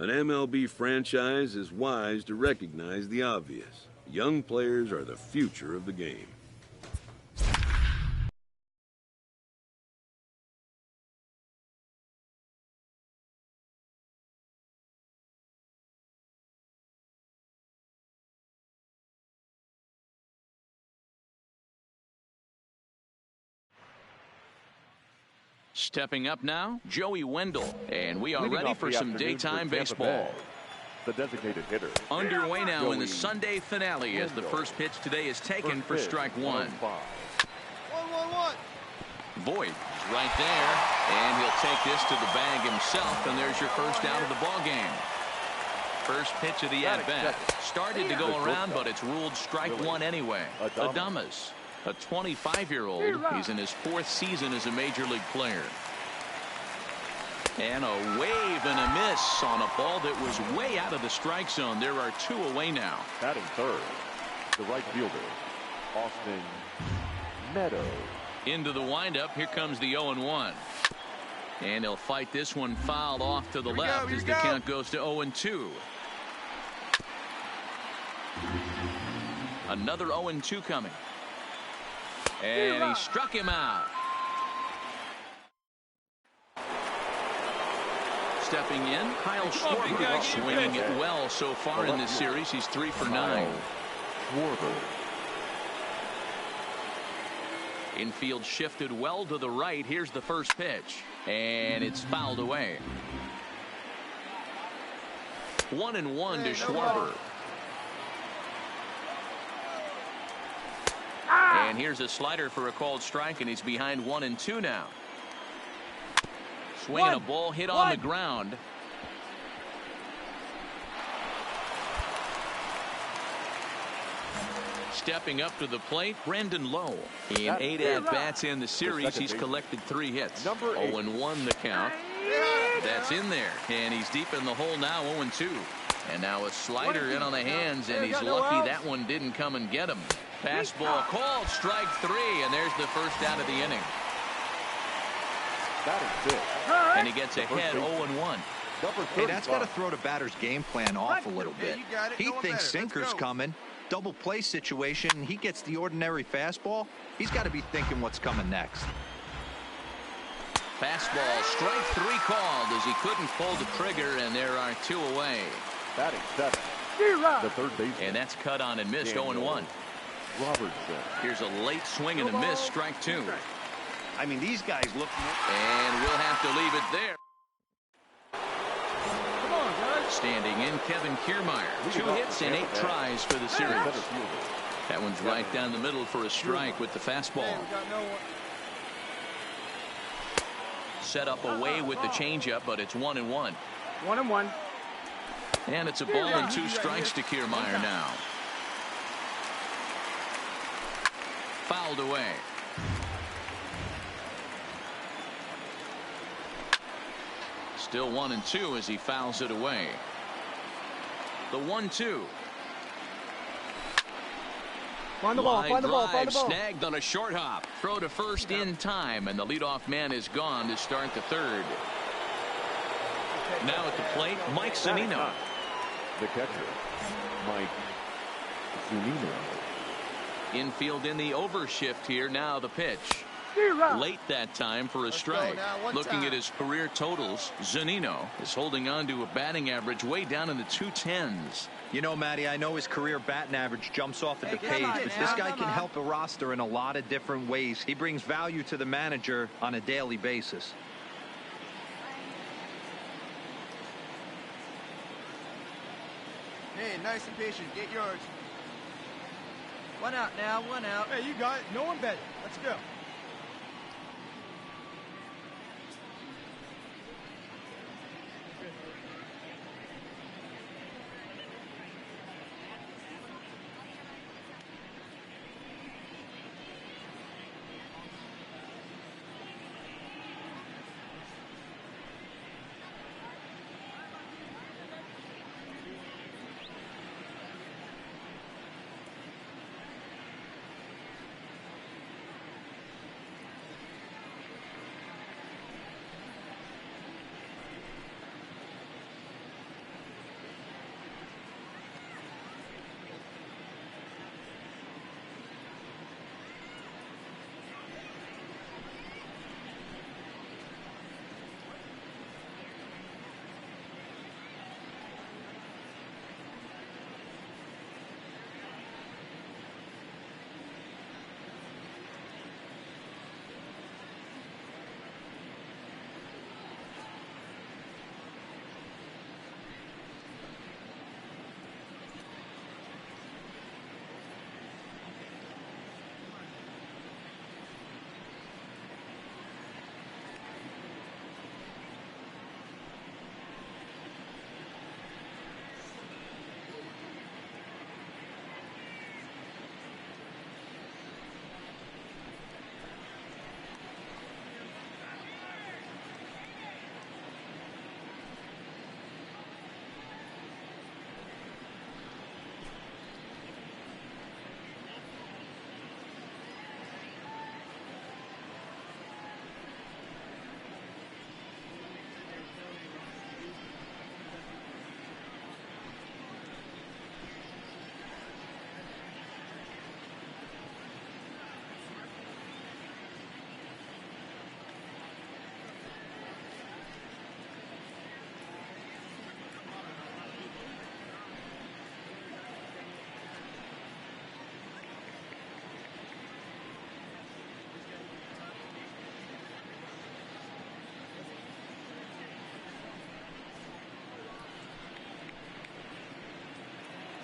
An MLB franchise is wise to recognize the obvious. Young players are the future of the game. Stepping up now, Joey Wendell, and we are ready for some daytime baseball. The designated hitter. Underway now in the Sunday finale as the first pitch today is taken for strike one. 1-1-1. Voit is right there, and he'll take this to the bag himself, and there's your first out of the ball game. First pitch of the at-bat. Started to go around, but it's ruled strike one anyway. Adames, a 25-year-old. He's in his fourth season as a major league player. And a wave and a miss on a ball that was way out of the strike zone. There are two away now. Batting third, the right fielder, Austin Meadows. Into the windup. Here comes the 0-1. And he'll fight this one fouled off to the left as the count goes to 0-2. Another 0-2 coming. And he struck him out. Stepping in, Kyle Schwarber, swinging it well so far in this series. He's 3 for 9. Schwarber. Infield shifted well to the right. Here's the first pitch, and it's fouled away. 1-1 to Schwarber. And here's a slider for a called strike, and he's behind 1-2 now. Swinging a ball hit on the ground. Stepping up to the plate, Brandon Lowe. In 8 at-bats in the series, he's collected 3 hits. 0-1 the count. That's in there, and he's deep in the hole now, 0-2. And now a slider in on the hands, and he's lucky that one didn't come and get him. Fastball called, strike 3, and there's the first out of the inning. And he gets ahead 0-1. Hey, that's got to throw the batter's game plan off a little bit. He thinks sinker's coming. Double play situation. He gets the ordinary fastball. He's got to be thinking what's coming next. Fastball, strike 3 called as he couldn't pull the trigger, and there are 2 away. Batting 7. The third baseman. And that's cut on and missed. 0-1. Robertson. Here's a late swing and a miss. Strike 2. I mean, these guys look. And we'll have to leave it there. Come on, guys. Standing in, Kevin Kiermaier. 2 hits and 8 tries for the series. That one's right down the middle for a strike with the fastball. Set up away with the changeup, but it's 1-1. 1-1. And it's a ball and 2 strikes to Kiermaier now. Fouled away. Still 1-2 as he fouls it away. The 1-2. Find the ball, find the ball, find the ball. Snagged on a short hop. Throw to first in time, and the leadoff man is gone to start the third. Now at the plate, Mike Zunino. The catcher, Mike Zunino. Infield in the overshift here. Now the pitch. Late that time for a strike. Looking at his career totals, Zunino is holding on to a batting average way down in the 210s. You know, Matty, I know his career batting average jumps off at the page, but this guy can help a roster in a lot of different ways. He brings value to the manager on a daily basis. Hey, nice and patient. Get yours. 1 out now, 1 out. Hey, you got it. No one bet it. Let's go.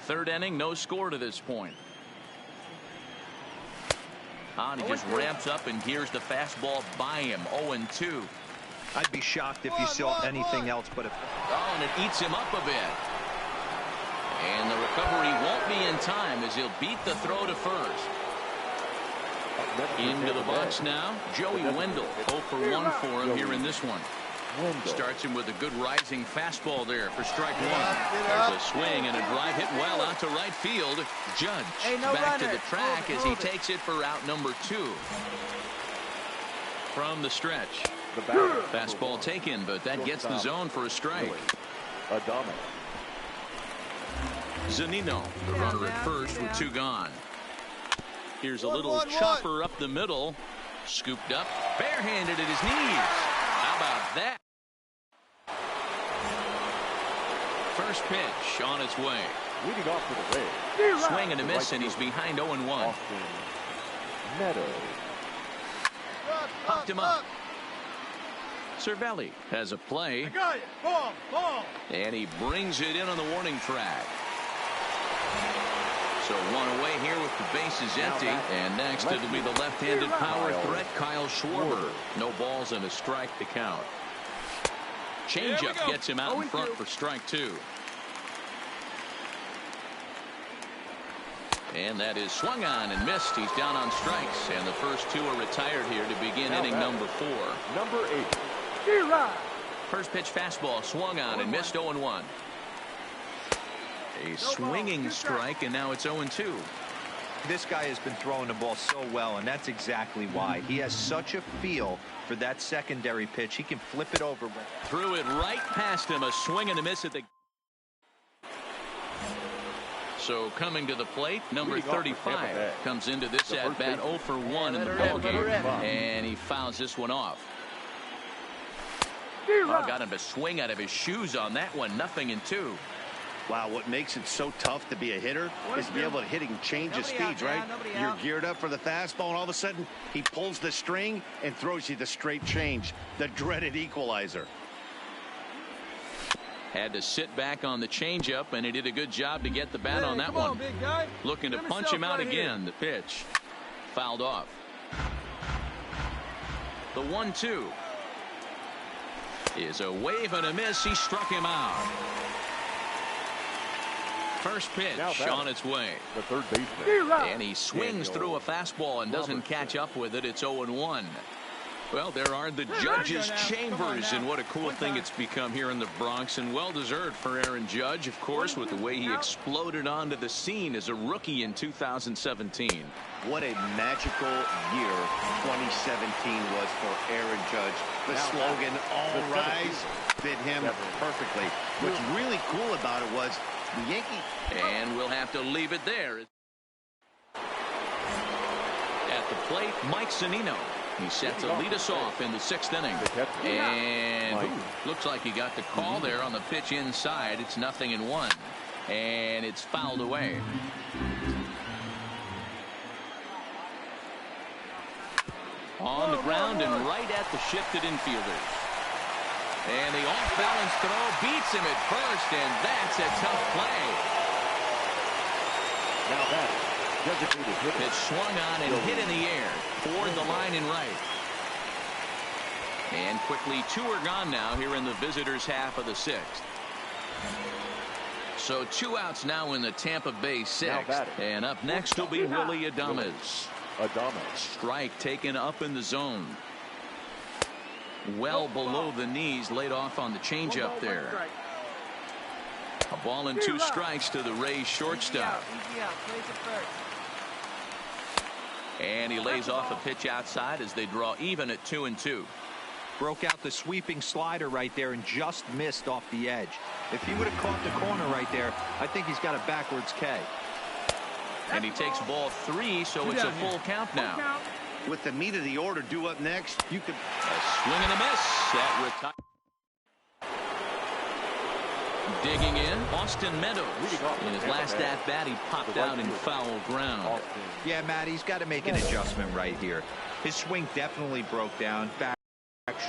third inning, no score to this point. He just ramps up and gears the fastball by him. 0-2. I'd be shocked if you saw anything else but a... Oh, and it eats him up a bit. And the recovery won't be in time as he'll beat the throw to first. Into the box now, Joey Wendell. 0 for 1 for him here in this one. Starts him with a good rising fastball there for strike one. There's a swing and a drive hit well out to right field. Judge back to the track as he takes it for out number 2. From the stretch. Fastball taken, but that gets the zone for a strike. Zunino, the runner at first with 2 gone. Here's a little chopper up the middle. Scooped up, barehanded at his knees. How about that? First pitch on its way. Leading off for the Rays. Swing and a miss, and he's behind 0-1. Popped him up. Cervelli has a play. I got it. Ball, ball. And he brings it in on the warning track. So 1 away here with the bases empty. And next it'll be the left-handed power threat, Kyle Schwarber. No balls and a strike to count. Changeup gets him out in front for strike 2. And that is swung on and missed. He's down on strikes. And the first 2 are retired here to begin inning number 4. Number 8. First pitch fastball swung on and missed. 0-1. A swinging strike, and now it's 0-2. This guy has been throwing the ball so well, and that's exactly why. He has such a feel for that secondary pitch. He can flip it over. Threw it right past him. A swing and a miss at the... So coming to the plate, number 35 comes into this at-bat 0 for 1 in the ballgame, and he fouls this one off. Got him to swing out of his shoes on that one. 0-2. Wow, what makes it so tough to be a hitter is to be able to hit and change his speeds, right? You're geared up for the fastball, and all of a sudden, he pulls the string and throws you the straight change, the dreaded equalizer. Had to sit back on the changeup, and he did a good job to get the bat on that one. Big guy. Looking to punch him out again. The pitch fouled off. The 1-2 is a wave and a miss. He struck him out. First pitch on its way. The third baseman. And he swings through a fastball and doesn't catch up with it. It's 0-1. Well, there are the judges' chambers, and what a cool thing it's become here in the Bronx, and well-deserved for Aaron Judge, of course, with the way he exploded onto the scene as a rookie in 2017. What a magical year 2017 was for Aaron Judge. The slogan, "All Rise," fit him perfectly. What's really cool about it was the Yankees. And we'll have to leave it there. At the plate, Mike Zunino. He's set to lead us off in the 6th inning. And looks like he got the call there on the pitch inside. It's 0-1. And it's fouled away. On the ground and right at the shifted infielders. And the off-balance throw beats him at first, and that's a tough play. Now that designated hitter. It swung on and hit in the air toward the line and right. And quickly 2 are gone now here in the visitors' half of the 6th. So 2 outs now in the Tampa Bay 6th. And up next will be Willy Adames. Strike taken up in the zone. Well below the knees, laid off on the changeup there. A ball and 2 strikes to the Rays shortstop. And he lays off a pitch outside as they draw even at 2-2. Broke out the sweeping slider right there and just missed off the edge. If he would have caught the corner right there, I think he's got a backwards K. And he takes ball 3, so it's a full count now. With the meat of the order due up next, you could... A swing and a miss. That retires. Digging in, Austin Meadows. In his last at-bat, he popped out in foul ground. Yeah, Matt, he's got to make an adjustment right here. His swing definitely broke down. Back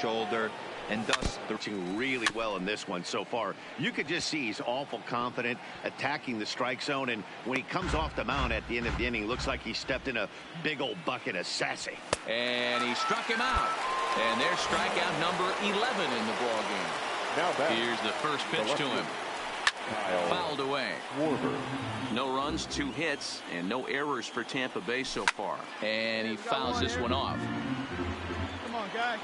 shoulder. and thus they're doing really well in this one so far. You could just see he's awful confident attacking the strike zone, and when he comes off the mound at the end of the inning, looks like he stepped in a big old bucket of sassy. And he struck him out. And there's strikeout number 11 in the ball game. Now back. Here's the first pitch to him. Fouled away. No runs, 2 hits, and no errors for Tampa Bay so far. And he fouls this one off. Come on, guy.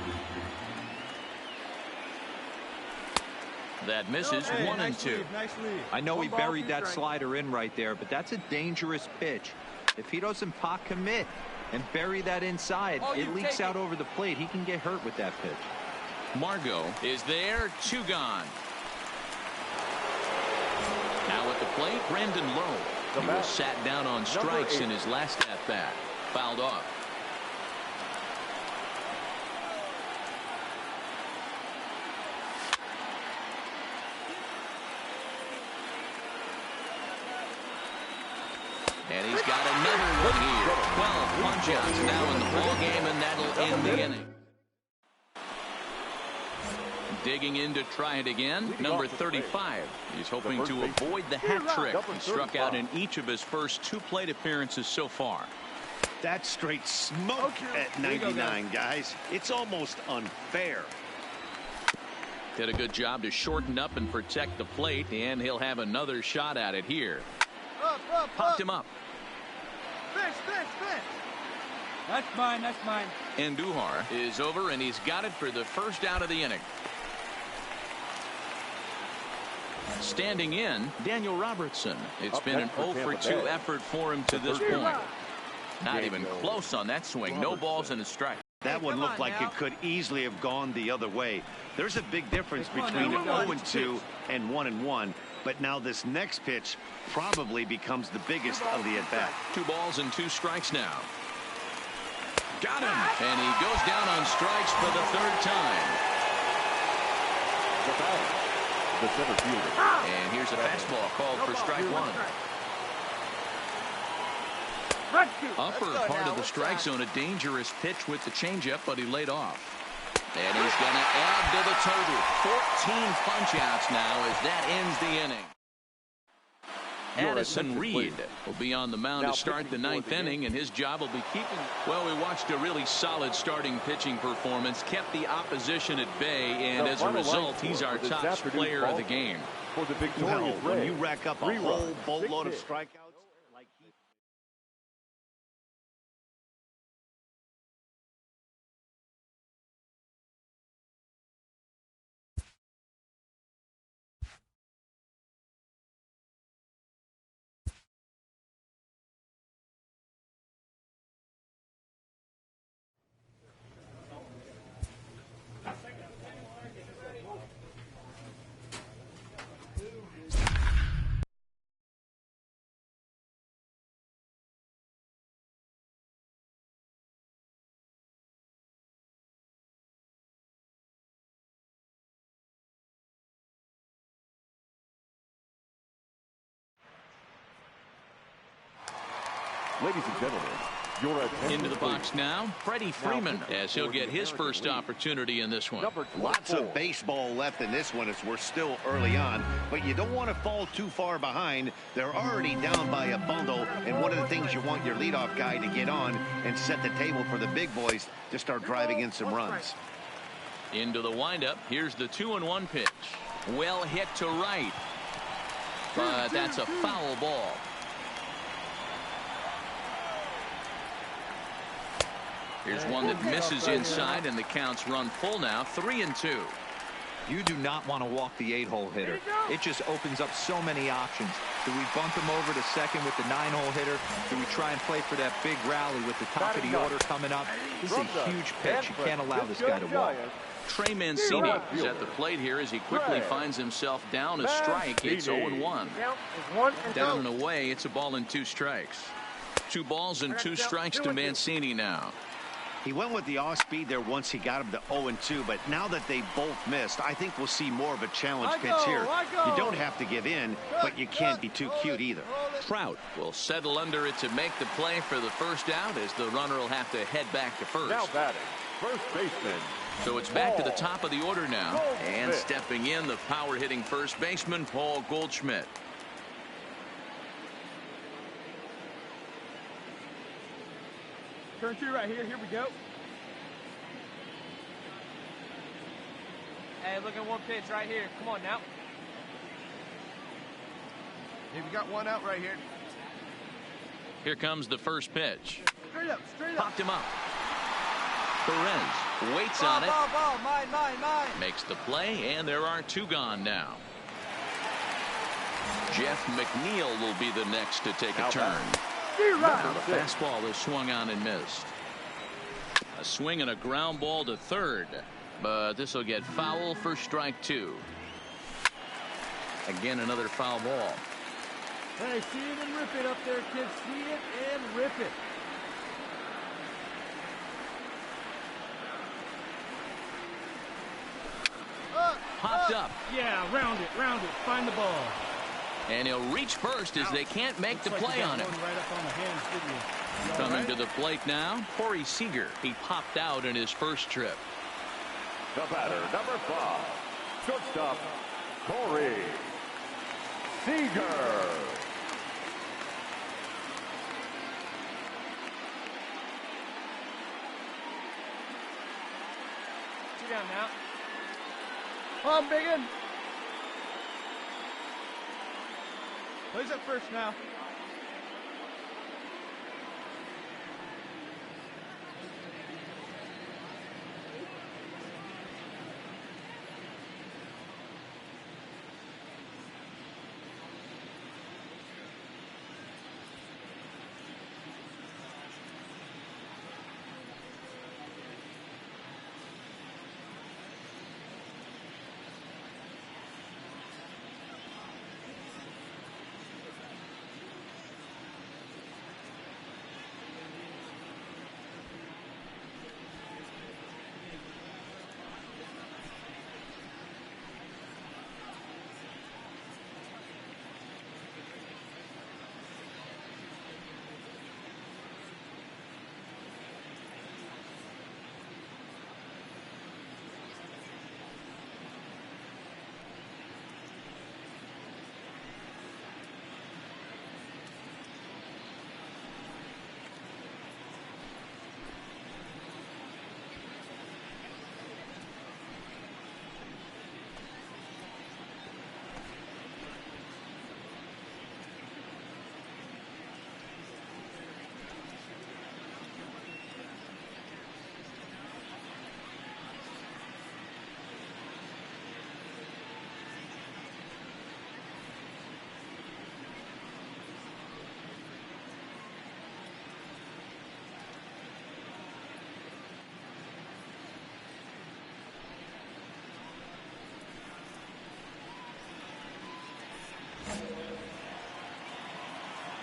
That misses. 1 and 2. Nice lead. I know he buried that slider in right there, but that's a dangerous pitch. If he doesn't pot commit and bury that inside, it leaks out over the plate. He can get hurt with that pitch. Margot is there. 2 gone. Now at the plate, Brandon Lowe. He was sat down on strikes in his last at-bat. Fouled off. And he's got another one here. 12 punch-outs now in the ball game, and that'll end the inning. Digging in to try it again, number 35. He's hoping to avoid the hat trick. He struck out in each of his first 2 plate appearances so far. That's straight smoke at 99, guys. It's almost unfair. Did a good job to shorten up and protect the plate, and he'll have another shot at it here. Popped him up. Fish. That's mine. And Duhar is over, and he's got it for the first out of the inning. Standing in, Daniel Robertson. It's been an 0 for 2 effort for him to this point. Not even close on that swing. No balls and a strike. That one looked like it could easily have gone the other way. There's a big difference between an 0-2 and 1-1. But now this next pitch probably becomes the biggest of the at-bat. 2 balls and 2 strikes now. Got him. And he goes down on strikes for the 3rd time. The center fielder. And here's a fastball called for strike 1. Upper part of the strike zone, a dangerous pitch with the changeup, but he laid off. And he's going to add to the total. 14 punch-outs now as that ends the inning. Addison Reed will be on the mound to start the 9th inning, and his job will be keeping. Well, we watched a really solid starting pitching performance, kept the opposition at bay, and as a result, he's our top player of the game. For the victorious when you rack up a whole boatload of strikeouts. Ladies and gentlemen, your attention. Into the box now, Freddie Freeman, as he'll get his first opportunity in this one. Lots of baseball left in this one as we're still early on, but you don't want to fall too far behind. They're already down by a bundle, and one of the things you want your leadoff guy to get on and set the table for the big boys to start driving in some runs. Into the windup. Here's the 2-1 pitch. Well hit to right, but that's a foul ball. Here's one that misses inside, and the count's run full now, 3-2. You do not want to walk the 8-hole hitter. It just opens up so many options. Do we bump him over to second with the 9-hole hitter? Do we try and play for that big rally with the top of the order coming up? This is a huge pitch. You can't allow this guy to walk. Trey Mancini is at the plate here as he quickly finds himself down a strike. It's 0-1. Down and away, it's a ball and 2 strikes. 2 balls and 2 strikes to Mancini now. He went with the off-speed there once he got him to 0-2, but now that they both missed, I think we'll see more of a challenge pitch here. You don't have to give in, but you can't be too cute either. Trout will settle under it to make the play for the first out, as the runner will have to head back to first. Now batting, first baseman, So it's back to the top of the order now. And stepping in, the power-hitting first baseman, Paul Goldschmidt. Turn 2 right here. Here we go. Hey, look at one pitch right here. Come on now. Hey, we got one out right here. Here comes the first pitch. Straight up, straight up. Popped him up. Perez waits on it. Ball, mine. Makes the play, and there are 2 gone now. Jeff McNeil will be the next to take a turn. Now the fastball is swung on and missed. A swing and a ground ball to third, but this will get foul for strike 2. Again, another foul ball. Hey, see it and rip it up there, kids. See it and rip it. Popped up. Yeah, round it. Find the ball. And he'll reach first as they can't make the play on him. Right up on the hands, didn't you? Coming to the plate now, Corey Seager. He popped out in his first trip. The batter, number 5, shortstop, Corey Seager. Two down now. Come on, Biggin. Who's up first now?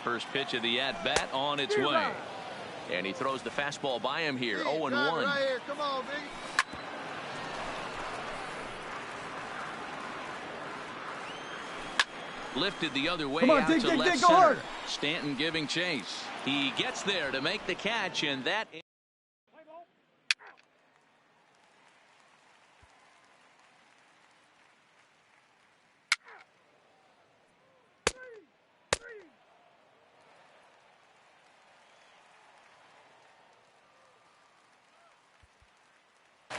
First pitch of the at-bat on its way. And he throws the fastball by him here. 0-1. Right here. Come on, Big. Lifted the other way Come on, out dig, to dig, left dig, go center. hard. Stanton giving chase. He gets there to make the catch, and that.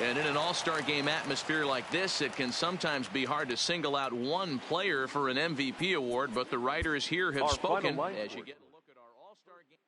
And in an all-star game atmosphere like this, it can sometimes be hard to single out one player for an MVP award, but the writers here have spoken as you get a look at our all-star game.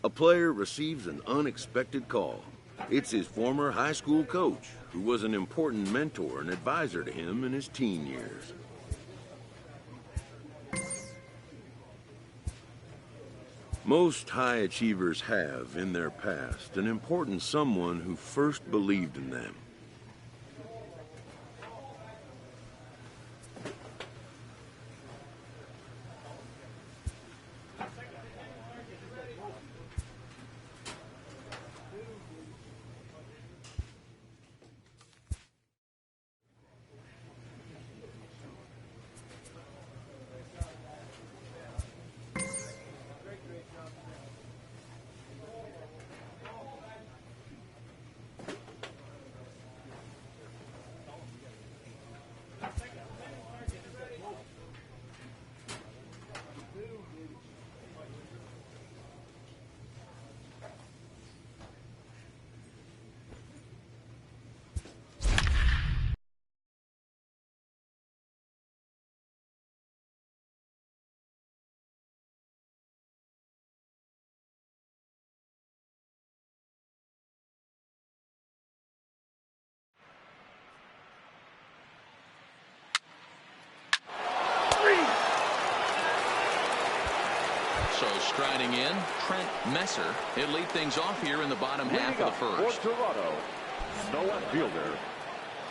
A player receives an unexpected call. It's his former high school coach, who was an important mentor and advisor to him in his teen years. Most high achievers have, in their past, an important someone who first believed in them. So striding in, Trent Messer. He'll lead things off here in the bottom half of the first. For Toronto, no outfielder,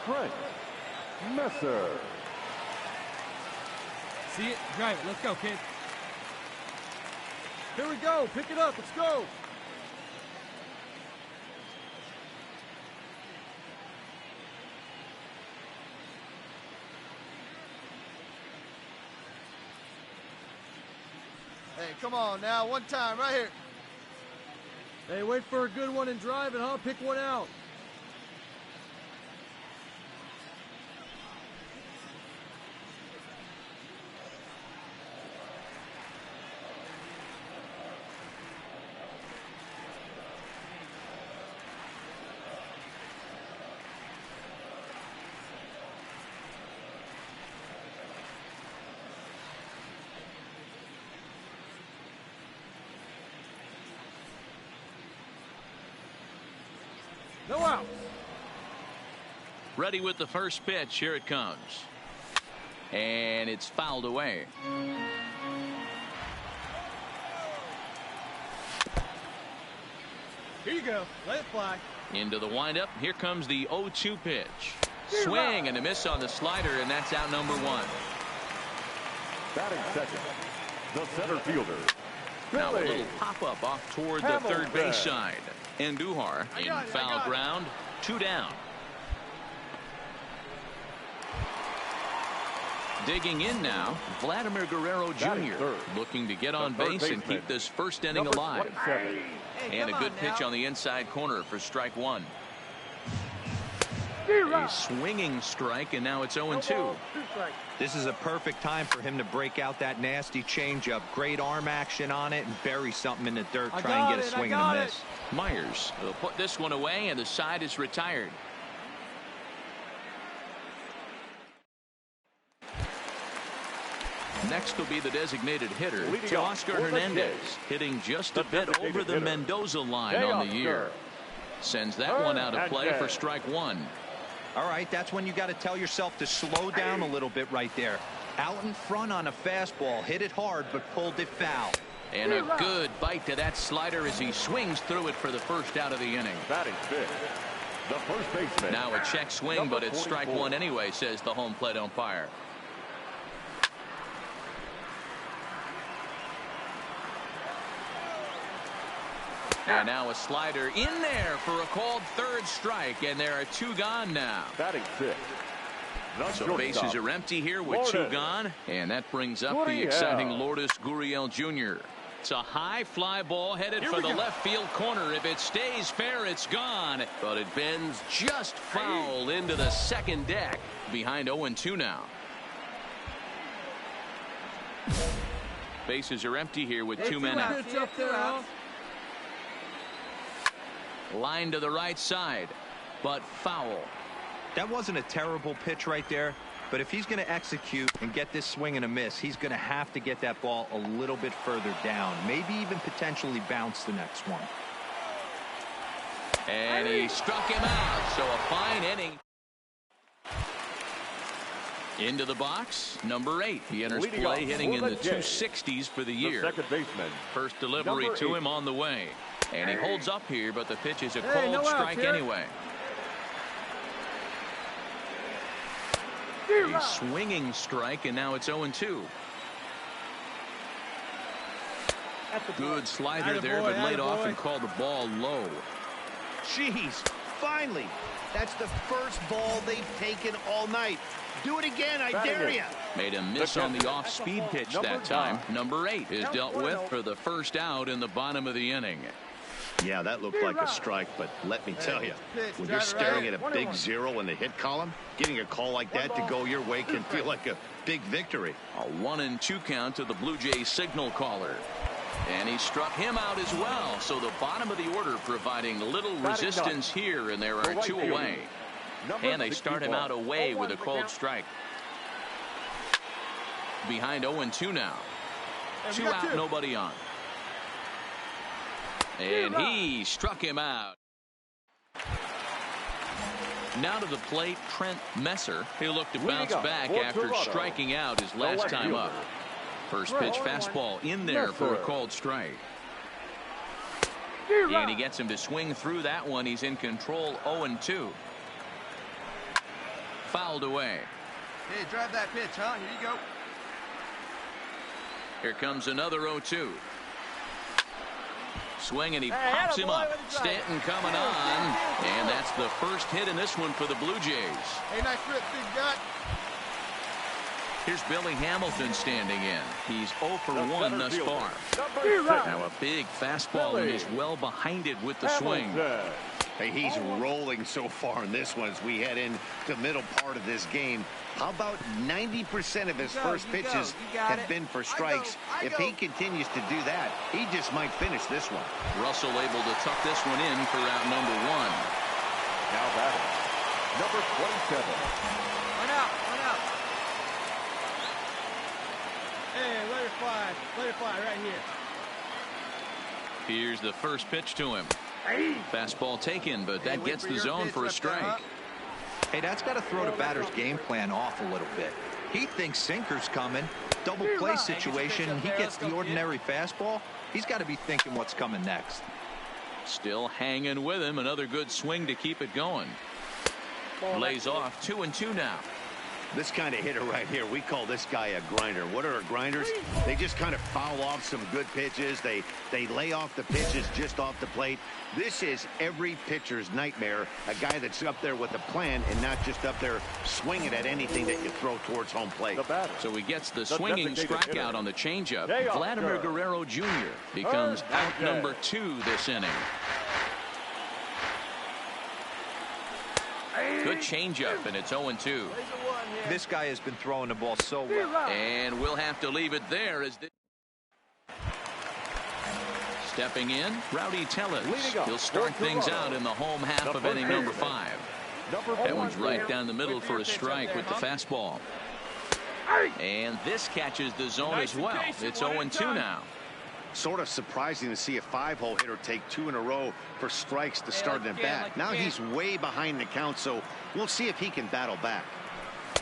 Trent Messer. See it? Drive it. Let's go, kid. Here we go. Pick it up. Let's go. Hey, come on now. One time, right here. Hey, wait for a good one and drive it, huh? Pick one out. No outs. Ready with the first pitch. Here it comes. And it's fouled away. Here you go. Let it fly. Into the windup. Here comes the 0-2 pitch. Swing and a miss on the slider, and that's out number one. Batting second, the center fielder. Now a little pop-up off toward the third base side. Andujar in foul ground. 2 down. Digging in now, Vladimir Guerrero Jr. looking to get on base and keep this first inning alive. And a good pitch on the inside corner for strike one. A swinging strike, and now it's 0-2. This is a perfect time for him to break out that nasty changeup. Great arm action on it and bury something in the dirt. Try and get a swing and a miss. Myers will put this one away, and the side is retired. Next will be the designated hitter, Oscar Hernandez, hitting just a bit over the Mendoza line on the year. Sends that one out of play for strike one. All right, that's when you got to tell yourself to slow down a little bit right there. Out in front on a fastball, hit it hard, but pulled it foul. And a good bite to that slider as he swings through it for the first out of the inning. Batting fifth, the first baseman. Now a check swing, but it's strike one anyway, says the home plate umpire. And now a slider in there for a called third strike, and there are 2 gone now. Batting sixth. So bases are empty here with 2 gone, and that brings up the exciting Lourdes Gurriel Jr. It's a high fly ball headed for the left field corner. If it stays fair, it's gone, but it bends just foul into the second deck. Behind 0-2 now. Bases are empty here with 2 men out. Line to the right side, but foul. That wasn't a terrible pitch right there. But if he's going to execute and get this swing and a miss, he's going to have to get that ball a little bit further down. Maybe even potentially bounce the next one. And he struck him out. So a fine inning. Into the box, number 8. He enters play hitting in the 260s for the year. Second baseman. First delivery to him on the way. And he holds up here, but the pitch is a cold strike anyway. A swinging strike, and now it's 0-2. Good slider there, but laid off and called the ball low. Jeez, finally. That's the first ball they've taken all night. Do it again, I dare you. Made a miss on the off-speed pitch that time. Number 8 is dealt with for the first out in the bottom of the inning. Yeah, that looked like a strike, but let me tell you, when you're staring at a big 0 in the hit column, getting a call like that to go your way can feel like a big victory. A 1-2 count to the Blue Jays signal caller. And he struck him out as well. So the bottom of the order providing little resistance here, and there are 2 away. And they start him out away with a cold strike. Behind 0-2 now. 2 out, nobody on. And he struck him out. Now to the plate, Trent Messer. He'll look to bounce back after striking out his last time up. First pitch fastball in there for a called strike. And he gets him to swing through that one. He's in control, 0-2. Fouled away. Hey, drive that pitch, huh? Here you go. Here comes another 0-2. Swing, and he pops him up. Stanton coming on. And that's the first hit in this one for the Blue Jays. Hey, nice rip, big gut. Here's Billy Hamilton standing in. He's 0 for 1 thus far. Now a big fastball, and he's well behind it with the swing. Hey, he's rolling so far in this one as we head into the middle part of this game. How about 90% of his first pitches have been for strikes? If he continues to do that, he just might finish this one. Russell able to tuck this one in for out number 1. Now batting, number 27. One out, one out. Hey, let it fly right here. Here's the first pitch to him. Fastball taken, but that gets the zone for a strike. Hey, that's got to throw the batter's game plan off a little bit. He thinks sinker's coming. Double play situation. He gets the ordinary fastball. He's got to be thinking what's coming next. Still hanging with him. Another good swing to keep it going. Lays off 2-2 now. This kind of hitter right here, we call this guy a grinder. What are grinders? They just kind of foul off some good pitches. They lay off the pitches just off the plate. This is every pitcher's nightmare, a guy that's up there with a plan and not just up there swinging at anything that you throw towards home plate. So he gets the swinging strikeout on the changeup. Vladimir Guerrero Jr. becomes out number 2 this inning. Good changeup, and it's 0-2. This guy has been throwing the ball so well. And we'll have to leave it there as the stepping in, Rowdy Tellez. He'll start things out in the home half of inning number 5. That one's right down the middle for a strike with the fastball. And this catches the zone as well. It's 0-2 now. Sort of surprising to see a 5-hole hitter take 2 in a row for strikes to start an at-bat. Now he's way behind the count, so we'll see if he can battle back.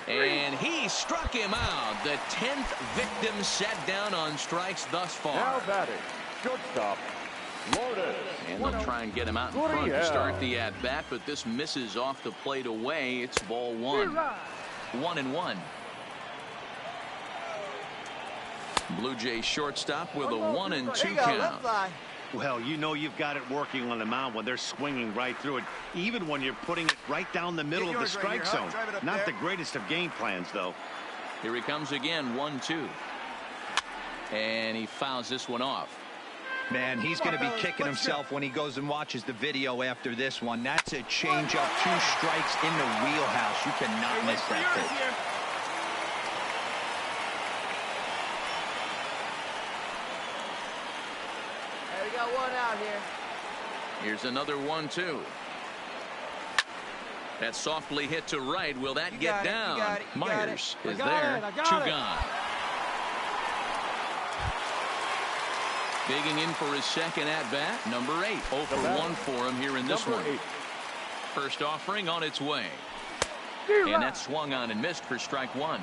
And he struck him out. The 10th victim set down on strikes thus far. Now batting, shortstop, Lourdes. And they'll try and get him out in front to start the at-bat, but this misses off the plate away. It's ball 1. 1-1. Blue Jays shortstop with a 1-2 count. Well, you know you've got it working on the mound when they're swinging right through it, even when you're putting it right down the middle of the strike zone. Not the greatest of game plans, though. Here he comes again, 1-2. And he fouls this one off. Man, he's going to be kicking himself when he goes and watches the video after this one. That's a changeup, 2 strikes in the wheelhouse. You cannot miss that pitch. Got one out here. Here's another 1-2. That's softly hit to right. Will that get down? Myers is there. Two gone. Digging in for his second at-bat, number 8. 0 for 1 for him here in this one. First offering on its way. And that swung on and missed for strike 1.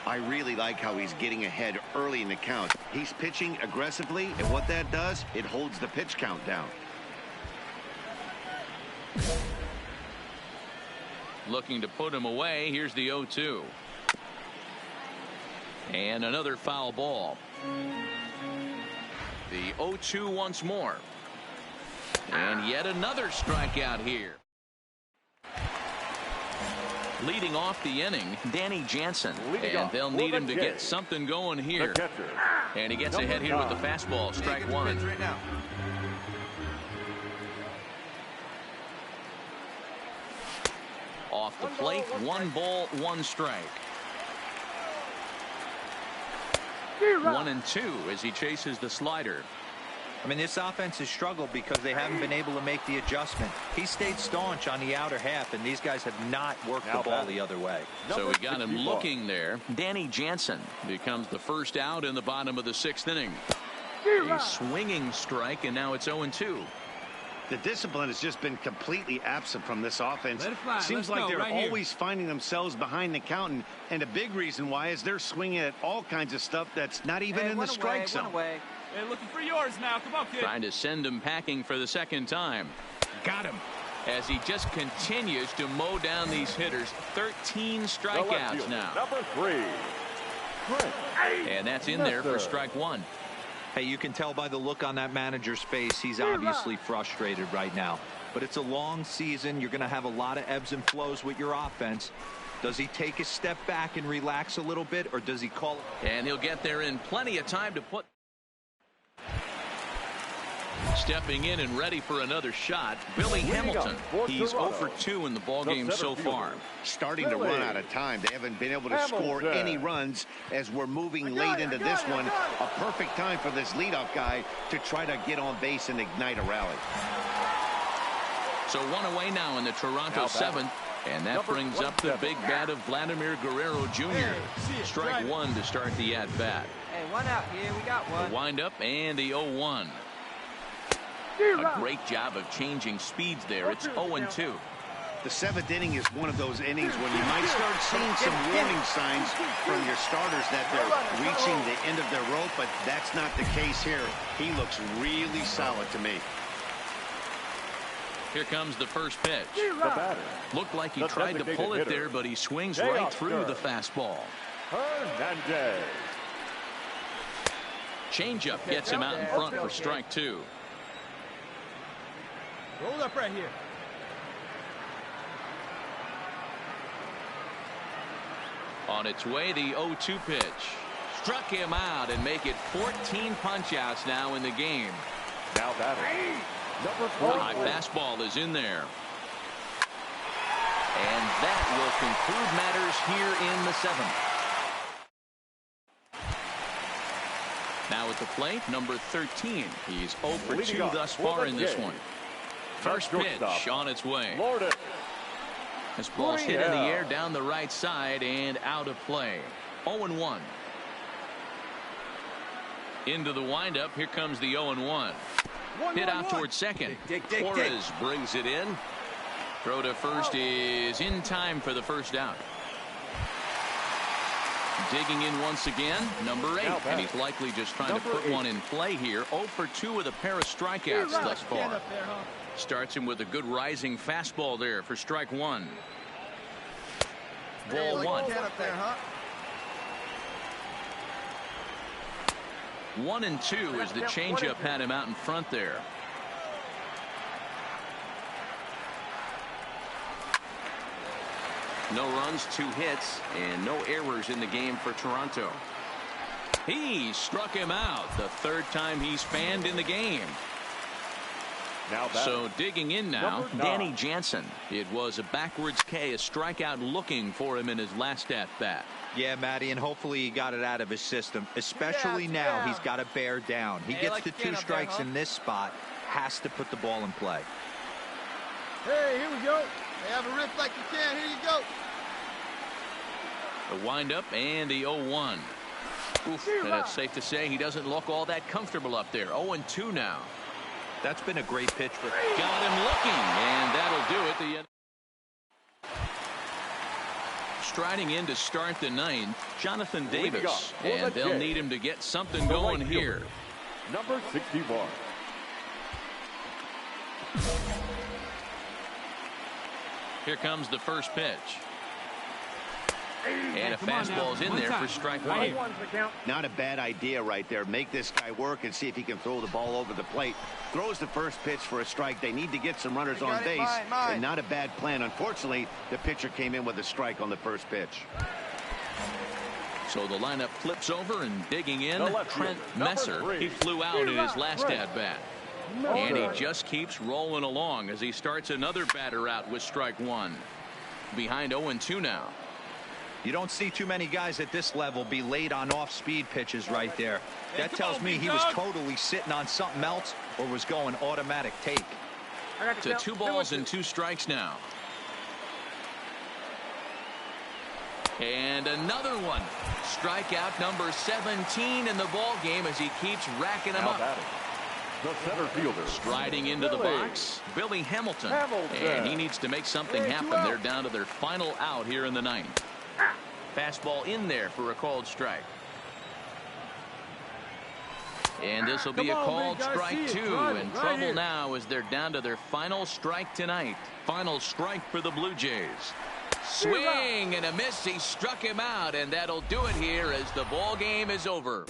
I really like how he's getting ahead early in the count. He's pitching aggressively, and what that does, it holds the pitch count down. Looking to put him away. Here's the 0-2. And another foul ball. The 0-2 once more. And yet another strikeout here. Leading off the inning, Danny Jansen. And they'll need him to get something going here. And he gets ahead here with the fastball. Strike 1. Off the plate, 1 ball, 1 strike. 1-2 as he chases the slider. I mean, this offense has struggled because they haven't been able to make the adjustment. He stayed staunch on the outer half, and these guys have not worked the ball the other way. So we got him looking there. Danny Jansen becomes the first out in the bottom of the 6th inning. A swinging strike, and now it's 0-2. The discipline has just been completely absent from this offense. Seems like they're always finding themselves behind the count, and a big reason why is they're swinging at all kinds of stuff that's not even in the strike zone. Hey, looking for yours now. Come on, kid. Trying to send him packing for the second time. Got him. As he just continues to mow down these hitters. 13 strikeouts now. Number 3. And that's in there for strike 1. Hey, you can tell by the look on that manager's face, he's obviously frustrated right now. But it's a long season. You're going to have a lot of ebbs and flows with your offense. Does he take a step back and relax a little bit, or does he call it? And he'll get there in plenty of time to put. Stepping in and ready for another shot, Billy Hamilton. He's 0 for 2 in the ballgame so far. Starting to run out of time. They haven't been able to score any runs as we're moving late into this one. A perfect time for this leadoff guy to try to get on base and ignite a rally. So 1 away now in the Toronto 7th. And that brings up the big bat of Vladimir Guerrero Jr. Strike 1 to start the at-bat. Hey, 1 out here. We got 1. The windup and the 0-1. A great job of changing speeds there. It's 0-2. The 7th inning is one of those innings when you might start seeing some warning signs from your starters that they're reaching the end of their rope, but that's not the case here. He looks really solid to me. Here comes the first pitch. Looked like he tried to pull it there, but he swings right through the fastball. Changeup gets him out in front for strike 2. Roll up right here. On its way, the 0-2 pitch. Struck him out and make it 14 punch-outs now in the game. Now batting. Number 4. The high fastball is in there. And that will conclude matters here in the 7th. Now at the plate, number 13. He's 0 for 2 thus far in this one. First pitch on its way. This ball's hit in the air down the right side and out of play. 0-1. Into the windup. Here comes the 0-1. Hit out towards second. Torres brings it in. Throw to first is in time for the first out. Digging in once again, number 8. And he's likely just trying to put one in play here. 0 for 2 with a pair of strikeouts thus far. Starts him with a good rising fastball there for strike 1. Ball 1. 1-2 as the changeup had him out in front there. No runs, 2 hits, and no errors in the game for Toronto. He struck him out the 3rd time he's fanned in the game. So digging in now, Danny Jansen. It was a backwards K, a strikeout looking for him in his last at-bat. Yeah, Matty, and hopefully he got it out of his system, especially now he's got to bear down. He gets the 2 strikes in this spot, has to put the ball in play. Hey, here we go. Hey, have a riff like you can. Here you go. The windup and the 0-1. Oof, and it's safe to say he doesn't look all that comfortable up there. 0-2 now. That's been a great pitch for him. Got him looking, and that'll do it. The end. Striding in to start the ninth, Jonathan Davis, and they'll need him to get something going here. Number 61. Here comes the first pitch. And a fastball's in there for strike one. Not a bad idea right there. Make this guy work and see if he can throw the ball over the plate. Throws the first pitch for a strike. They need to get some runners on base. And not a bad plan. Unfortunately, the pitcher came in with a strike on the first pitch. So the lineup flips over, and digging in, Trent Messer. He flew out in his last at-bat. And he just keeps rolling along as he starts another batter out with strike one. Behind 0-2 now. You don't see too many guys at this level be late on off-speed pitches right there. That tells me he was totally sitting on something else or was going automatic take. To 2 balls and 2 strikes now. And another one. Strikeout number 17 in the ball game as he keeps racking them up. The center fielder. Striding into the box, Billy Hamilton. And he needs to make something happen. They're down to their final out here in the ninth. Fastball in there for a called strike. And this will be a called strike two. In trouble now as they're down to their final strike tonight. Final strike for the Blue Jays. Swing and a miss. He struck him out, and that'll do it here as the ball game is over.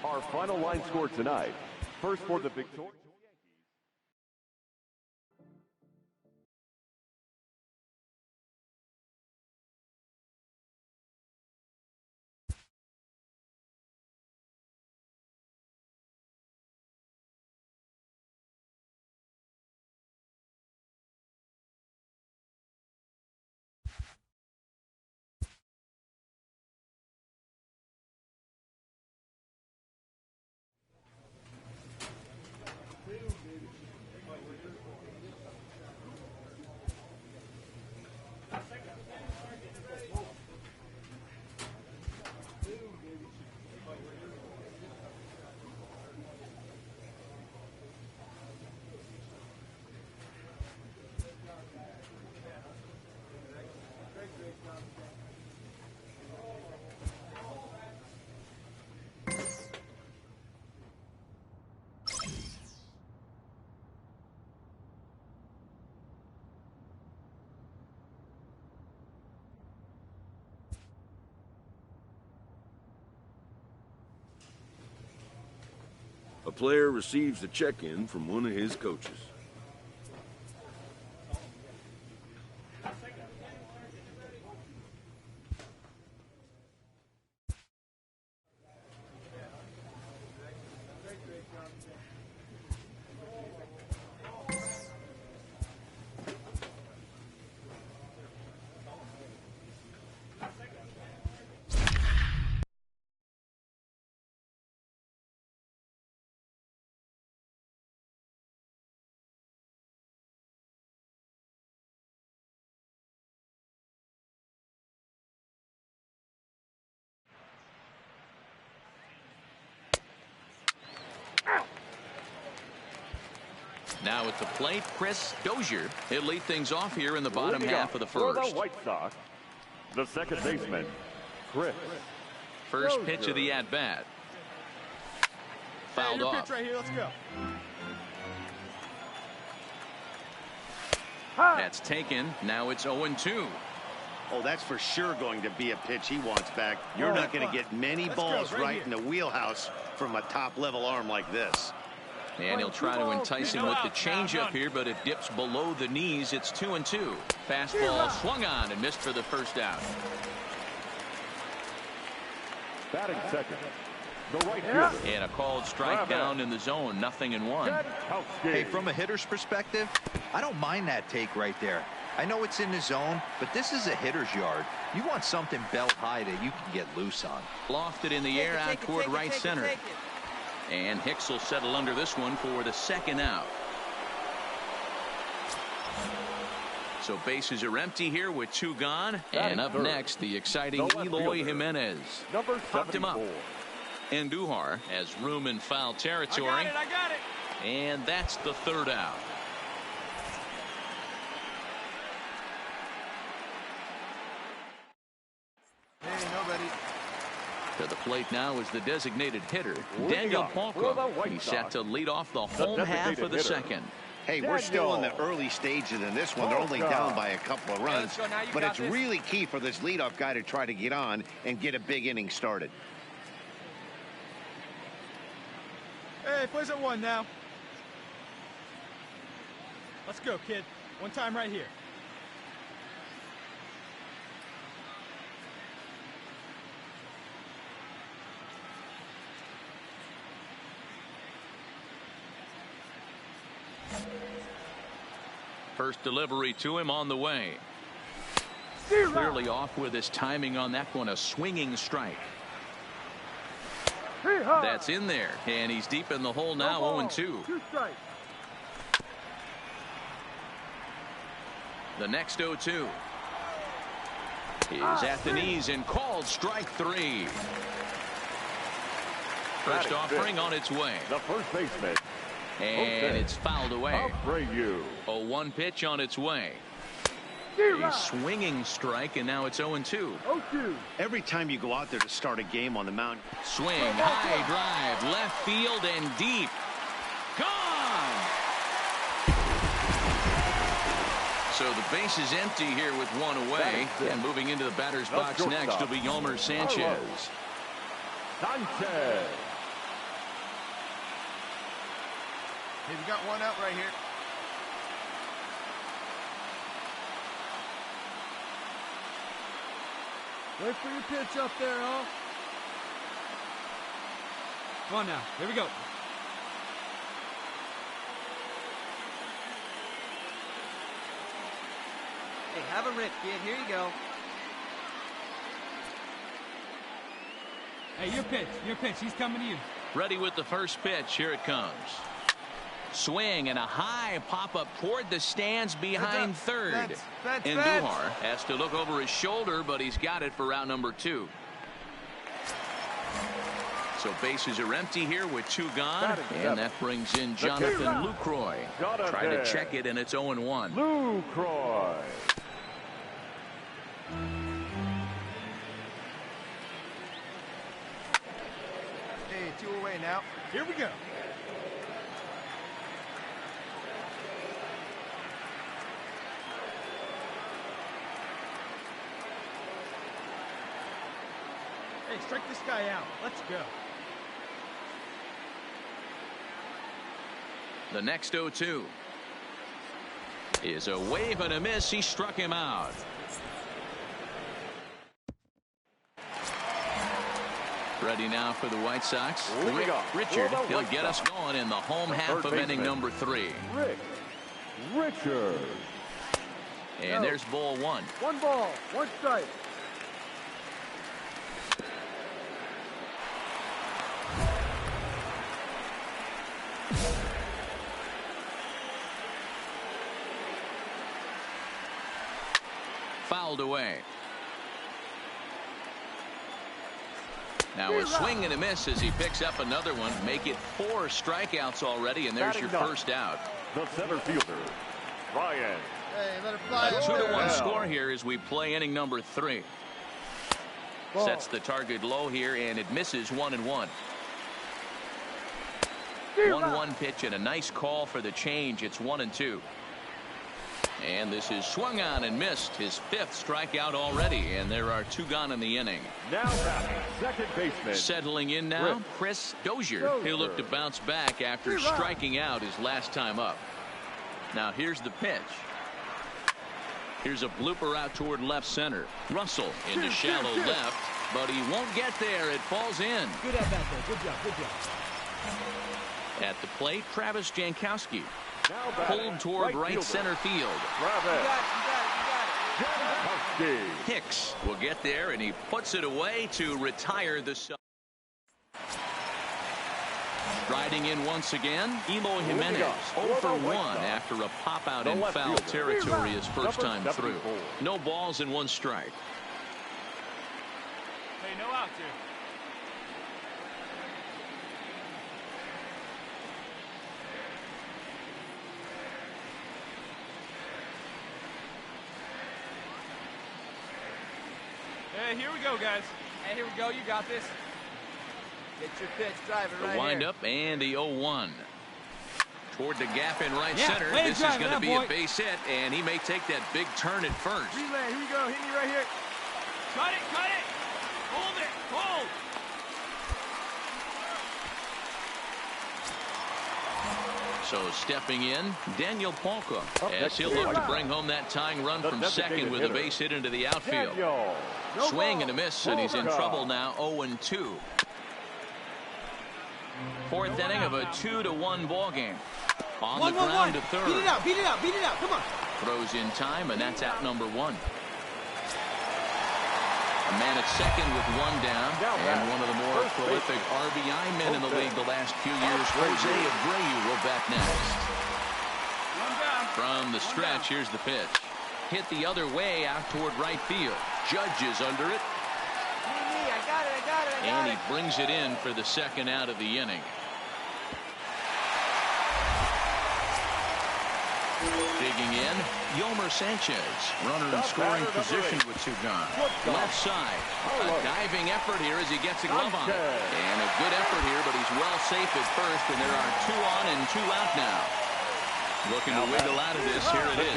Our final line score tonight. First for the victorious. A player receives a check-in from one of his coaches. Now at the plate, Chris Dozier. He'll lead things off here in the bottom half of the first. For the White Sox, the second baseman, Chris. First pitch of the at-bat. Fouled off. Pitch right here. Let's go. That's taken. Now it's 0-2. Oh, that's for sure going to be a pitch he wants back. You're not going to get many balls right in the wheelhouse from a top-level arm like this. And he'll try to entice him with the changeup here, but it dips below the knees. It's 2-2. Fastball swung on and missed for the first out. Batting second, the right fielder. And a called strike down in the zone, 0-1. Hey, from a hitter's perspective, I don't mind that take right there. I know it's in the zone, but this is a hitter's yard. You want something belt high that you can get loose on. Lofted in the air out toward right center. And Hicks will settle under this one for the second out. So bases are empty here with 2 gone. And up next, the exciting Eloy Jimenez. Popped him up. Andujar has room in foul territory. I got it. And that's the 3rd out. Hey, nobody. To the plate now is the designated hitter, Daniel Palco. He's set to lead off the home half of the second. Hey, we're still in the early stages in this one. They're only down by a couple of runs. But it's really key for this leadoff guy to try to get on and get a big inning started. Hey, plays at 1 now. Let's go, kid. One time right here. First delivery to him on the way. Clearly off with his timing on that one, a swinging strike. That's in there, and he's deep in the hole now, 0-2. The next 0-2 is at the knees and called strike 3. First offering on its way. The first baseman. And it's fouled away. 0-1 pitch on its way. A swinging strike, and now it's 0-2. Every time you go out there to start a game on the mound. Swing, high drive, left field and deep. Gone! So the base is empty here with 1 away. And moving into the batter's box next will be Yolmer Sanchez. Hey, we got 1 out right here. Wait for your pitch up there, huh? Come on now. Here we go. Hey, have a rip, kid. Here you go. Hey, your pitch. Your pitch. He's coming to you. Ready with the first pitch. Here it comes. Swing and a high pop-up toward the stands behind third. Andujar has to look over his shoulder, but he's got it for route number 2. So bases are empty here with 2 gone, and that brings in Jonathan Lucroy. Try to check it, and it's 0-1. Lucroy. Hey, 2 away now. Here we go. Hey, strike this guy out. Let's go. The next 0-2 is a wave and a miss. He struck him out. Ready now for the White Sox. Richard, he'll get us going in the home half of inning number 3. Richard. And there's ball 1. 1 ball, 1 strike. Fouled away. Now a swing and a miss as he picks up another one. Make it 4 strikeouts already, and there's your first out. The center fielder, Ryan. Hey, let it fly. A 2-1 score here as we play inning number 3. Sets the target low here, and it misses 1-1. 1-1 pitch and a nice call for the change. It's 1-2. And this is swung on and missed, his 5th strikeout already, and there are 2 gone in the inning. Now batting, second baseman. Settling in now, Chris Dozier. He'll look to bounce back after striking out his last time up. Now here's the pitch. Here's a blooper out toward left center. Russell into shallow left. but he won't get there. It falls in. Good at bat there. Good job. Good job. At the plate, Travis Jankowski. Now Pulled toward right center field. You got it. You got it. Hicks will get there, and he puts it away to retire the sub. Riding in once again, Eloy Jimenez, 0 for 1 after a pop-out in foul territory his first time through. No balls and 1 strike. Hey, no outs here. Hey, here we go, guys. Hey, here we go. You got this. Get your pitch, drive it right The windup and the 0-1. Toward the gap in right center. This is going to be a base hit, and he may take that big turn at first. Relay, here you go. Hit me right here. Cut it, cut it. Hold it, hold. So stepping in, Daniel Polka, as he'll look to bring home that tying run from second with a base hit into the outfield. Swing and a miss, and he's in trouble now, 0-2. Fourth inning of a 2-1 ball game. On the ground to third. Beat it out, beat it out, beat it out. Come on. Throws in time, and that's out number 1. A man at second with 1 down, and one of the more prolific RBI men in the league the last few years, Jose Abreu, will bat next. From the stretch, here's the pitch. Hit the other way out toward right field. Judge is under it. I got it. And he brings it in for the second out of the inning. Digging in, Yomer Sanchez. Runner in scoring position with 2 gone. Left side. A diving effort here as he gets a glove on it. And a good effort here, but he's well safe at first, and there are 2 on and 2 out now. Looking to wiggle out of this. Here it is.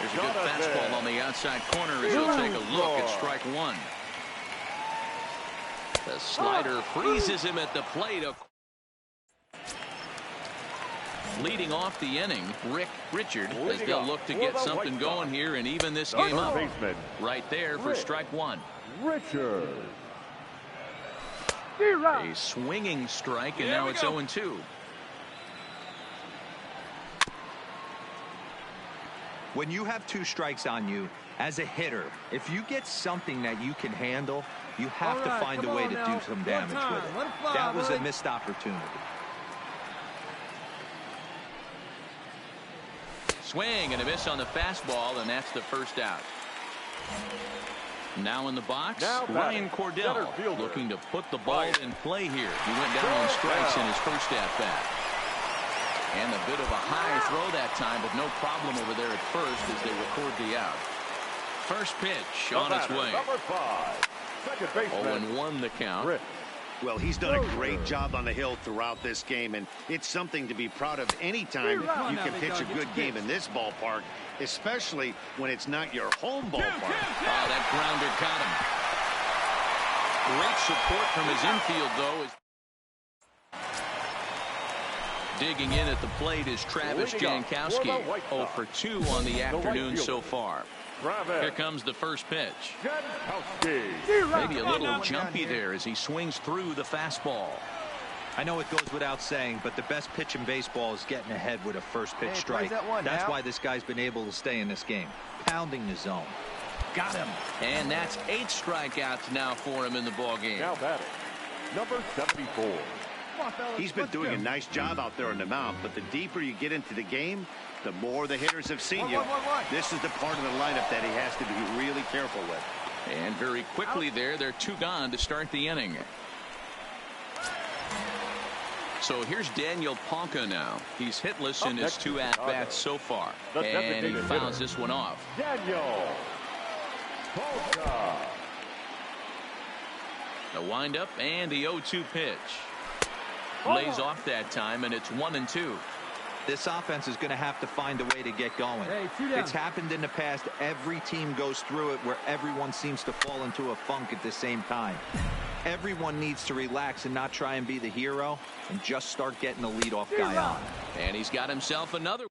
There's a good fastball on the outside corner as he'll take a look at strike 1. The slider freezes him at the plate. Leading off the inning, Rick Richard, as they'll look to get something going here and even this game up. Right there for strike 1. Richard. A swinging strike, and now it's 0-2. When you have 2 strikes on you, as a hitter, if you get something that you can handle, you have to find a way to do some damage with it. That was a missed opportunity. Swing and a miss on the fastball, and that's the first out. Now in the box, Ryan Cordell looking to put the ball in play here. He went down on strikes in his first at-bat. And a bit of a high throw that time, but no problem over there at first as they record the out. First pitch on its way. 0-1 the count. Well, he's done a great job on the hill throughout this game, and it's something to be proud of anytime you can pitch a good game in this ballpark, especially when it's not your home ballpark. Oh, that grounder got him. Great support from his infield, though. Digging in at the plate is Travis Jankowski. 0 for 2 on the afternoon so far. Here comes the first pitch. Maybe a little jumpy there as he swings through the fastball. I know it goes without saying, but the best pitch in baseball is getting ahead with a first pitch strike. That's why this guy's been able to stay in this game. Pounding the zone. Got him. And that's 8 strikeouts now for him in the ball game. Now batting, number 74. He's been doing a nice job out there on the mound, but the deeper you get into the game, the more the hitters have seen you. This is the part of the lineup that he has to be really careful with. And very quickly there, they're 2 gone to start the inning. So here's Daniel Polka now. He's hitless in his 2 at-bats so far. And he fouls this one off. Daniel Polka. The windup and the 0-2 pitch. Lays off that time, and it's 1-2. This offense is going to have to find a way to get going. It's happened in the past. Every team goes through it where everyone seems to fall into a funk at the same time. Everyone needs to relax and not try and be the hero and just start getting the leadoff guy on. And he's got himself another.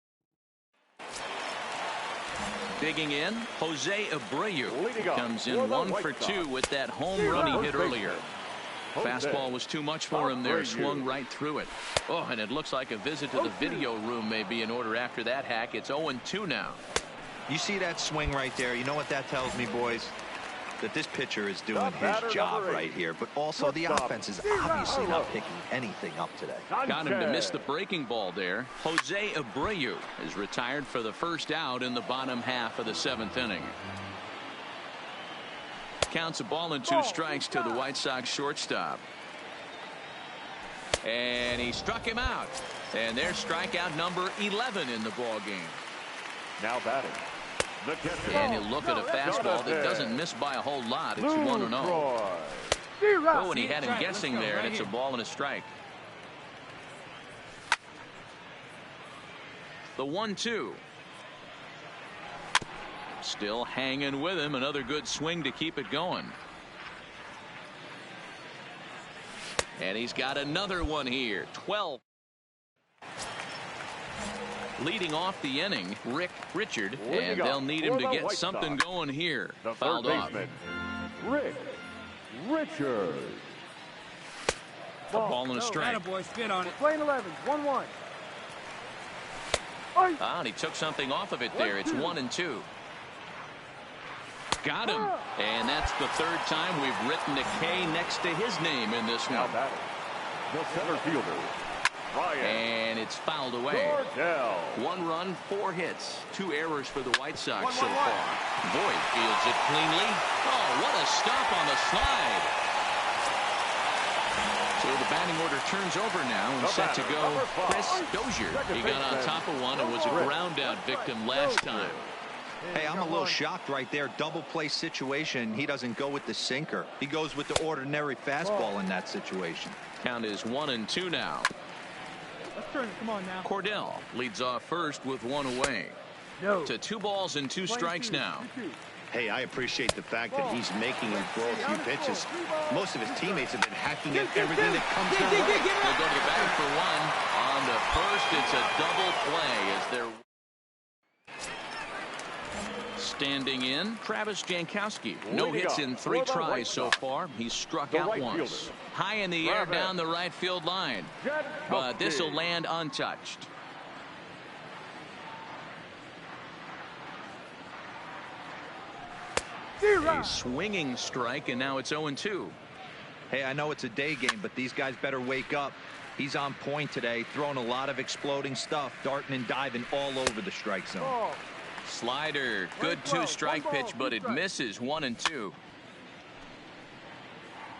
Digging in, Jose Abreu comes in 1 for 2 with that home run he hit earlier. Fastball was too much for him there, swung right through it. Oh, and it looks like a visit to the video room may be in order after that hack. It's 0-2 now. You see that swing right there? You know what that tells me, boys? That this pitcher is doing his job right here, but also the offense is obviously not picking anything up today. Got him to miss the breaking ball there. Jose Abreu is retired for the first out in the bottom half of the 7th inning. Counts a ball and 2 strikes to the White Sox shortstop. And he struck him out. And there's strikeout number 11 in the ball game. Now batting. And you look at a fastball that doesn't miss by a whole lot. It's 1-0. Oh, and he had him guessing there, and it's a ball and a strike. The 1-2. Still hanging with him. Another good swing to keep it going. And he's got another one here. 12. Leading off the inning, Richard, and they'll need him to get something going here. Fouled off. Richard. A ball and a strike. Spin on it. Playing 11, 1-1. And he took something off of it there. It's 1-2. Got him. And that's the 3rd time we've written a K next to his name in this one. The center fielder. And it's fouled away. 1 run, 4 hits, 2 errors for the White Sox so far. Boyd fields it cleanly. Oh, what a stop on the slide. So the batting order turns over now and set to go Chris Dozier. He got on top of one and was a ground out victim last time. Hey, I'm a little shocked right there. Double play situation. He doesn't go with the sinker. He goes with the ordinary fastball in that situation. Count is 1-2 now. Let's turn it. Come on now. Cordell leads off first with 1 away. To 2 balls and 2 strikes now. Hey, I appreciate the fact that he's making him throw a few pitches. Most of his teammates have been hacking at everything that comes their way. They'll go to the batter for 1. On the first, it's a double play as they're standing in. Travis Jankowski. No hits in 3 tries so far. He's struck out once. High in the air down the right field line. But this will land untouched. A swinging strike, and now it's 0-2. Hey, I know it's a day game, but these guys better wake up. He's on point today, throwing a lot of exploding stuff, darting and diving all over the strike zone. Slider, good 2-strike pitch, but it misses. 1-2.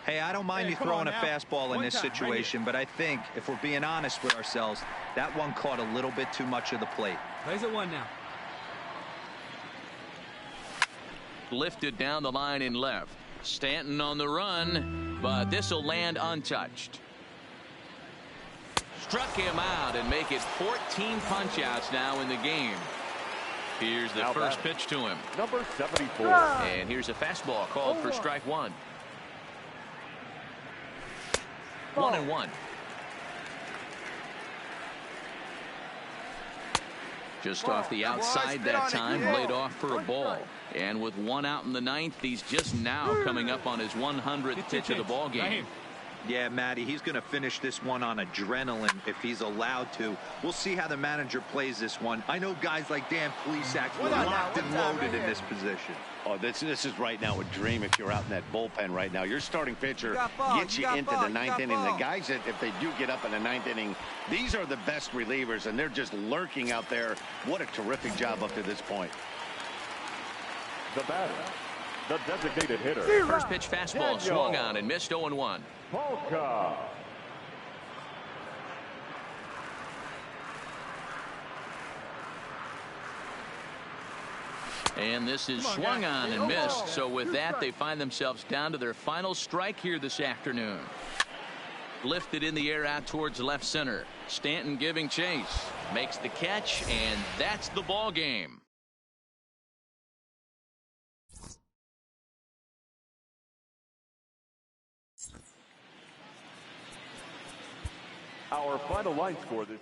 Hey, I don't mind you throwing a fastball in this situation, but I think if we're being honest with ourselves, that one caught a little bit too much of the plate. Plays at 1 now. Lifted down the line in left. Stanton on the run, but this will land untouched. Struck him out and make it 14 punch-outs now in the game. Here's the first pitch to him. Number 74. And here's a fastball called for strike 1. 1-1. Just off the outside that time, laid off for a ball. And with 1 out in the 9th, he's just now coming up on his 100th pitch of the ball game. Yeah, Matty, he's going to finish this one on adrenaline if he's allowed to. We'll see how the manager plays this one. I know guys like Dan Plesac were locked and loaded in this position. Oh, this is right now a dream if you're out in that bullpen right now. Your starting pitcher gets you into the 9th inning. The guys that, if they do get up in the 9th inning, these are the best relievers, and they're just lurking out there. What a terrific job up to this point. The batter, the designated hitter. First pitch fastball swung on and missed. 0-1. Polka. And this is swung on and missed. So with that, they find themselves down to their final strike here this afternoon. Lifted in the air out towards left center. Stanton giving chase. Makes the catch, and that's the ball game. Our final line score this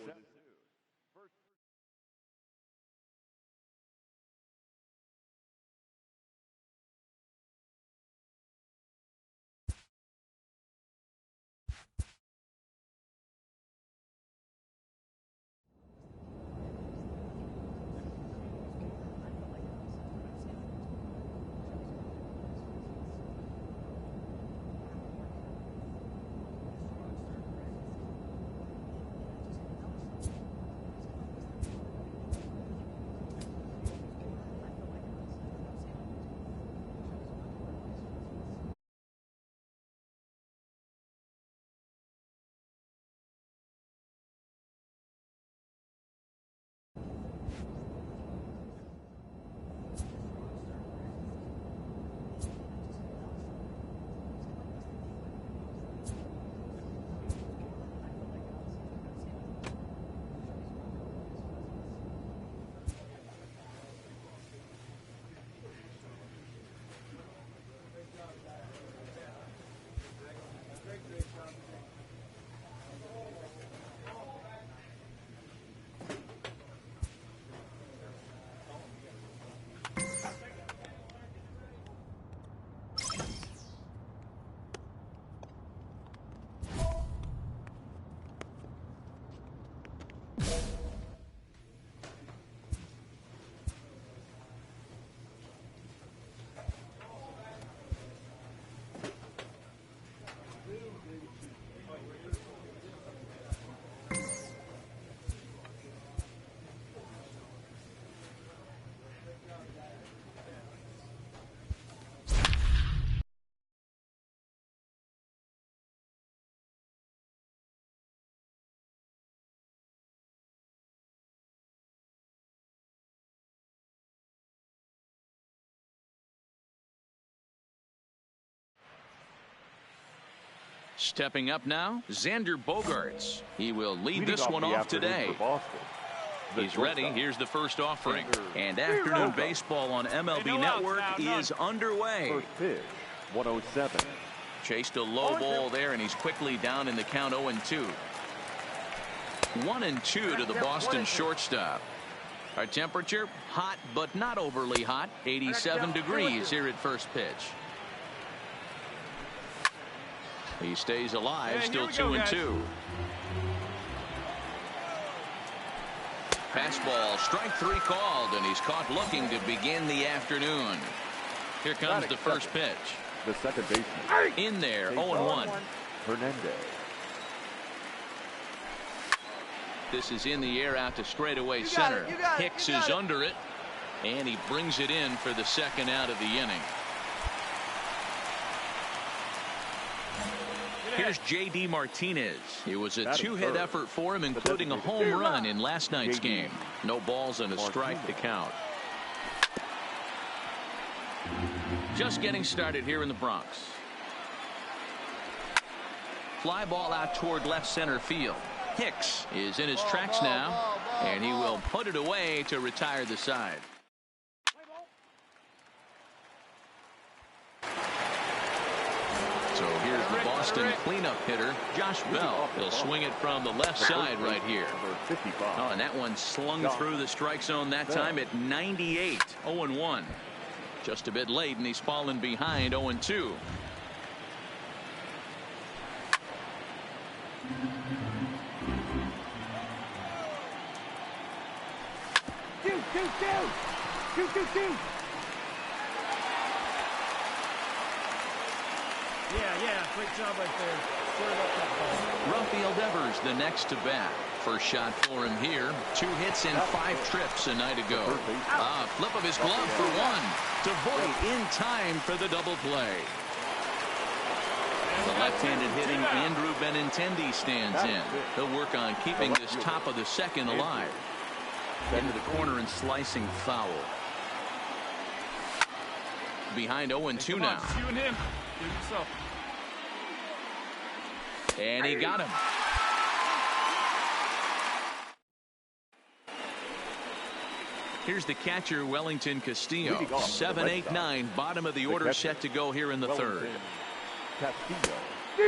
Stepping up now, Xander Bogaerts. He will lead this one off today. He's ready. Here's the first offering. And afternoon baseball on MLB Network is underway. First pitch, 107. Chased a low ball there, and he's quickly down in the count 0-2. 1-2 to the Boston shortstop. Our temperature, hot but not overly hot. 87 degrees here at first pitch. He stays alive, still 2-2. Fastball, strike 3 called, and he's caught looking to begin the afternoon. Here comes the first pitch. The second baseman. In there, 0-1. Hernandez. This is in the air out to straightaway center. Hicks is under it, and he brings it in for the second out of the inning. Here's J.D. Martinez. It was a 2-hit effort for him, including a home run in last night's game. No balls and a strike to count. Just getting started here in the Bronx. Fly ball out toward left center field. Hicks is in his tracks now, and he will put it away to retire the side. So here's the Boston cleanup hitter, Josh Bell. He'll swing it from the left side right here. Oh, and that one slung through the strike zone that time at 98. 0-1. Just a bit late, and he's fallen behind 0-2. Yeah, great job right there. Squared up that ball. Rafael Devers the next to bat. First shot for him here. 2 hits and 5 trips a night ago. Flip of his glove for 1. To Voit in time for the double play. The left-handed hitting Andrew Benintendi stands in. He'll work on keeping this top of the second alive. Into the corner and slicing foul. Behind 0-2 now. You and him. Do yourself. And he got him. Here's the catcher, Wellington Castillo. 7-8-9, bottom of the order, set to go here in the third.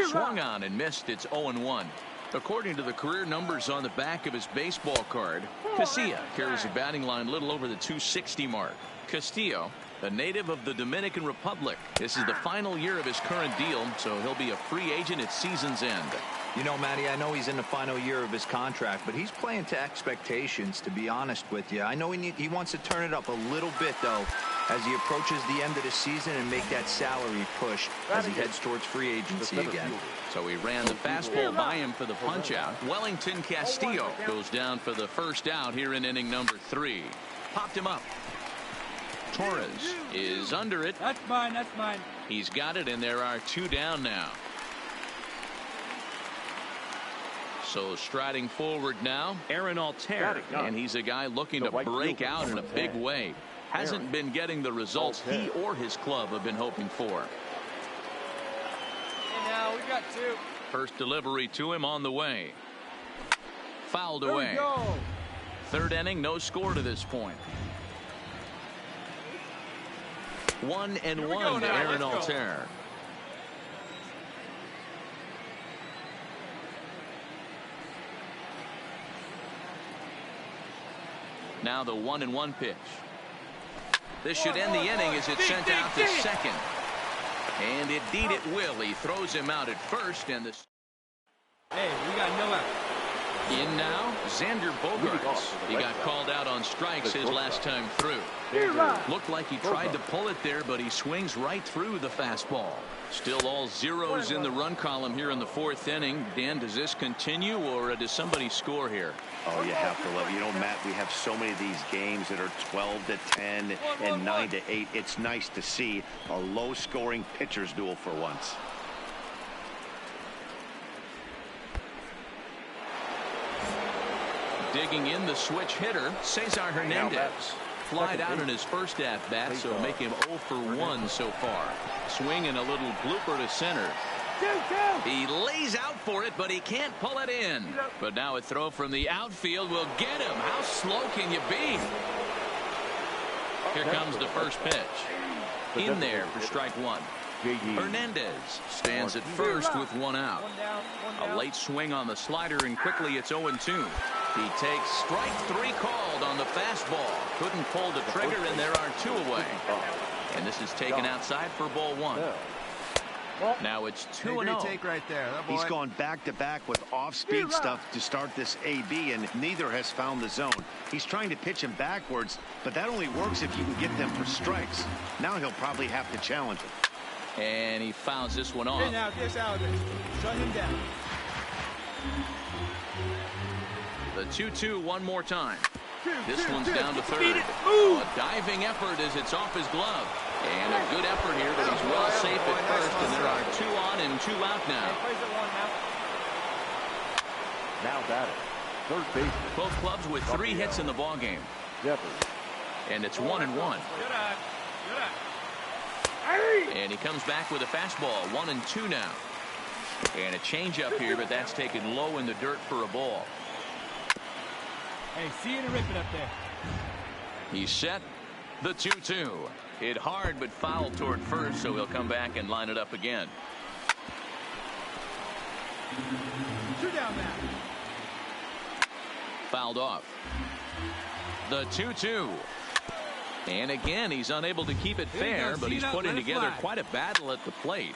Swung on and missed. It's 0-1. According to the career numbers on the back of his baseball card, Casilla carries a batting line little over the 260 mark. Castillo, a native of the Dominican Republic. This is the final year of his current deal, so he'll be a free agent at season's end. You know, Matty, I know he's in the final year of his contract, but he's playing to expectations, to be honest with you. I know he wants to turn it up a little bit, though, as he approaches the end of the season and make that salary push as he heads towards free agency again. So he ran the fastball by him for the punch-out. Wellington Castillo goes down for the first out here in inning number 3. Popped him up. Torres is under it. That's mine. He's got it, and there are 2 down now. So striding forward now, Aaron Altair, and he's a guy looking to break out in a big way. Hasn't been getting the results he or his club have been hoping for. And now we got 2. First delivery to him on the way. Fouled away. Go. Third inning, no score to this point. 1-1 to Aaron Altair. Now the 1-1 pitch. This should end the inning as it's sent out to second. And indeed it will. He throws him out at first, and this. Hey, we got no out. In now, Xander Bogaerts. He got called out on strikes his last time through. Looked like he tried to pull it there, but he swings right through the fastball. Still all zeros in the run column here in the 4th inning. Dan, does this continue, or does somebody score here? Oh, you have to love it. You know, Matt, we have so many of these games that are 12-10 and 9-8. It's nice to see a low-scoring pitcher's duel for once. Digging in the switch hitter, Cesar Hernandez. Flied out in his first at-bat, so make him 0 for 1 so far. Swing and a little blooper to center. He lays out for it, but he can't pull it in. But now a throw from the outfield will get him. How slow can you be? Here comes the first pitch. In there for strike one. Hernandez stands at first with one out. A late swing on the slider, and quickly it's 0-2. He takes strike three called on the fastball. Couldn't pull the trigger, and there are two away. And this is taken outside for ball one. Now it's 2-0. Take right there. He's gone back-to-back with off-speed stuff to start this AB, and neither has found the zone. He's trying to pitch him backwards, but that only works if you can get them for strikes. Now he'll probably have to challenge him. And he fouls this one off. Now, get out of it. Shut him down. The 2-2 one more time. This one's down to third. A diving effort as it's off his glove. And a good effort here, but he's well safe at first, and there are 2 on and 2 out now. Now batting, third baseman. Both clubs with 3 hits in the ballgame. And it's 1-1. And he comes back with a fastball, 1-2 now. And a changeup here, but that's taken low in the dirt for a ball. Hey, see you to rip it up there. He's set. The 2-2. Hit hard but fouled toward first, so he'll come back and line it up again. 2 down now. Fouled off. The 2-2. And again, he's unable to keep it fair, but he's putting together quite a battle at the plate.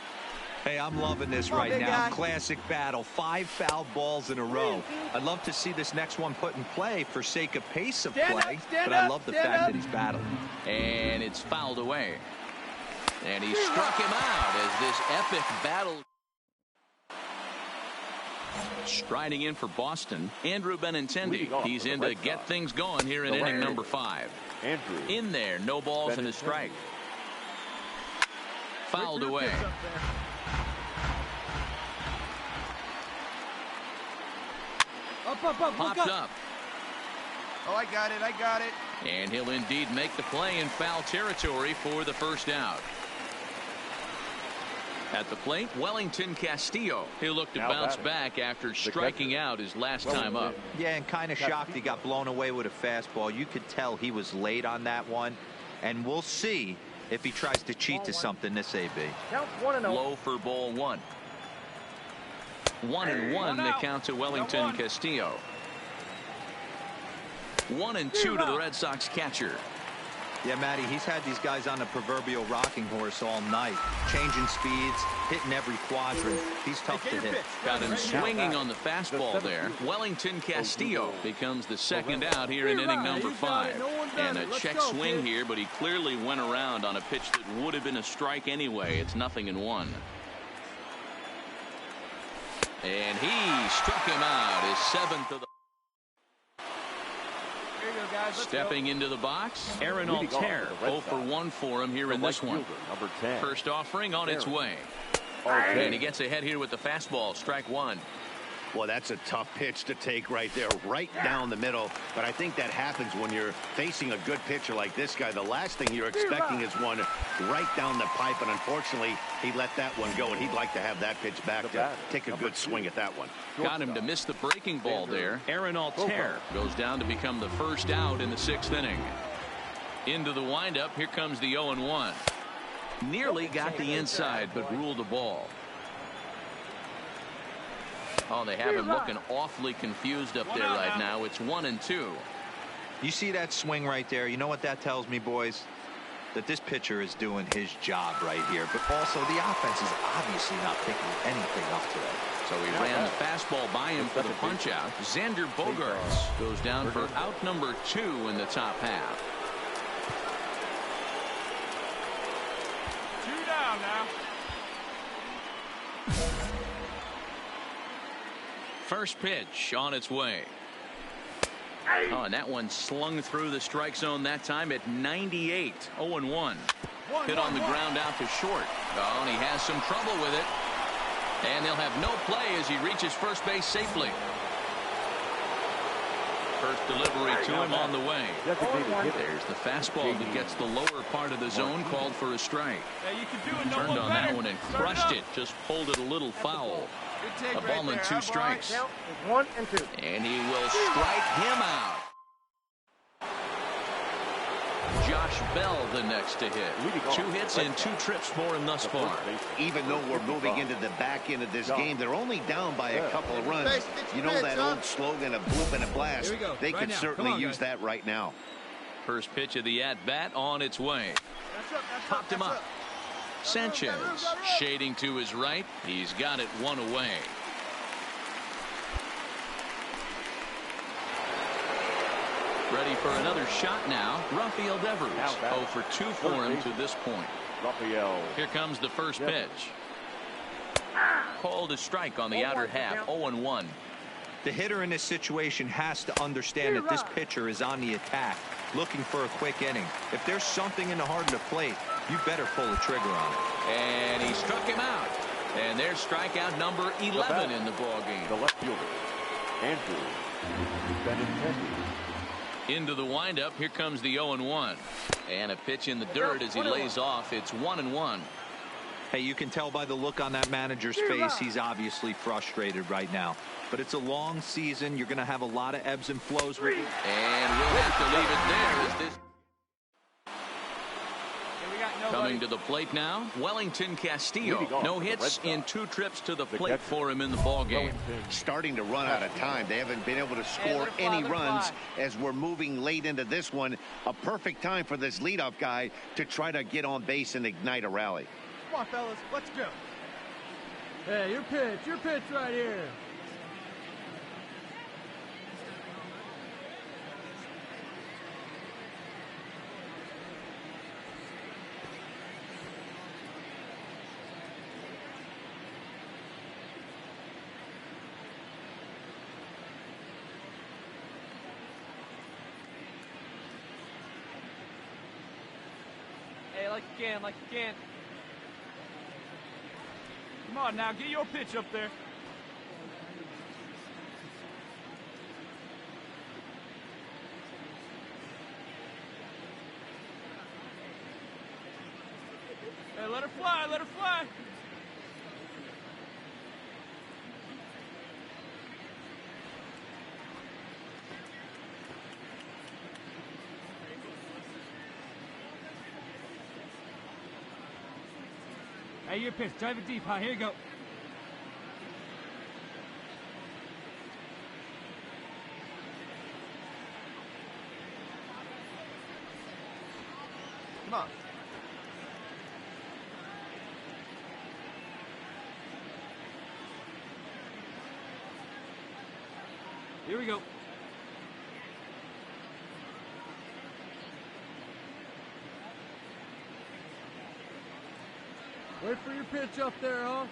Hey, I'm loving this right now. Classic battle. 5 foul balls in a row. I'd love to see this next one put in play for sake of pace of play, but I love the fact that he's battling. And it's fouled away. And he struck him out as this epic battle. Striding in for Boston, Andrew Benintendi. He's in to get things going here in inning number 5. In there, no balls and a strike. Fouled away. Popped up. Oh, I got it. And he'll indeed make the play in foul territory for the first out. At the plate, Wellington Castillo. He'll look to bounce back after striking out his last time up. Yeah, and kind of shocked he got blown away with a fastball. You could tell he was late on that one. And we'll see if he tries to cheat to something this AB. Low for ball one. 1-1 the count to Wellington Castillo. 1-2 to the Red Sox catcher. Yeah, Matty, he's had these guys on a proverbial rocking horse all night. Changing speeds, hitting every quadrant. He's tough to hit. Got him swinging on the fastball there. Wellington Castillo becomes the second out here in inning number 5. And a check swing here, but he clearly went around on a pitch that would have been a strike anyway. It's 0-1. And he struck him out, his 7th of the. Stepping into the box, Aaron Altair. 0 for 1 for him here in this one. First offering on its way. And he gets ahead here with the fastball, strike 1. Well, that's a tough pitch to take right there, right down the middle. But I think that happens when you're facing a good pitcher like this guy. The last thing you're expecting is one right down the pipe, and unfortunately, he let that one go, and he'd like to have that pitch back to take a good swing at that one. Got him to miss the breaking ball there. Aaron Altair goes down to become the first out in the 6th inning. Into the windup, here comes the 0-1. Nearly got the inside, but ruled a ball. Oh, they have him looking awfully confused up there right now. It's 1-2. You see that swing right there? You know what that tells me, boys? That this pitcher is doing his job right here. But also, the offense is obviously not picking anything up today. So he ran the fastball by him for the punch-out. Xander Bogaerts goes down for out number 2 in the top half. 2 down now. First pitch on its way. Oh, and that one slung through the strike zone that time at 98. 0-1. Hit on the ground out to short. Oh, and he has some trouble with it. And they'll have no play as he reaches first base safely. First delivery to him on the way. There's the fastball that gets the lower part of the zone, called for a strike. Turned on that one and crushed it. Just pulled it a little foul. A ball and 2 strikes. 1 and 2. And he will strike him out. Josh Bell the next to hit. 2 hits and 2 trips for him thus far. Even though we're moving into the back end of this game, they're only down by a couple of runs. You know that old slogan of bloop and a blast? They could certainly use that right now. First pitch of the at-bat on its way. Popped him up. Sanchez shading to his right. He's got it 1 away. Ready for another shot now. Rafael Devers. 0 for 2 for him to this point. Here comes the first pitch. Called a strike on the outer half. 0-1. The hitter in this situation has to understand that this pitcher is on the attack, looking for a quick inning. If there's something in the heart of the plate, you better pull the trigger on it. And he struck him out. And there's strikeout number 11 in the ballgame. The left fielder, Andrew Benintendi. Into the windup. Here comes the 0-1. And a pitch in the dirt as he lays off. It's 1-1. Hey, you can tell by the look on that manager's face he's obviously frustrated right now. But it's a long season. You're going to have a lot of ebbs and flows. And we'll have to leave it there as this. Coming to the plate now, Wellington Castillo. No hits in 2 trips to the plate for him in the ballgame. Starting to run out of time. They haven't been able to score any runs as we're moving late into this one. A perfect time for this leadoff guy to try to get on base and ignite a rally. Come on, fellas, let's go. Hey, your pitch right here. Like you can. Come on now, get your pitch up there. Hey, let her fly, let her fly. Hey, your pitch. Drive it deep, huh? Here you go. Come on. Here we go. Wait for your pitch up there, huh?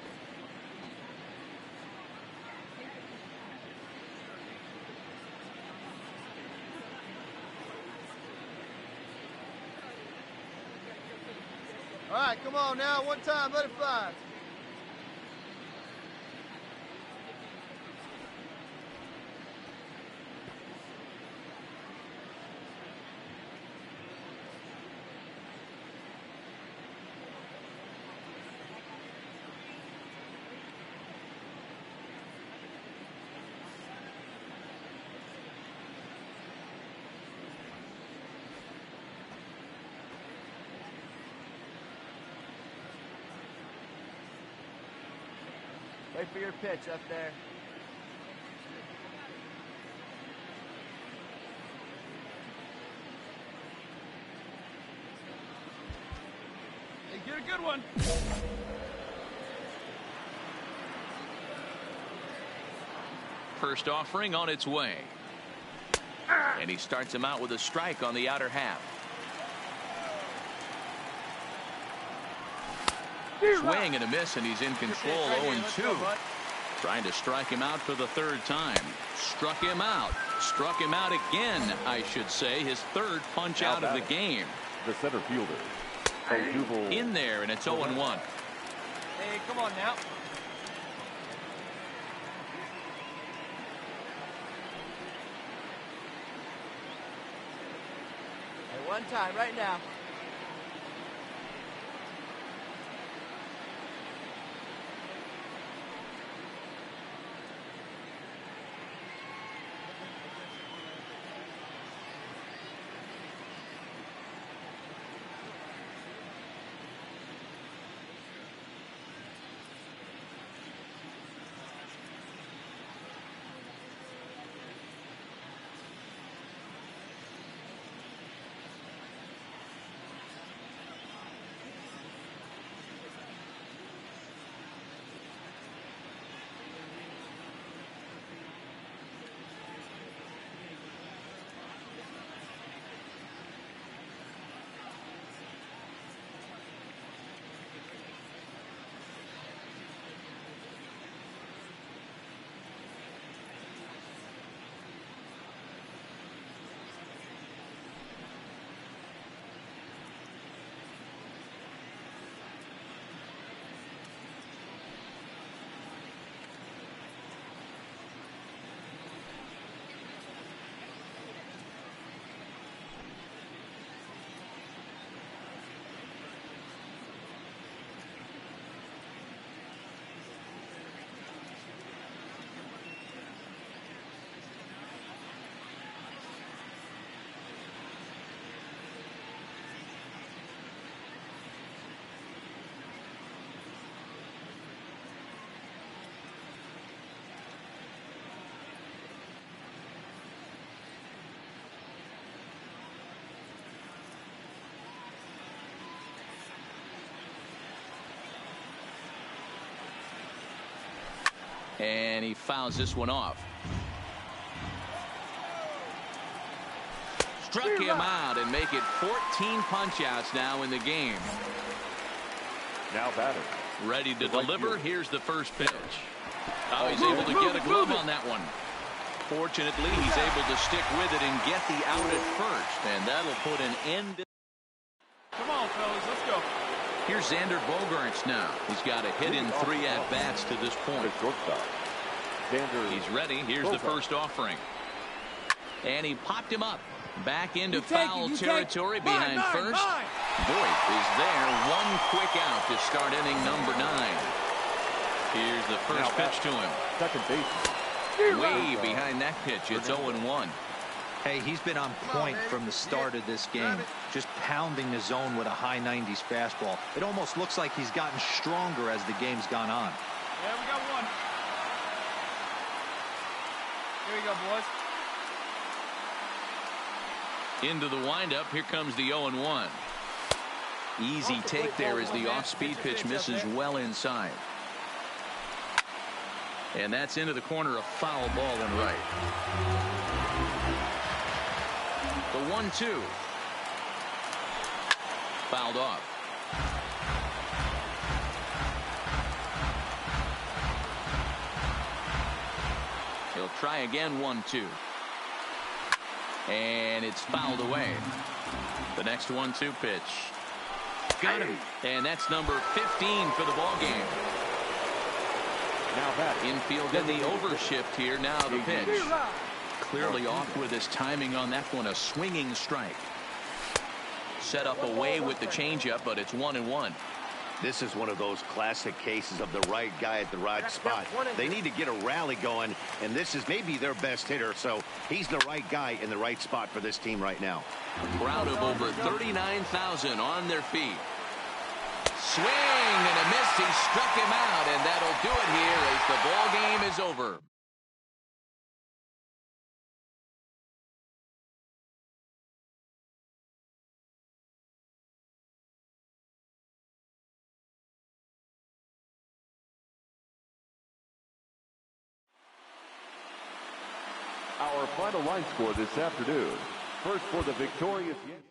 All right, come on now. One time, let it fly. Wait for your pitch up there. Hey, get a good one. First offering on its way. And he starts him out with a strike on the outer half. Swing and a miss, and he's in control. 0-2. Trying to strike him out for the 3rd time. Struck him out. Struck him out again, I should say. His 3rd punch out of the game. The center fielder. In there, and it's 0-1. Hey, come on now. One time, right now. And he fouls this one off. Struck him out and make it 14 punch-outs now in the game. Now batter. Ready to deliver. Here's the first pitch. Oh, he's able to get a glove on that one. Fortunately, he's able to stick with it and get the out at first. And that'll put an end to... Come on, fellas, let's go. Here's Xander Bogaerts now. He's got a hit in 3 at-bats to this point. He's ready. Here's the first offering. And he popped him up. Back into foul territory behind first. Voit is there. One quick out to start inning number 9. Here's the first pitch to him. Second base. Way behind that pitch. It's 0-1. Hey, he's been on point from the start of this game. Just pounding the zone with a high 90s fastball. It almost looks like he's gotten stronger as the game's gone on. Yeah, we got one. Here we go, boys. Into the windup. Here comes the 0-1. Easy take there as the off-speed pitch misses well inside. And that's into the corner, a foul ball and right. The 1-2. Fouled off. He'll try again. 1-2. And it's fouled away. The next 1-2 pitch. Got him. And that's number 15 for the ball game. Now back. Infield in the overshift here. Now the pitch. Clearly off with his timing on that one. A swinging strike. Set up away with the changeup, but it's 1-1. This is one of those classic cases of the right guy at the right spot. They need to get a rally going, and this is maybe their best hitter, so he's the right guy in the right spot for this team right now. A crowd of over 39,000 on their feet. Swing and a miss. He struck him out, and that'll do it here as the ball game is over. Our final line score this afternoon. First for the victorious Yankees.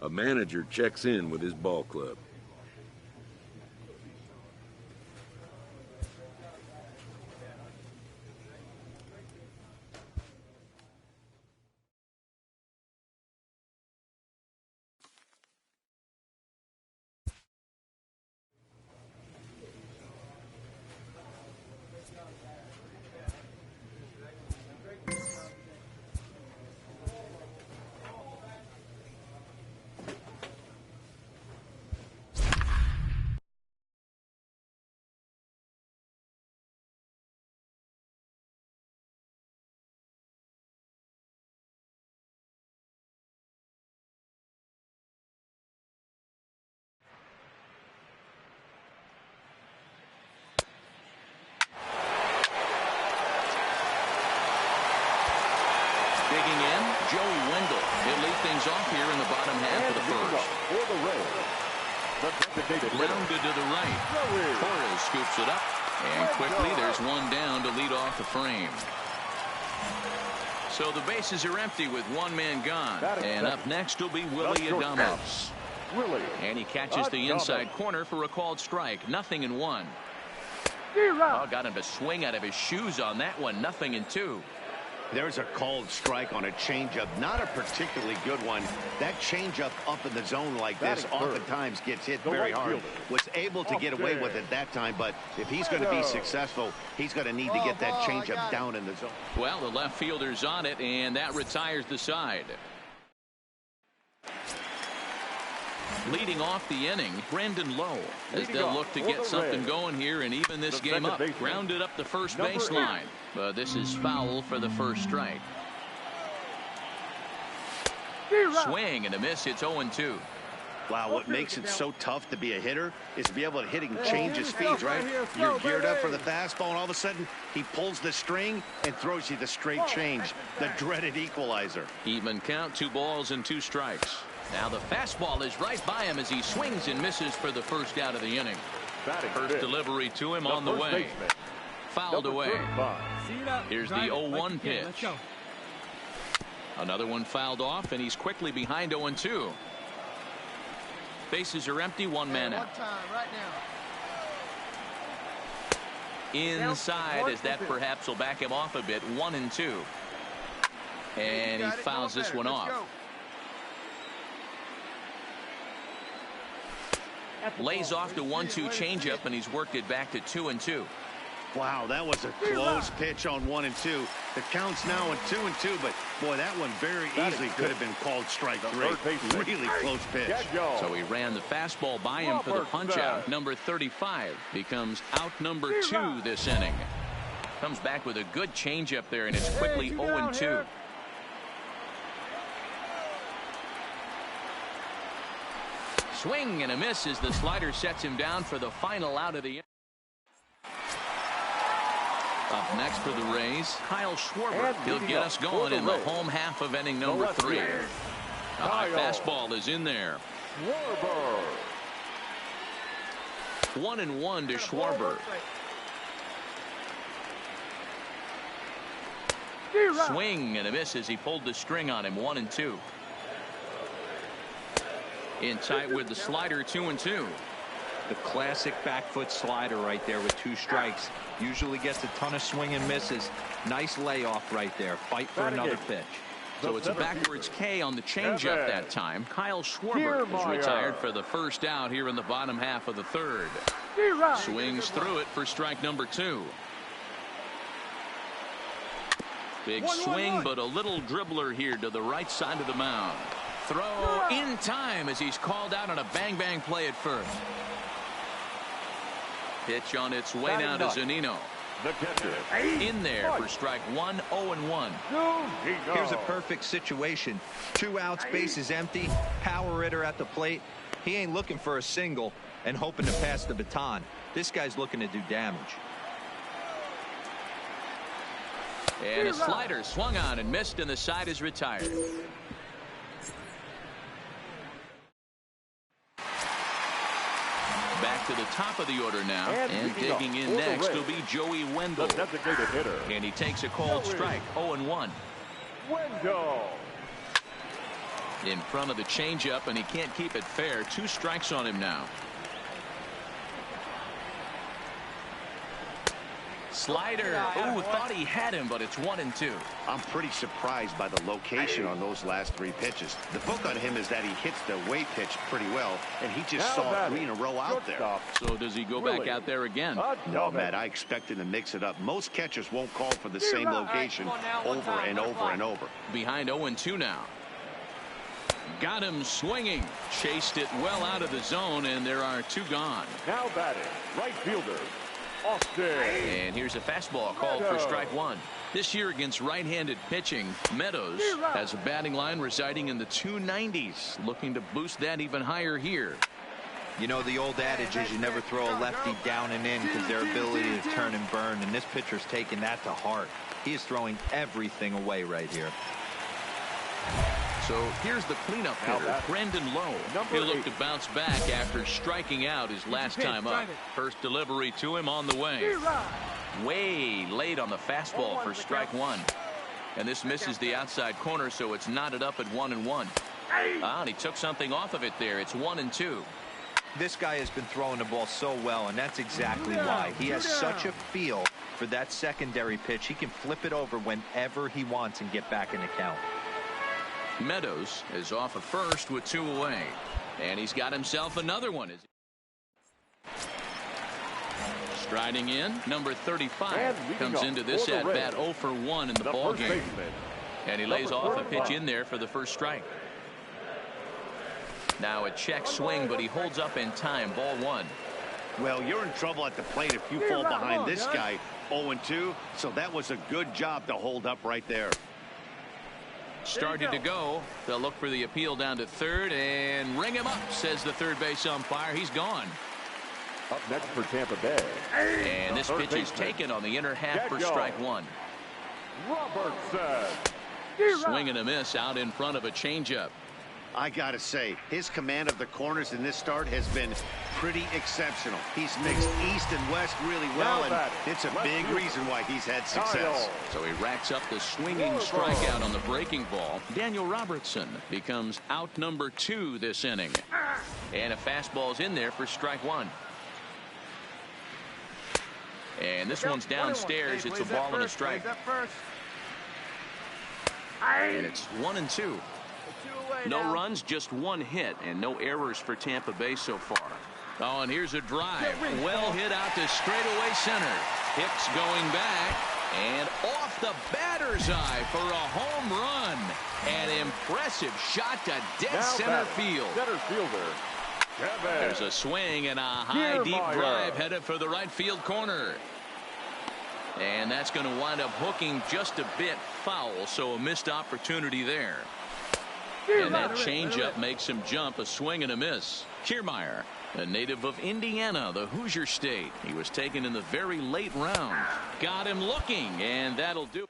A manager checks in with his ball club. Digging in, Joey Wendell. He'll lead things off here in the bottom half of the first. Grounded to the right. Torres scoops it up. And quickly there's one down to lead off the frame. So the bases are empty with one man gone. And up next will be Willie Adames. And he catches the inside corner for a called strike. 0-1. Oh, got him to swing out of his shoes on that one. 0-2. There's a called strike on a changeup, not a particularly good one. That changeup up in the zone like this oftentimes gets hit very hard. Was able to get away with it that time, but if he's going to be successful, he's going to need to get that changeup down in the zone. Well, the left fielder's on it, and that retires the side. Leading off the inning, Brandon Lowe, as they'll look to get something going here and even this game up. Grounded up the first baseline, but this is foul for the first strike. Swing and a miss. It's 0-2. Wow, what makes it so tough to be a hitter is to be able to hit and change his speeds, right? You're geared up for the fastball, and all of a sudden, he pulls the string and throws you the straight change, the dreaded equalizer. Even count, 2 balls and 2 strikes. Now the fastball is right by him as he swings and misses for the first out of the inning. First delivery to him on the way. Fouled away. Here's the 0-1 pitch. Another one fouled off, and he's quickly behind 0-2. Bases are empty, one man out. Inside, as that perhaps will back him off a bit. 1-2. And he fouls this one off. Lays off the 1-2 changeup, and he's worked it back to 2-2. Wow, that was a close pitch on 1-2. The count's now at 2-2, but boy, that one very easily could have been called strike 3. Really close pitch. So he ran the fastball by him for the punch out. Number 35 becomes out number 2 this inning. Comes back with a good changeup there, and it's quickly 0-2. Swing and a miss as the slider sets him down for the final out of the inning. Up next for the Rays, Kyle Schwarber. He'll get us going in the home half of inning number 3. A high fastball is in there. 1-1 to Schwarber. Swing and a miss as he pulled the string on him. 1-2. In tight with the slider. 2-2. The classic back foot slider right there with 2 strikes. Usually gets a ton of swing and misses. Nice layoff right there. Fight for another pitch. So it's a backwards K on the changeup that time. Kyle Schwarber is retired for the first out here in the bottom half of the 3rd. Swings through it for strike number 2. Big swing, but a little dribbler here to the right side of the mound. Throw in time as he's called out on a bang-bang play at first. Pitch on its way now to Zunino. In there for strike 1, 0-1. Here's a perfect situation. 2 outs, bases empty, power hitter at the plate. He ain't looking for a single and hoping to pass the baton. This guy's looking to do damage. And a slider swung on and missed, and the side is retired. Back to the top of the order now, and digging in next will be Joey Wendell. And he takes a called strike. 0-1. in front of the changeup, and he can't keep it fair. 2 strikes on him now. Slider. Ooh, thought he had him, but it's 1-2. I'm pretty surprised by the location on those last 3 pitches. The book on him is that he hits the away pitch pretty well, and he just saw 3 in a row out there. So does he go back out there again? No, Matt, I expect him to mix it up. Most catchers won't call for the same location over and over and over. Behind 0-2 now. Got him swinging. Chased it well out of the zone, and there are 2 gone. Now batting, right fielder, Austin. And here's a fastball called for strike 1. This year against right-handed pitching, Meadows has a batting line residing in the 290s, looking to boost that even higher here. You know, the old adage is you never throw a lefty down and in because their ability to turn and burn, and this pitcher's taking that to heart. He is throwing everything away right here. So here's the cleanup hitter, Brandon Lowe. He'll look to bounce back after striking out his last time up. First delivery to him on the way. Way late on the fastball for strike 1. And this misses the outside corner, so it's knotted up at 1-1. And he took something off of it there. It's 1-2. This guy has been throwing the ball so well, and that's exactly why. He has such a feel for that secondary pitch. He can flip it over whenever he wants and get back in the count. Meadows is off at first with 2 away. And he's got himself another one. Striding in, number 35 comes into this at bat 0 for 1 in the ball game. And he lays off a pitch in there for the first strike. Now a check swing, but he holds up in time. Ball 1. Well, you're in trouble at the plate if you fall behind this guy 0-2. So that was a good job to hold up right there. Started to go. They'll look for the appeal down to third and ring him up, says the third base umpire. He's gone. Up next for Tampa Bay. And this pitch is taken on the inner half for strike 1. Robertson. Swing and a miss out in front of a changeup. I gotta say, his command of the corners in this start has been pretty exceptional. He's mixed east and west really well, and it's a big reason why he's had success. So he racks up the swinging strikeout on the breaking ball. Daniel Robertson becomes out number 2 this inning. And a fastball's in there for strike 1. And this one's downstairs. It's a ball and a strike. And it's 1-2. No runs, just 1 hit, and no errors for Tampa Bay so far. Oh, and here's a drive. Well hit out to straightaway center. Hicks going back, and off the batter's eye for a home run. An impressive shot to dead center field. Center fielder. There's a swing and a high, deep drive headed for the right field corner. And that's going to wind up hooking just a bit foul, so a missed opportunity there. And that changeup makes him jump. A swing and a miss. Kiermaier, a native of Indiana, the Hoosier State. He was taken in the very late round. Got him looking, and that'll do.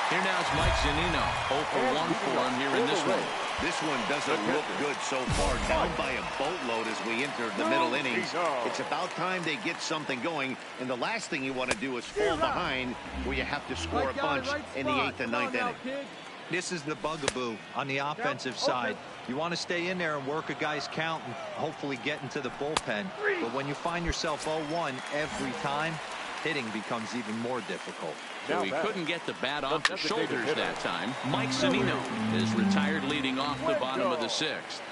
Here now is Mike Zunino. 0 for 1 for him here in this one. This one doesn't look good so far. Down by a boatload as we enter the middle innings. It's about time they get something going. And the last thing you want to do is fall behind where you have to score a bunch in the 8th and 9th inning. This is the bugaboo on the offensive side. You want to stay in there and work a guy's count and hopefully get into the bullpen. But when you find yourself 0-1 every time, hitting becomes even more difficult. So he couldn't get the bat off the shoulders that time. Mike Zunino is retired leading off the bottom of the 6th.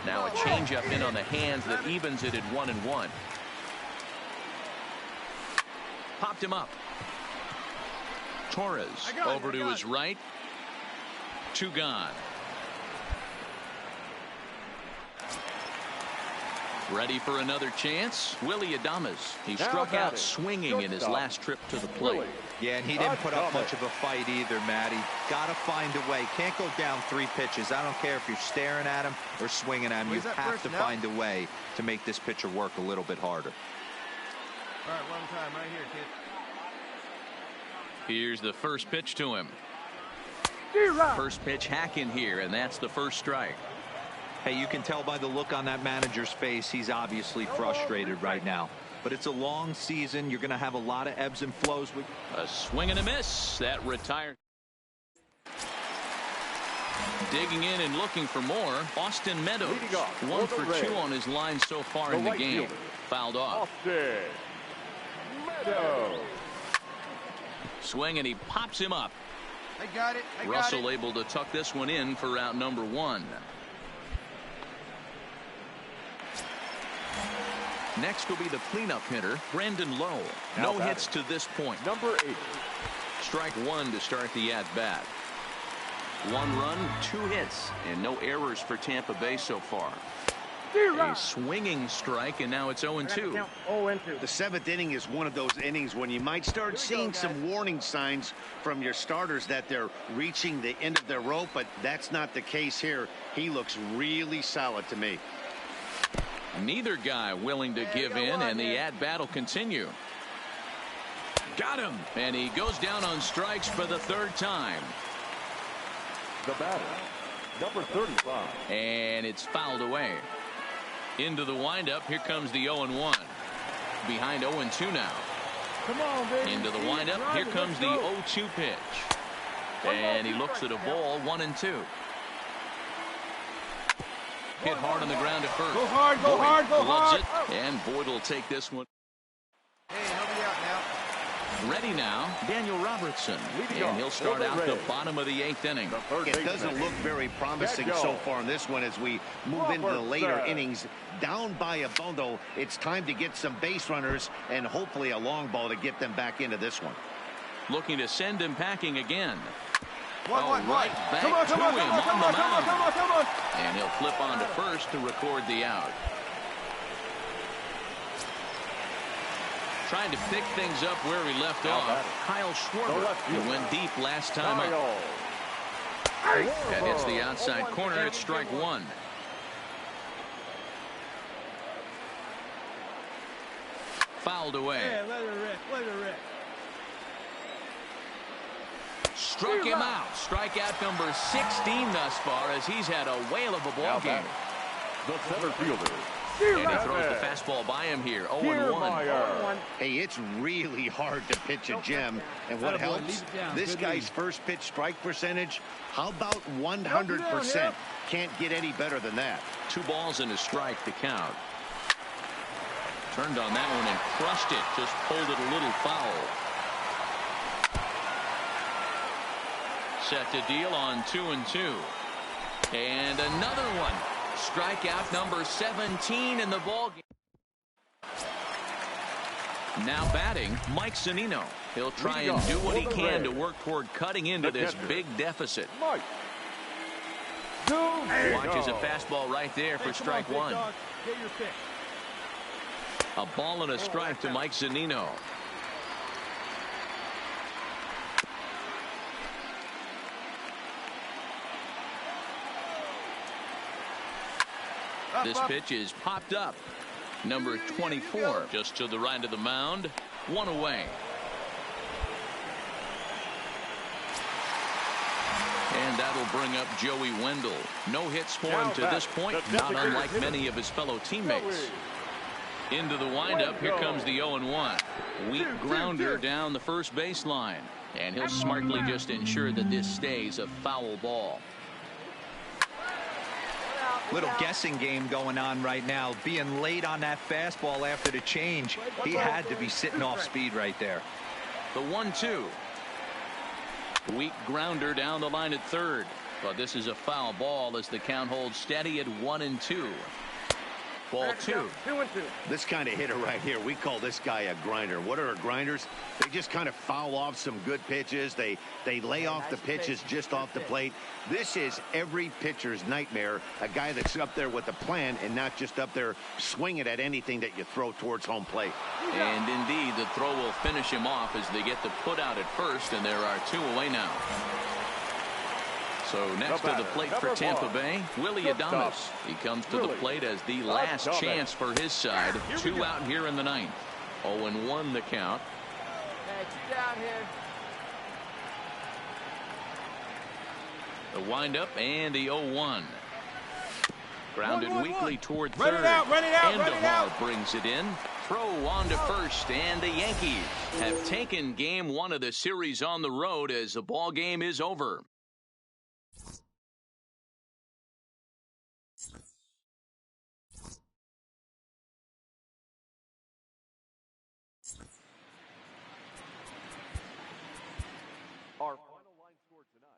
Now a changeup in on the hands that evens it at 1-1. Popped him up. Torres over to his right. 2 gone. Ready for another chance. Willie Adames. He struck out swinging in his last trip to the plate. Yeah, and he didn't put up much of a fight either, Matty. Got to find a way. Can't go down 3 pitches. I don't care if you're staring at him or swinging at him. You have to find a way to make this pitcher work a little bit harder. All right, one time right here, kid. Here's the first pitch to him. First pitch hack in here, and that's the first strike. Hey, you can tell by the look on that manager's face, he's obviously frustrated right now. But it's a long season. You're going to have a lot of ebbs and flows. A swing and a miss. That retired. Digging in and looking for more, Austin Meadows. 1 for 2 on his line so far in the game. Fouled off. Austin Meadows. Swing, and he pops him up. I got it. Russell able to tuck this one in for out number 1. Next will be the cleanup hitter, Brandon Lowe. No hits to this point. Number 8. Strike 1 to start the at-bat. 1 run, 2 hits, and no errors for Tampa Bay so far. A swinging strike, and now it's 0-2. The 7th inning is one of those innings when you might start seeing some warning signs from your starters that they're reaching the end of their rope, but that's not the case here. He looks really solid to me. Neither guy willing to give in, and the at-bat will continue. Got him, and he goes down on strikes for the 3rd time. The batter, number 35. And it's fouled away. Into the windup. Here comes the 0-1. Behind 0-2 now. Come on, baby. Into the windup. Here comes the 0-2 pitch. And he looks at a ball, 1-2. Hit hard on the ground at first. Go hard, go hard, go hard. It, and Boyd will take this one. Hey, help me out now. Ready now, Daniel Robertson. And he'll start out the bottom of the 8th inning. It doesn't look very promising so far in this one as we move into the later innings. Down by a bundle, it's time to get some base runners and hopefully a long ball to get them back into this one. Looking to send him packing again. Right back to him on the mound. And he'll flip on to first to record the out. Trying to pick things up where he left off. Kyle Schwarber. He went deep last time up. That hits the outside corner. It's strike 1. Fouled away. Hey, let her rip. Struck him out. Strikeout number 16 thus far as he's had a whale of a ball game. The center fielder. And he throws the fastball by him here. 0-1. Hey, it's really hard to pitch a gem. And what helps, this guy's first pitch strike percentage, how about 100%? Can't get any better than that. 2 balls and a strike to count. Turned on that one and crushed it. Just pulled it a little foul. Set to deal on 2-2. And another one. Strikeout number 17 in the ballgame. Now batting, Mike Zunino. He'll try and do what he can to work toward cutting into this big deficit. Watches a fastball right there for strike 1. A ball and a strike to Mike Zunino. This pitch is popped up. Number 24 just to the right of the mound. 1 away. And that'll bring up Joey Wendell. No hits for him to this point, not unlike many of his fellow teammates. Into the windup. Here comes the 0-1. Weak grounder down the first baseline. And he'll smartly just ensure that this stays a foul ball. Little guessing game going on right now. Being late on that fastball after the change. He had to be sitting off speed right there. The 1-2. Weak grounder down the line at third. But this is a foul ball as the count holds steady at 1-2. Ball 2. This kind of hitter right here, we call this guy a grinder. What are grinders? They just kind of foul off some good pitches. They lay off the pitches just off the plate. This is every pitcher's nightmare. A guy that's up there with a plan and not just up there swinging at anything that you throw towards home plate. And indeed, the throw will finish him off as they get the put out at first, and there are 2 away now. So next to the plate for Tampa Bay, Willie Adames. He comes to the plate as the last chance for his side. 2 out here in the 9th. 0-1 the count. The windup and the 0-1. Grounded weakly toward third. Andahar brings it in. Throw on to first, and the Yankees have taken game 1 of the series on the road as the ball game is over. Our final line score tonight.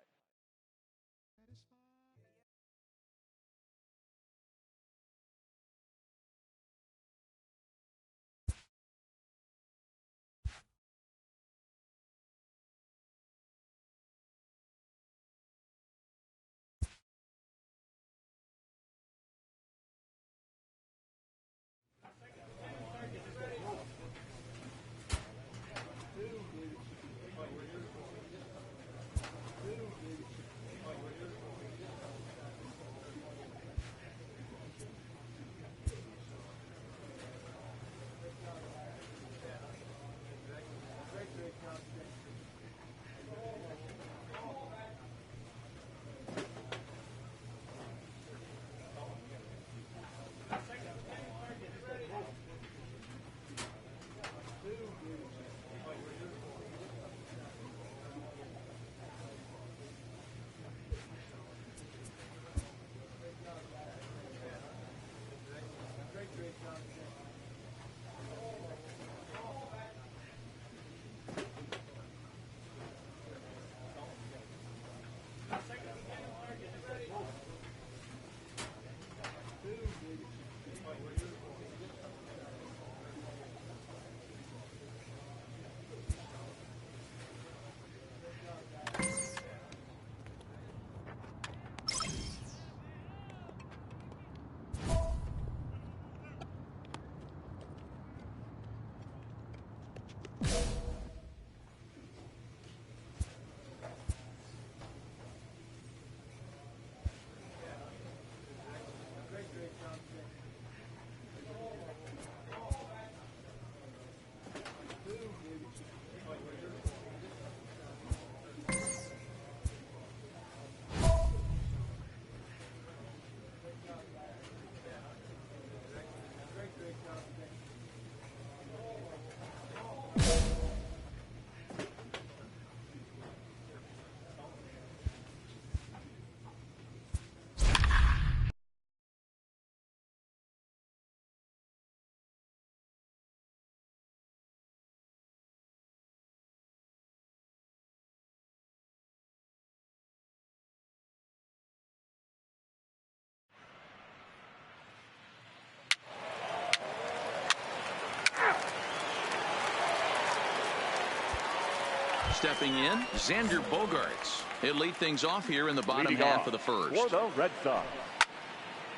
Stepping in, Xander Bogaerts. He'll lead things off here in the bottom half of the first. For the Red Sox,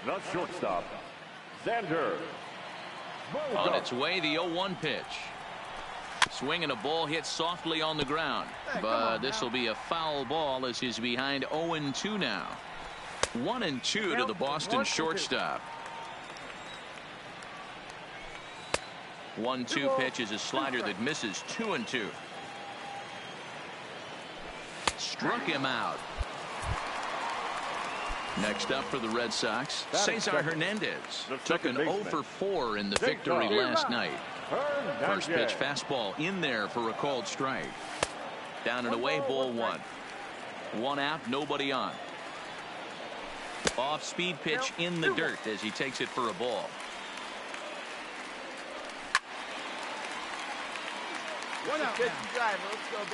the shortstop, Xander Bogaerts. On its way, the 0-1 pitch. Swinging a ball hit softly on the ground. But this will be a foul ball as he's behind 0-2 now. 1-2 to the Boston shortstop. 1-2 pitch is a slider that misses 2-2. Struck him out. Next up for the Red Sox, Cesar Hernandez took an 0-for-4 in the victory last night. First pitch fastball in there for a called strike. Down and away, ball one. One out, nobody on. Off speed pitch in the dirt as he takes it for a ball.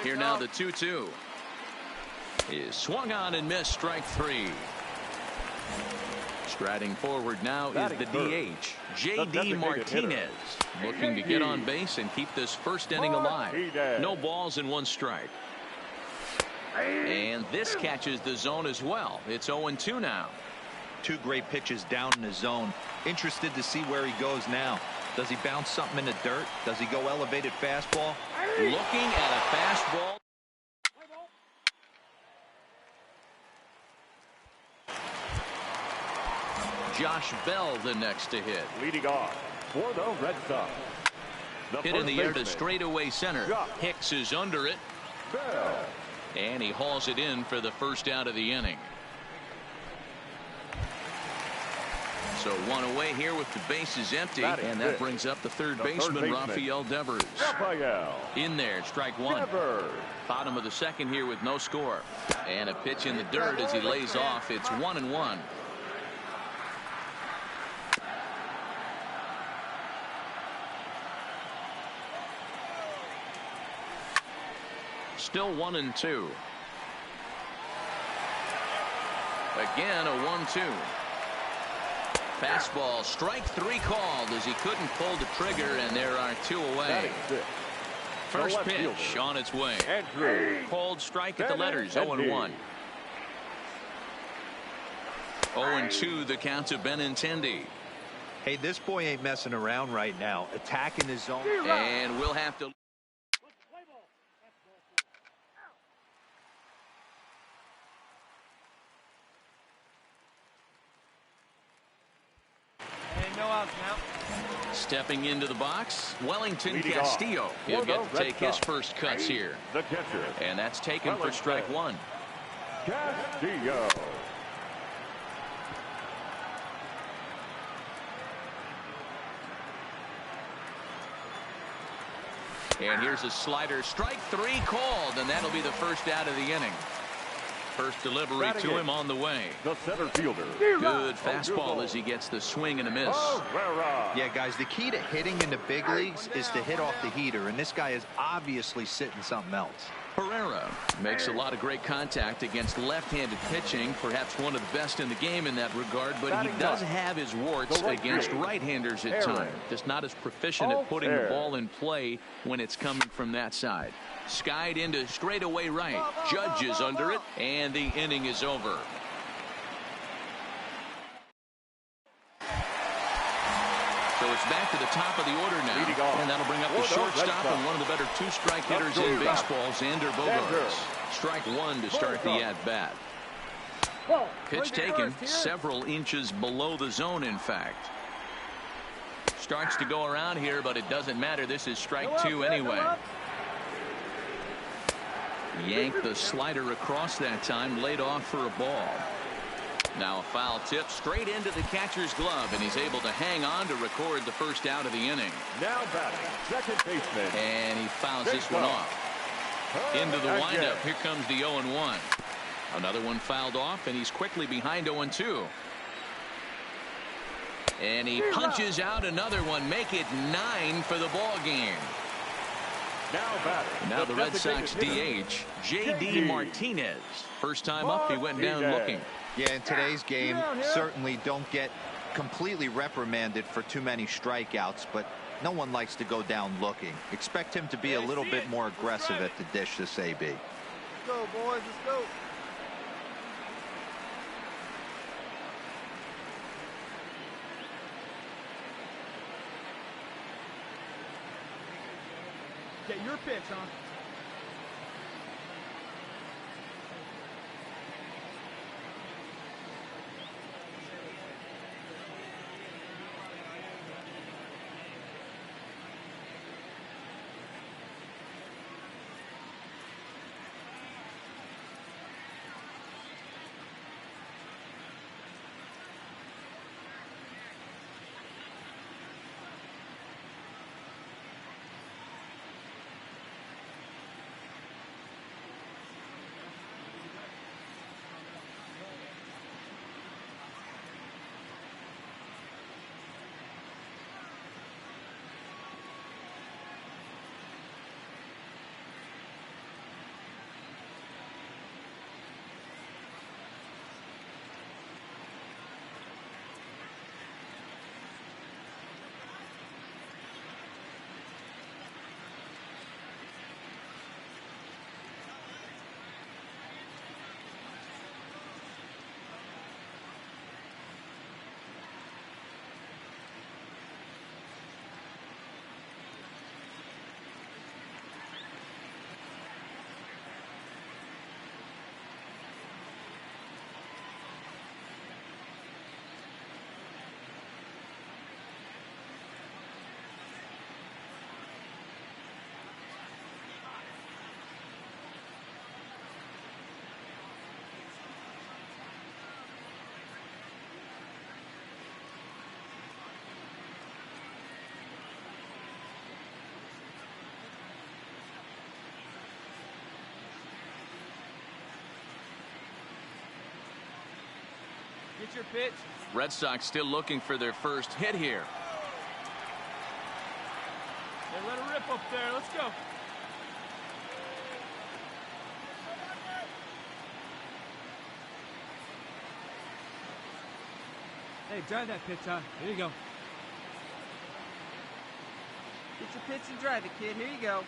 Here now the 2-2 is swung on and missed, strike three. Striding forward now is the DH, J.D. Martinez, looking to get on base and keep this first inning alive. No balls and one strike. And this catches the zone as well. It's 0-2 now. Two great pitches down in the zone. Interested to see where he goes now. Does he bounce something in the dirt? Does he go elevated fastball? Looking at a fastball. Josh Bell the next to hit. Leading off for the Red Sox. Hit in the air to straightaway center. Hicks is under it. Bell. And he hauls it in for the first out of the inning. So one away here with the bases empty. And that brings up the third baseman, Rafael Devers. In there, strike one. Bottom of the second here with no score. And a pitch in the dirt as he lays off. It's 1-1. Still 1-2. Again, a 1-2. Fastball, strike 3 called as he couldn't pull the trigger, and there are 2 away. First pitch on its way. Called strike at the letters, 0-1. 0-2 the count to Benintendi. Hey, this boy ain't messing around right now. Attacking his zone. And we'll have to. Stepping into the box, Wellington Castillo. He'll get to take his first cuts here. And that's taken for strike 1. Castillo. And here's a slider, strike 3 called, and that'll be the first out of the inning. First delivery to him on the way. The center fielder. Good fastball as he gets the swing and a miss. Yeah, guys, the key to hitting in the big leagues is to hit off the heater, and this guy is obviously sitting something else. Herrera makes a lot of great contact against left-handed pitching, perhaps one of the best in the game in that regard, but he does have his warts against right-handers at times. Just not as proficient at putting the ball in play when it's coming from that side. Skied into straightaway right. Judge is under it, and the inning is over. So it's back to the top of the order now, and that'll bring up the shortstop and one of the better 2-strike hitters in baseball, Xander Bogaerts. Strike 1 to start the at-bat. Pitch taken several inches below the zone, in fact. Starts to go around here, but it doesn't matter. This is strike 2 anyway. Yanked the slider across that time, laid off for a ball. Now a foul tip straight into the catcher's glove, and he's able to hang on to record the first out of the inning. Now batting, second baseman. And he fouls this one off. Into the windup. Here comes the 0-1. Another one fouled off, and he's quickly behind 0-2. And he punches out another one. Make it 9 for the ball game. Now the Red Sox DH, J.D. Martinez. First time up, he went down looking. Yeah, in today's game, certainly don't get completely reprimanded for too many strikeouts, but no one likes to go down looking. Expect him to be a little bit more aggressive at the dish this AB. Let's go, boys. Let's go. Get your pitch, huh? Get your pitch. Red Sox still looking for their first hit here. Hey, let it rip up there. Let's go. Hey, drive that pitch, huh? Here you go. Get your pitch and drive it, kid. Here you go.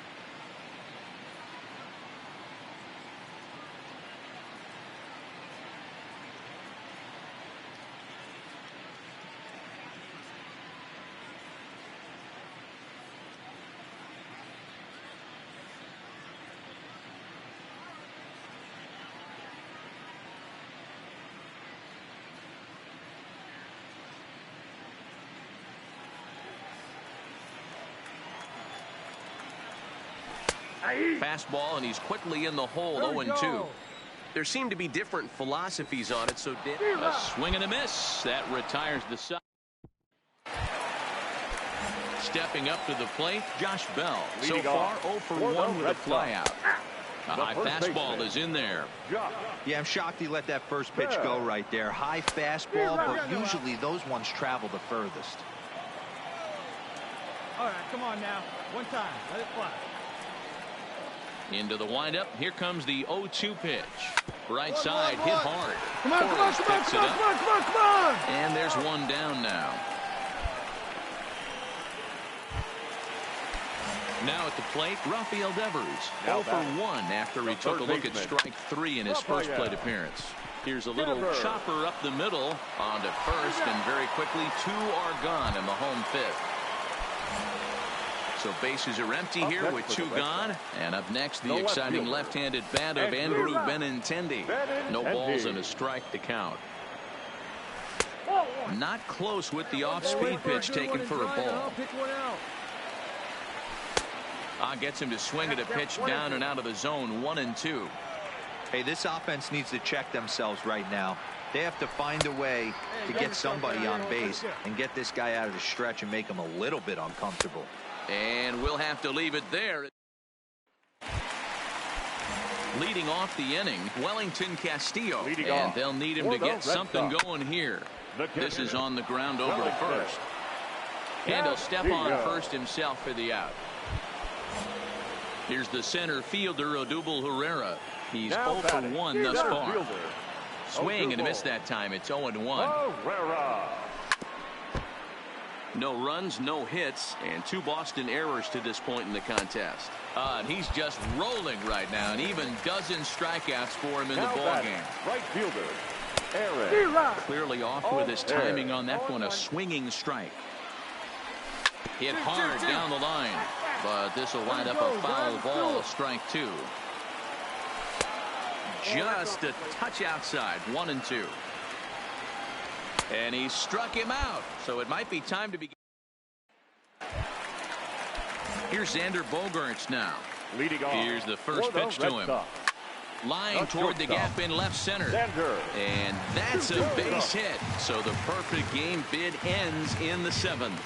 Fastball, and he's quickly in the hole, 0-2. There seem to be different philosophies on it, so a swing and a miss. That retires the side. Stepping up to the plate, Josh Bell. So far, 0 for 1 with a flyout. A high fastball is in there. Yeah, I'm shocked he let that first pitch go right there. High fastball, but usually those ones travel the furthest. All right, come on now. One time. Let it fly. Into the windup. Here comes the 0-2 pitch. Right side, hit hard. Come on. And there's one down now. Now at the plate, Rafael Devers. 0 for 1 after he took a look at strike 3 in his first plate appearance. Here's a little chopper up the middle onto first, and very quickly 2 are gone in the home fifth. So bases are empty here with 2 gone. And up next, the exciting left-handed bat of Andrew Benintendi. No balls and a strike to count. Not close with the off-speed pitch taken for a ball. Gets him to swing at a pitch down and out of the zone, 1-2. Hey, this offense needs to check themselves right now. They have to find a way to get somebody on base and get this guy out of the stretch and make him a little bit uncomfortable. And we'll have to leave it there. Leading off the inning, Wellington Castillo. And they'll need him to get something going here. This is on the ground over to first. And he'll step on first himself for the out. Here's the center fielder, Odubel Herrera. He's 0 for 1 thus far. Swing and a miss that time. It's 0-1. No runs, no hits, and 2 Boston errors to this point in the contest. And he's just rolling right now, and even dozen strikeouts for him in the ballgame. Right fielder, Aaron. Clearly off with his timing on that one, a swinging strike. Hit hard down the line, but this will wind up a foul ball, strike 2. Just a touch outside, 1-2. And he struck him out, so it might be time to begin. Here's Xander Bogaerts now. Leading off. Here's the first pitch to him. Line toward the gap in left center. And that's a base hit, so the perfect game bid ends in the 7th.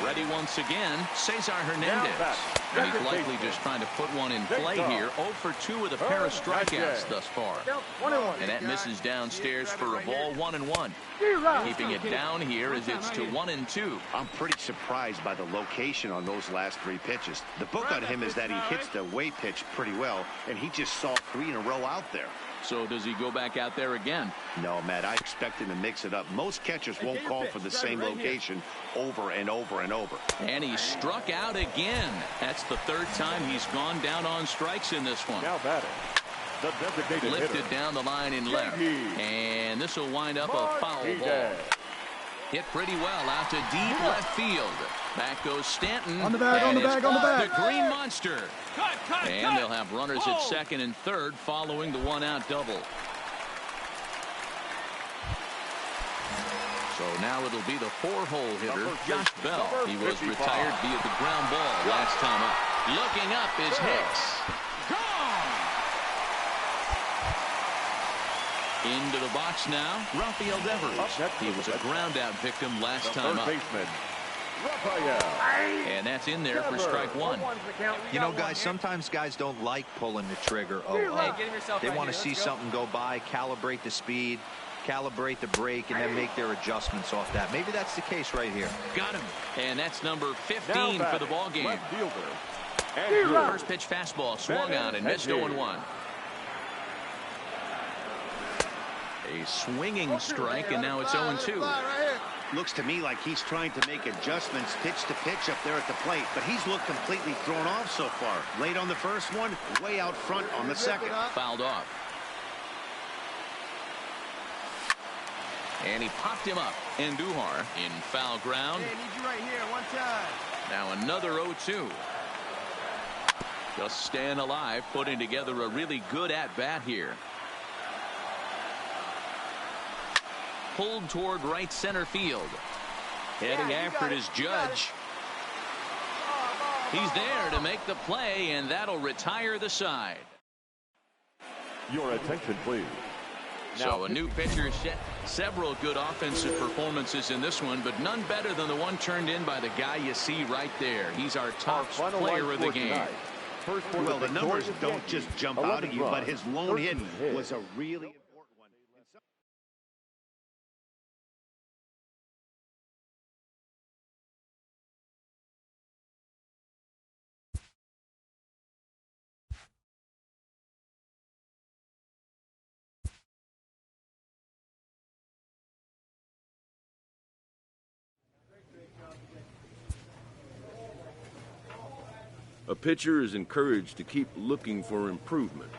Ready once again, Cesar Hernandez. And he's likely just trying to put one in play here. 0 for 2 with a pair of strikeouts thus far. And that misses downstairs for a ball, 1-1. Keeping it down here as it's to 1-2. I'm pretty surprised by the location on those last 3 pitches. The book on him is that he hits the away pitch pretty well, and he just saw 3 in a row out there. So does he go back out there again? No, Matt, I expect him to mix it up. Most catchers won't call for the same location over and over and over. And he struck out again. That's the 3rd time he's gone down on strikes in this one. Now batting, the designated Lifted hitter, down the line in left. And this will wind up a foul ball. Hit pretty well out to deep left field. Back goes Stanton. On the bag, on the bag, on the bag. The Green Monster. And they'll have runners at second and third following the 1-out double. So now it'll be the 4-hole hitter, Josh Bell. He was retired via the ground ball last time up. Looking up is Hicks. Into the box now, Rafael Devers. He was a ground-out victim last time up. And that's in there for strike 1. You know, guys, sometimes guys don't like pulling the trigger. They want to see something go by, calibrate the speed, calibrate the brake, and then make their adjustments off that. Maybe that's the case right here. Got him. And that's number 15 for the ball game. First pitch fastball swung on and missed 0-1. A swinging strike, and now it's 0-2. Looks to me like he's trying to make adjustments pitch to pitch up there at the plate, but he's looked completely thrown off so far. Late on the first one, way out front on the second. Fouled off. And he popped him up. Andujar in foul ground. Hey, need you right here, one time. Now another 0-2. Just staying alive, putting together a really good at-bat here. Pulled toward right center field. Heading after it is Judge. He's there to make the play, and that'll retire the side. Your attention, please. So a new pitcher set several good offensive performances in this one, but none better than the one turned in by the guy you see right there. He's our top player of the game. Well, the numbers don't just jump out at you, but his lone hit was a really important one. A pitcher is encouraged to keep looking for improvement.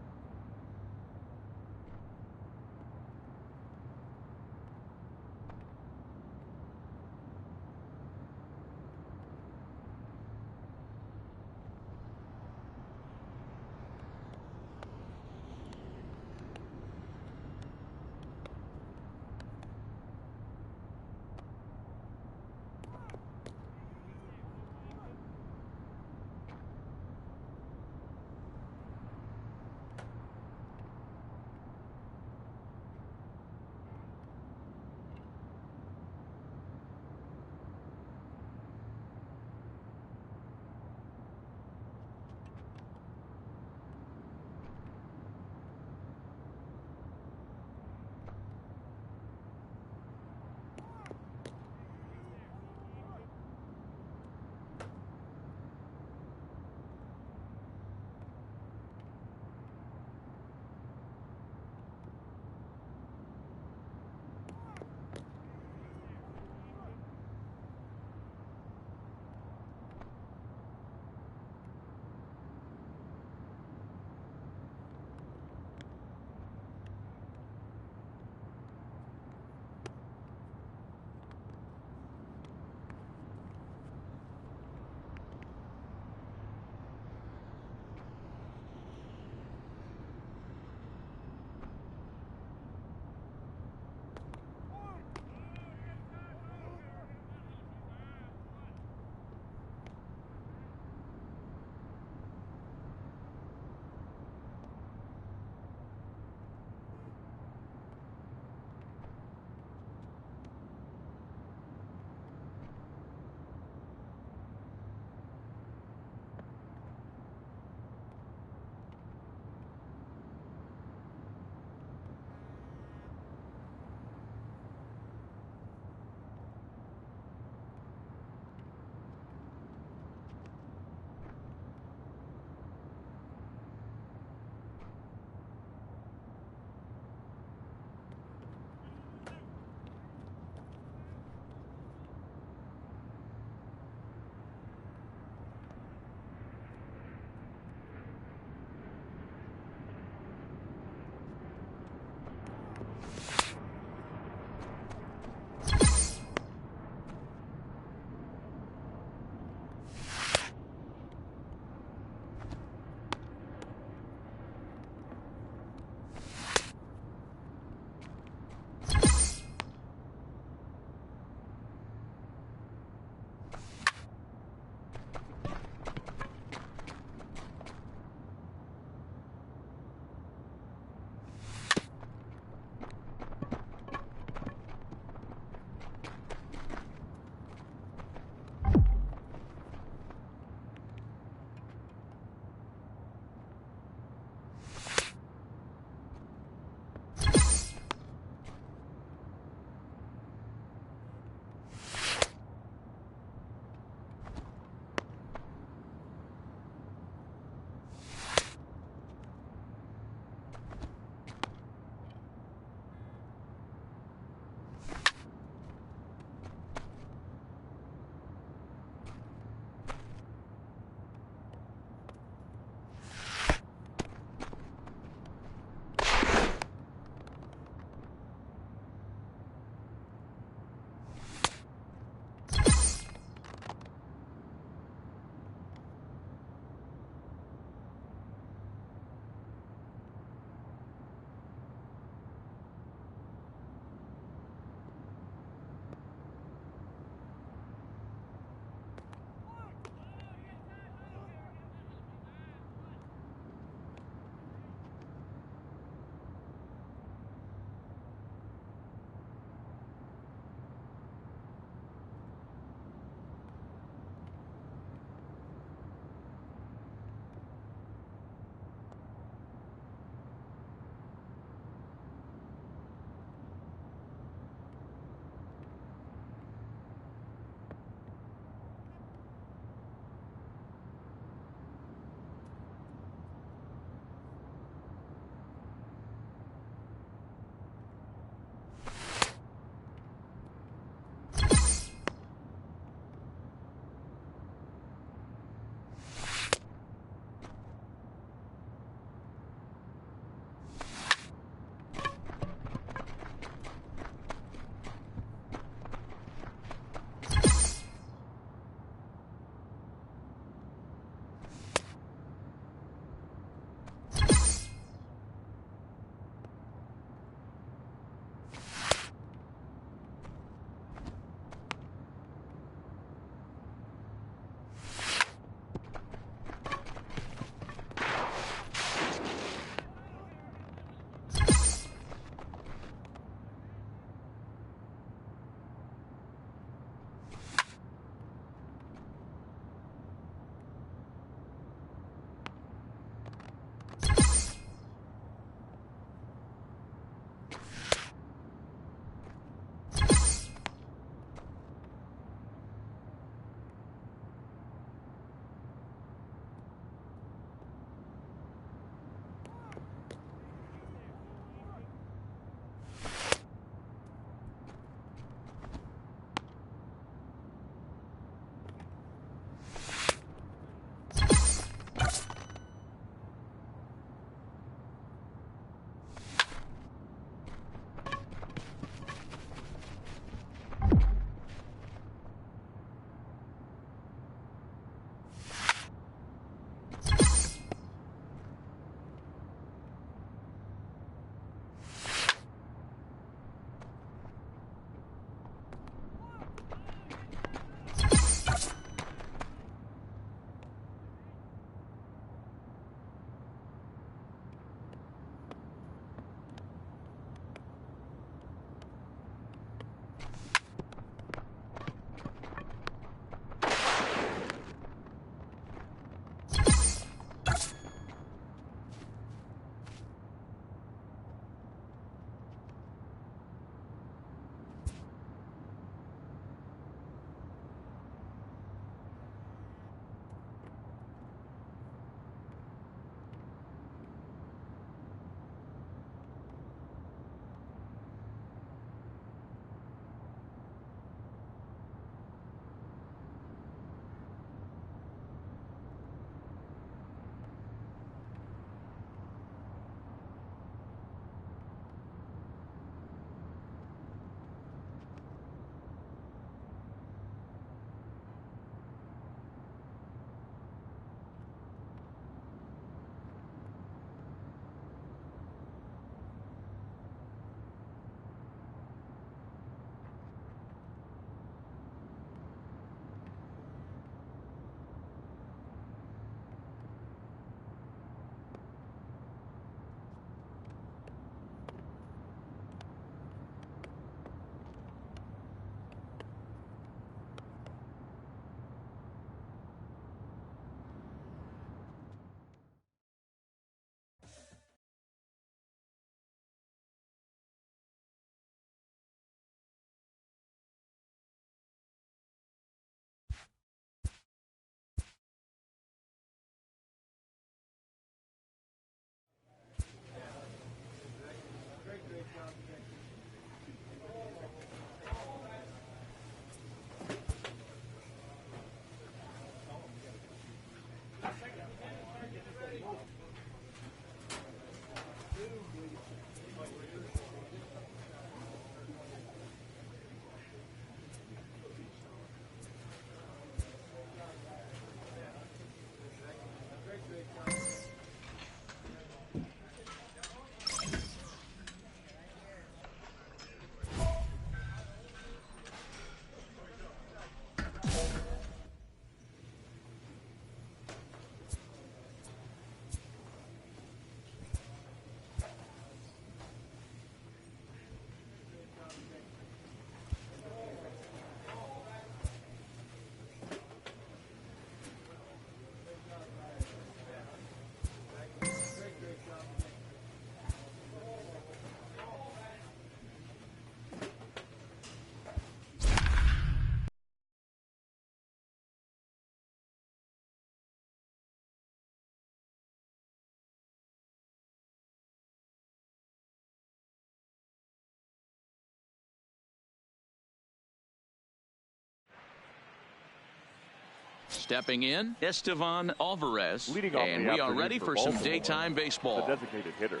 Stepping in, Estevan Alvarez. Leading off and the we are afternoon ready for some Baltimore, daytime baseball. The designated hitter,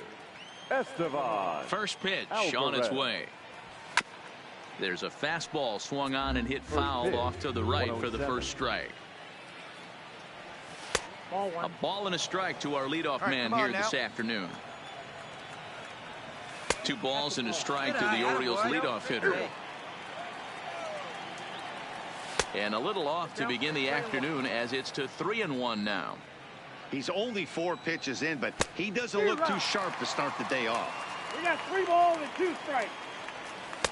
Estevan First pitch Alvarez. on its way. There's a fastball swung on and hit foul off to the right for the first strike. A ball and a strike to our leadoff man here this afternoon. 2 balls and a strike to the Orioles leadoff hitter. And a little off to begin the afternoon as it's to 3-1 now. He's only 4 pitches in, but he doesn't look too sharp to start the day off. We got 3 balls and 2 strikes.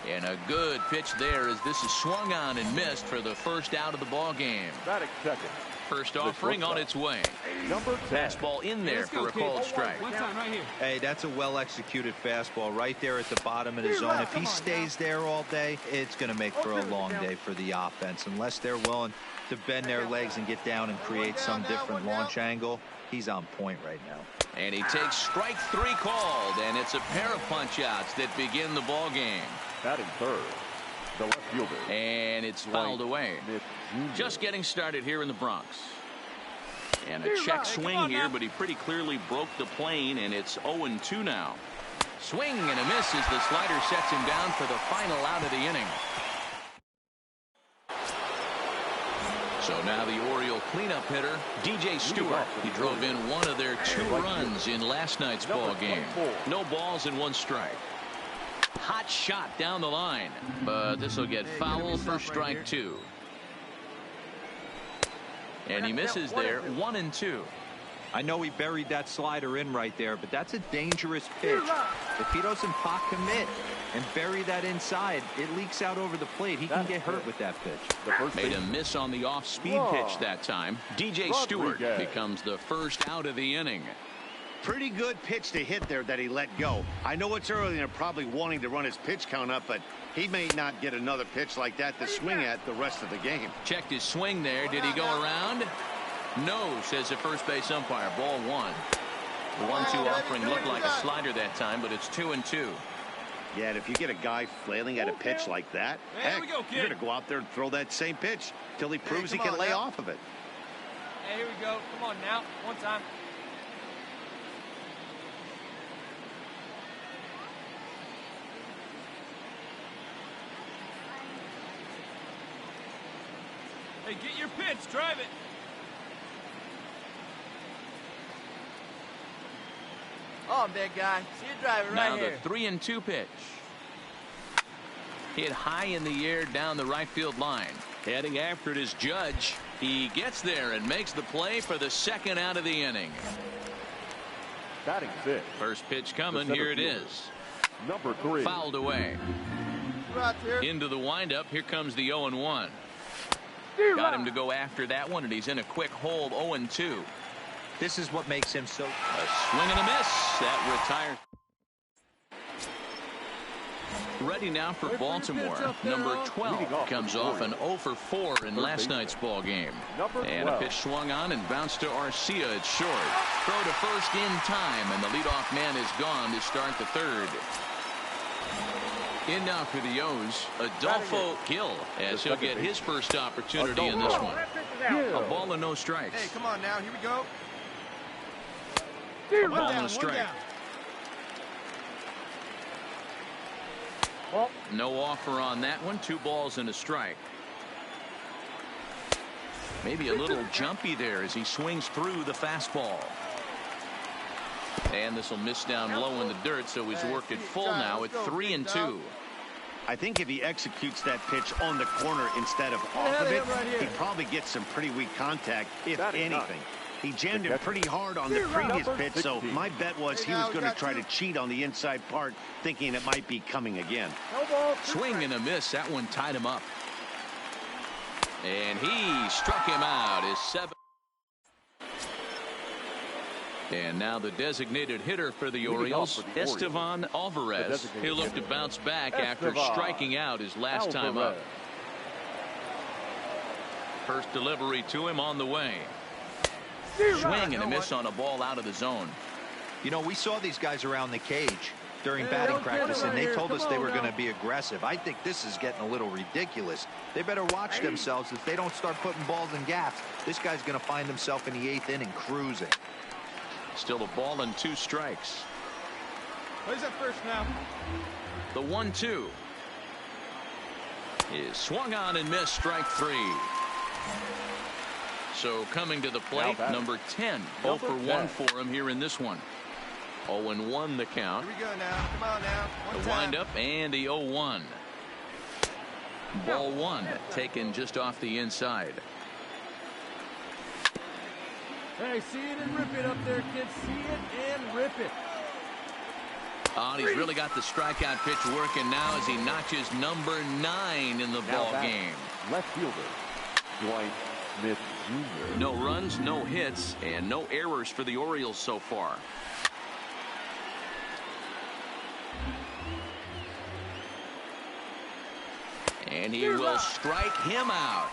And a good pitch there as this is swung on and missed for the first out of the ball game. Batting second. First offering on its way. Number 10. Fastball in there for a called strike. One time right here. Hey, that's a well-executed fastball right there at the bottom of the zone. If he stays there all day, it's going to make for a long day for the offense. Unless they're willing to bend their legs and get down and create some different launch angle, he's on point right now. And he takes strike 3 called, and it's a pair of punch-outs that begin the ball game. Batting third, the left fielder. And it's fouled away. Just getting started here in the Bronx. And a check swing here, but he pretty clearly broke the plane, and it's 0-2 now. Swing and a miss as the slider sets him down for the final out of the inning. So now the Oriole cleanup hitter, DJ Stewart. He drove in one of their 2 runs in last night's ball game. No balls and 1 strike. Hot shot down the line, but this will get foul for strike 2. And he misses there, 1-2. I know he buried that slider in right there, but that's a dangerous pitch. If he doesn't pot commit and bury that inside, it leaks out over the plate. He can get hurt with that pitch. Made a miss on the off-speed pitch that time. DJ Stewart becomes the first out of the inning. Pretty good pitch to hit there that he let go. I know it's early and they're probably wanting to run his pitch count up, but he may not get another pitch like that to swing at the rest of the game. Checked his swing there. Did he go around? No, says the first base umpire. Ball 1. The 1-2 offering looked like a slider that time, but it's 2-2. Yeah, and if you get a guy flailing at a pitch like that, heck, you're going to go out there and throw that same pitch till he proves he can lay off of it. Hey, here we go. Come on now. One time. Hey, get your pitch. Drive it. Oh, big guy. See you driving right here. Now the 3-2 pitch. Hit high in the air down the right field line. Heading after it is Judge. He gets there and makes the play for the second out of the inning. Batting fifth. First pitch coming. Here it is. Number 3. Fouled away. Right there. Into the windup. Here comes the 0-1. Got him to go after that one, and he's in a quick hold. 0-2. This is what makes him so... A swing and a miss. That retires. Ready now for Baltimore. Number 12 comes off an 0-for-4 in last night's ball game. And a pitch swung on and bounced to Arcia. It's short. Throw to first in time, and the leadoff man is gone to start the third. In now for the O's, Adolfo Gil, as he'll get his first opportunity in this one. A ball and no strikes. Hey, come on now. Here we go. A ball and a strike. No offer on that one. 2 balls and a strike. Maybe a little jumpy there as he swings through the fastball. And this will miss down low in the dirt, so he's worked it full now at 3-2. I think if he executes that pitch on the corner instead of off of it, he probably gets some pretty weak contact, if anything. He jammed it pretty hard on the previous pitch, so my bet was he was going to try to cheat on the inside part, thinking it might be coming again. Swing and a miss. That one tied him up. And he struck him out. His 7th. And now the designated hitter for the Orioles, Estevan Alvarez. He'll look to bounce back after striking out his last time up. First delivery to him on the way. Swing and a miss on a ball out of the zone. You know, we saw these guys around the cage. during batting practice, and they told us they were going to be aggressive. I think this is getting a little ridiculous. They better watch themselves. If they don't start putting balls in gaps, this guy's going to find himself in the 8th inning cruising. Still a ball and 2 strikes. Who's at first now? The 1-2 is swung on and missed, strike 3. So coming to the plate, number 10. 0 for 1 for him here in this one. 0-1 the count. Here we go now. Come on now. The windup and the 0-1. Ball 1 taken just off the inside. Hey, see it and rip it up there, kids. See it and rip it. Oh, and he's really got the strikeout pitch working now as he notches number 9 in the ball game. Left fielder, Dwight Smith Jr. No runs, no hits, and no errors for the Orioles so far. And he will strike him out.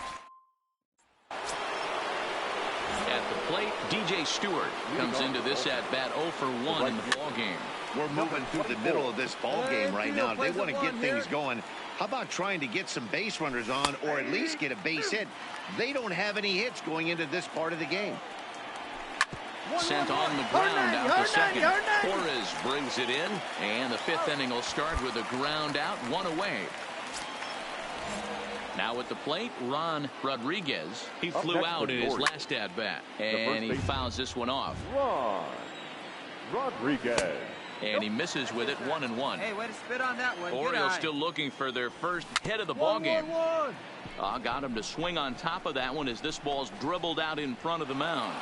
At the plate, DJ Stewart comes into this at bat 0 for 1 in the ball game. We're moving through the middle of this ball game right now. They want to get things going. How about trying to get some base runners on, or at least get a base hit? They don't have any hits going into this part of the game. Sent on the ground out to second. Torres brings it in, and the 5th inning will start with a ground out, 1 away. Now at the plate, Ron Rodriguez. He flew out in his last at bat, and he fouls this one off. Ron Rodriguez. And he misses with it, 1-1. Hey, way to spit on that one. Orioles still looking for their first hit of the ball game. Got him to swing on top of that one as this ball's dribbled out in front of the mound.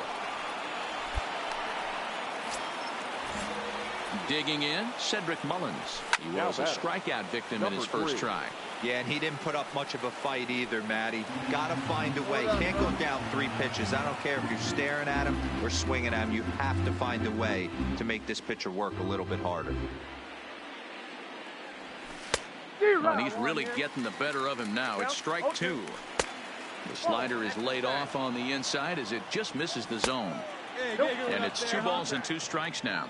Digging in, Cedric Mullins. He was a strikeout victim in his first try. Yeah, and he didn't put up much of a fight either, Matty. Got to find a way. Can't go down 3 pitches. I don't care if you're staring at him or swinging at him. You have to find a way to make this pitcher work a little bit harder. And he's really getting the better of him now. It's strike 2. The slider is laid off on the inside as it just misses the zone. And it's 2 balls and 2 strikes now.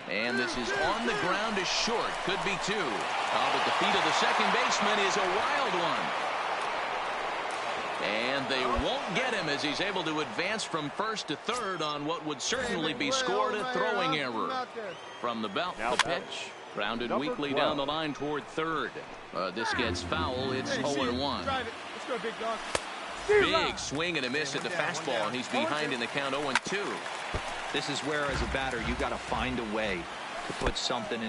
And this is on the ground is short. Could be 2. But the feet of the second baseman is a wild one. And they won't get him as he's able to advance from first to third on what would certainly be scored a throwing error. From the belt, the pitch. Grounded weakly down the line toward third. This gets foul. It's 0-1. Let's go, big dog. Big swing and a miss at the fastball, and he's behind in the count 0-2. This is where, as a batter, you got to find a way to put something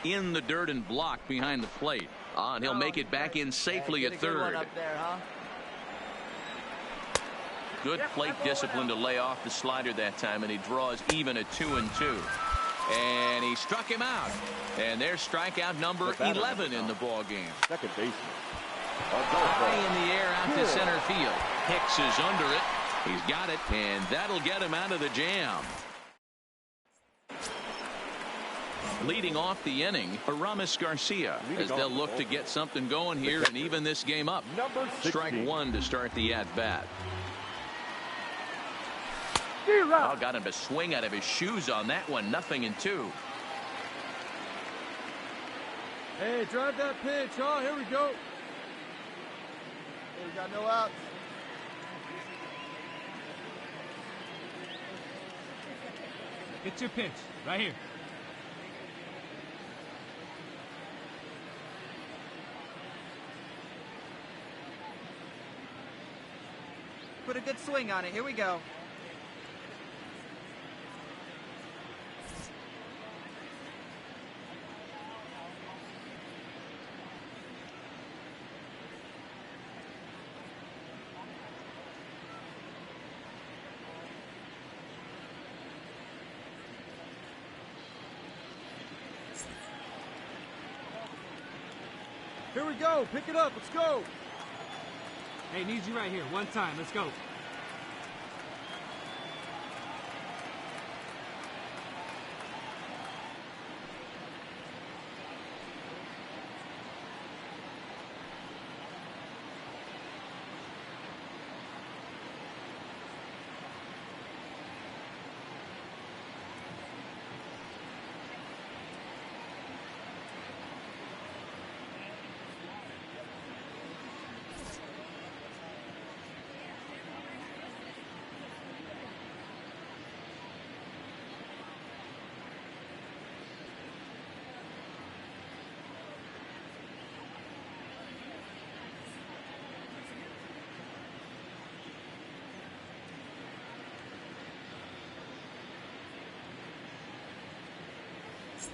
in the dirt and block behind the plate. And he'll make it back in safely at third. Good plate discipline to lay off the slider that time, and he draws even at 2-2. And he struck him out. And there's strikeout number 11 in the ball game. Second baseman. High in the air out to center field. Hicks is under it. He's got it, and that'll get him out of the jam. Leading off the inning, Aramis Garcia, as they'll look to get something going here and even this game up. Strike 1 to start the at-bat. Got him to swing out of his shoes on that one. 0-2. Hey, drive that pitch. Oh, here we go. Hey, we got no outs. Get your pitch right here. Put a good swing on it. Here we go. Here we go. Pick it up. Let's go. Hey, need you right here. One time. Let's go.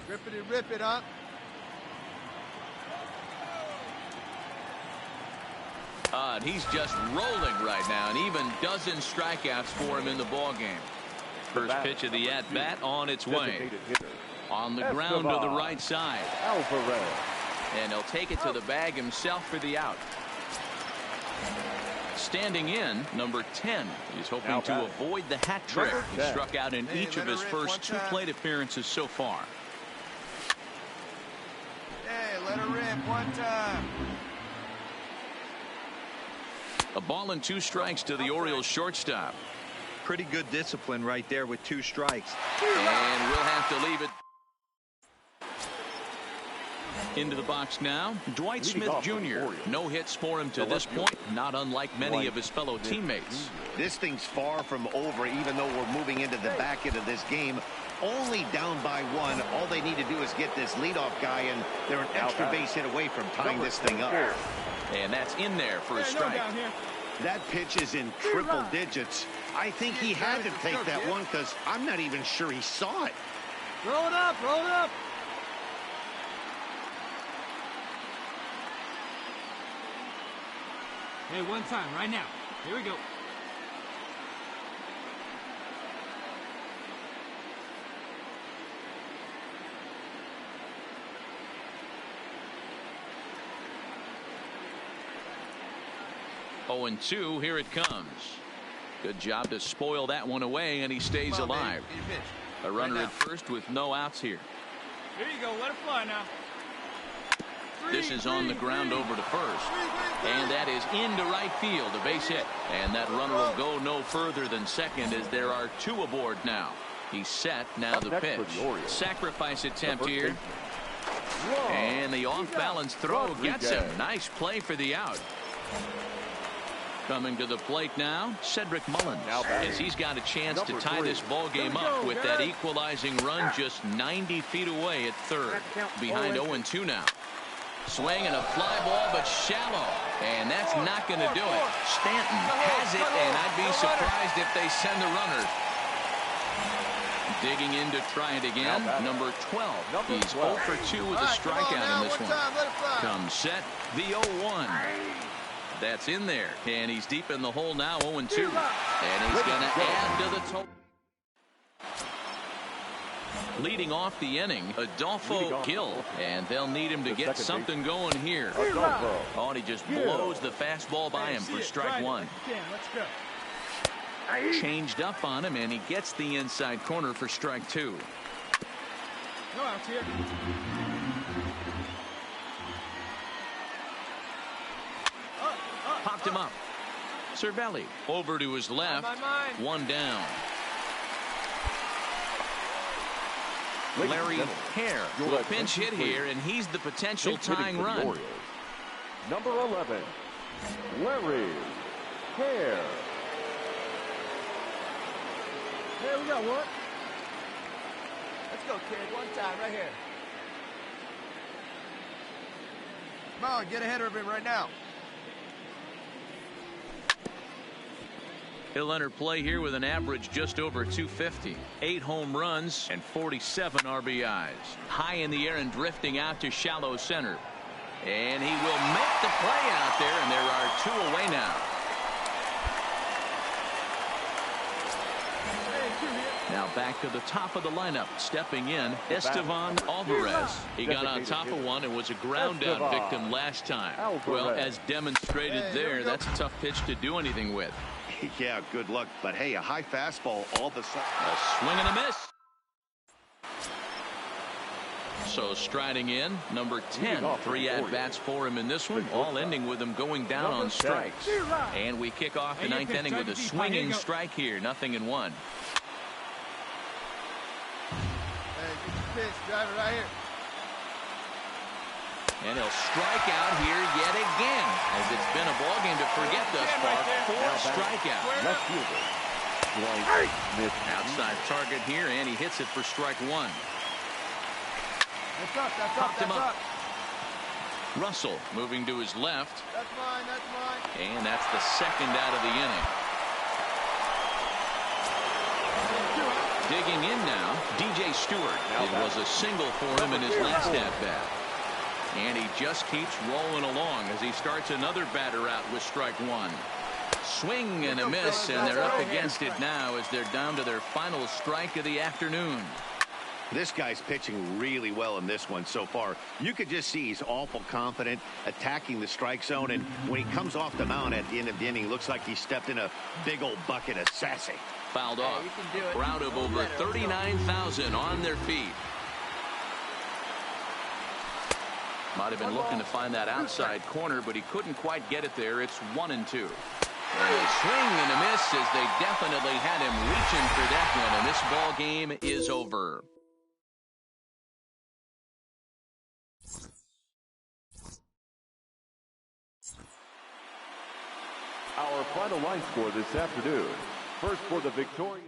Rip it up. And he's just rolling right now, and even dozen strikeouts for him in the ball game. First pitch of the at-bat on its way. On the ground to the right side. And he'll take it to the bag himself for the out. Standing in, number 10. He's hoping to avoid the hat trick. He struck out in each of his first 2 plate appearances so far. Hey, let her rip one time. A ball and 2 strikes to the Orioles shortstop. Pretty good discipline right there with 2 strikes. And we'll have to leave it. Into the box now, Dwight Smith Jr. No hits for him to this point, not unlike many of his fellow teammates. This thing's far from over, even though we're moving into the back end of this game. Only down by 1. All they need to do is get this leadoff guy, and they're an extra base hit away from tying this thing up. And that's in there for a strike. That pitch is in triple digits. I think he had to take that one because I'm not even sure he saw it. Roll it up, roll it up. Hey, one time, right now. Here we go. Oh, and 2, here it comes. Good job to spoil that one away, and he stays alive. A runner at first with no outs here. Here you go, let it fly now. This is on the ground over to first. And that is into right field, a base hit. And that runner will go no further than second as there are 2 aboard now. He's set, now the pitch. Sacrifice attempt here. And the off-balance throw gets him. Nice play for the out. Coming to the plate now, Cedric Mullins, as he's got a chance to tie this ball game up with that equalizing run just 90 feet away at third. Behind 0-2 now. Swing and a fly ball, but shallow. And that's not going to do it. Stanton has it, and I'd be surprised if they send the runners. Digging in to try it again, number 12. He's 0 for 2 with a strikeout in this one. Comes set, the 0-1. That's in there, and he's deep in the hole now, 0-2. And he's going to add to the total. Leading off the inning, Adolfo Gil, and they'll need him to get something going here. Oh, and he just blows the fastball by him for strike 1. Changed up on him, and he gets the inside corner for strike 2. No outs here. Popped him up. Cervelli over to his left. 1 down. Larry Hare will pinch hit here, and he's the potential tying run. Number 11, Larry Hare. Here we go, what? Let's go, kid. One time, right here. Come on, get ahead of him right now. He'll enter play here with an average just over 250. 8 home runs and 47 RBIs. High in the air and drifting out to shallow center. And he will make the play out there, and there are 2 away now. Now back to the top of the lineup. Stepping in, Estevan Alvarez. He got on top of one and was a ground out victim last time. Well, as demonstrated there, that's a tough pitch to do anything with. Yeah, good luck. But hey, a high fastball all of a sudden. A swing and a miss. So striding in, number 10. 3 at-bats for him in this one, all ending with him going down on strikes. And we kick off the 9th inning with a swinging strike here, 0-1. Pitch, drive it right here. And he'll strike out here yet again, as it's been a ball game to forget thus far. 4 strikeouts. Outside target here, and he hits it for strike 1. That's up, Popped him up. up. Russell moving to his left. That's mine. And that's the 2nd out of the inning. Digging in now, DJ Stewart. It was a single for him in his last at-bat. And he just keeps rolling along as he starts another batter out with strike one. Swing and a miss, and they're up against it now as they're down to their final strike of the afternoon. This guy's pitching really well in this one so far. You could just see he's awful confident, attacking the strike zone, and when he comes off the mound at the end of the inning, looks like he stepped in a big old bucket of sassy. Fouled off. Crowd of over 39,000 on their feet. Might have been looking to find that outside corner, but he couldn't quite get it there. It's 1-2. And a swing and a miss as they definitely had him reaching for that one, and this ball game is over. Our final line score this afternoon. First for the Victoria.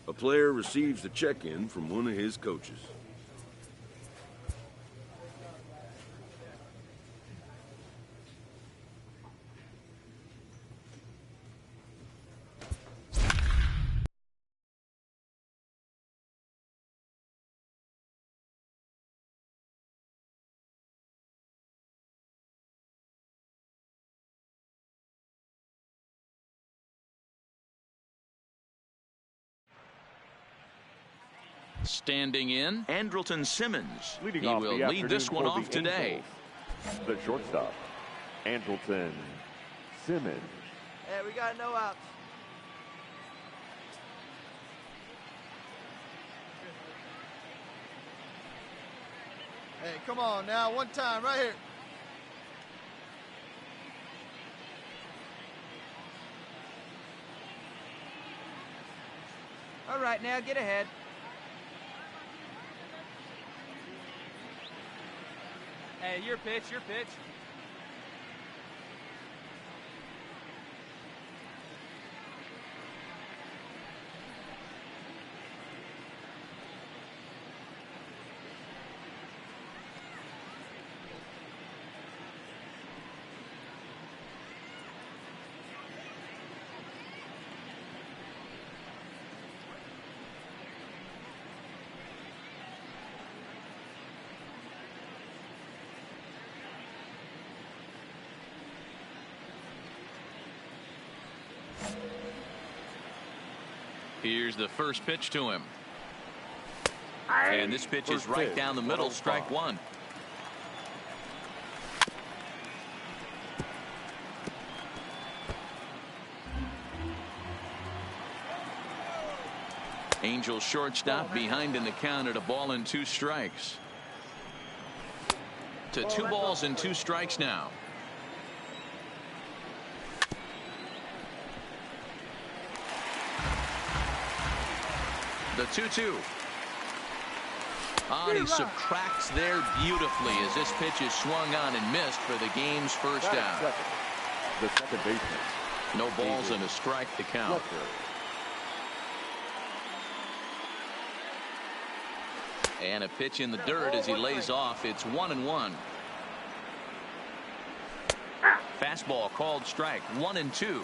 A player receives a check-in from one of his coaches. Standing in, Andrelton Simmons. Leading He off will the lead this one afternoon for off the today. Angels, the shortstop, Andrelton Simmons. Hey, we got no outs. Hey, come on now, one time, right here. All right, now get ahead. Hey, your pitch, your pitch. Here's the first pitch to him. And this pitch is right down the middle, strike one. Angels shortstop behind in the count at a ball and 2 strikes. To 2 balls and 2 strikes now. The 2-2. And he subtracts there beautifully as this pitch is swung on and missed for the game's first out. The second baseman. No balls and a strike to count. And a pitch in the dirt as he lays off. It's 1-1. Fastball called strike. 1-2.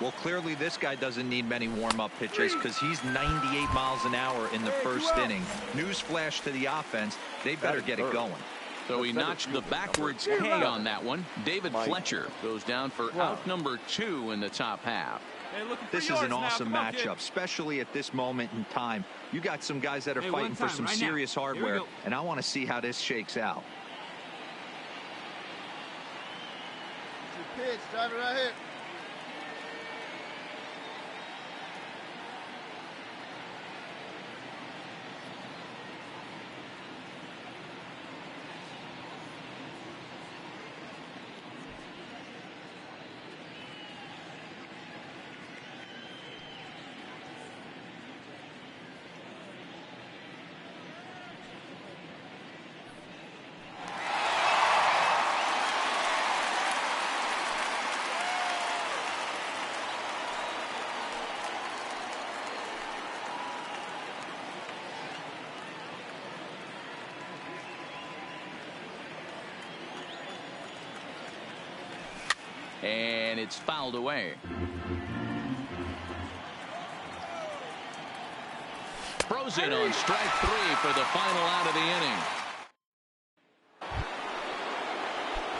Well, clearly this guy doesn't need many warm-up pitches because he's 98 miles an hour in the first inning. Newsflash to the offense, they better get it going. So he notched the backwards K on that one. David Fletcher goes down for out number 2 in the top half. This is an awesome matchup, especially at this moment in time. You got some guys that are fighting for some serious hardware, and I want to see how this shakes out. Pitch, drive it right here. And it's fouled away. Throws it on strike 3 for the final out of the inning.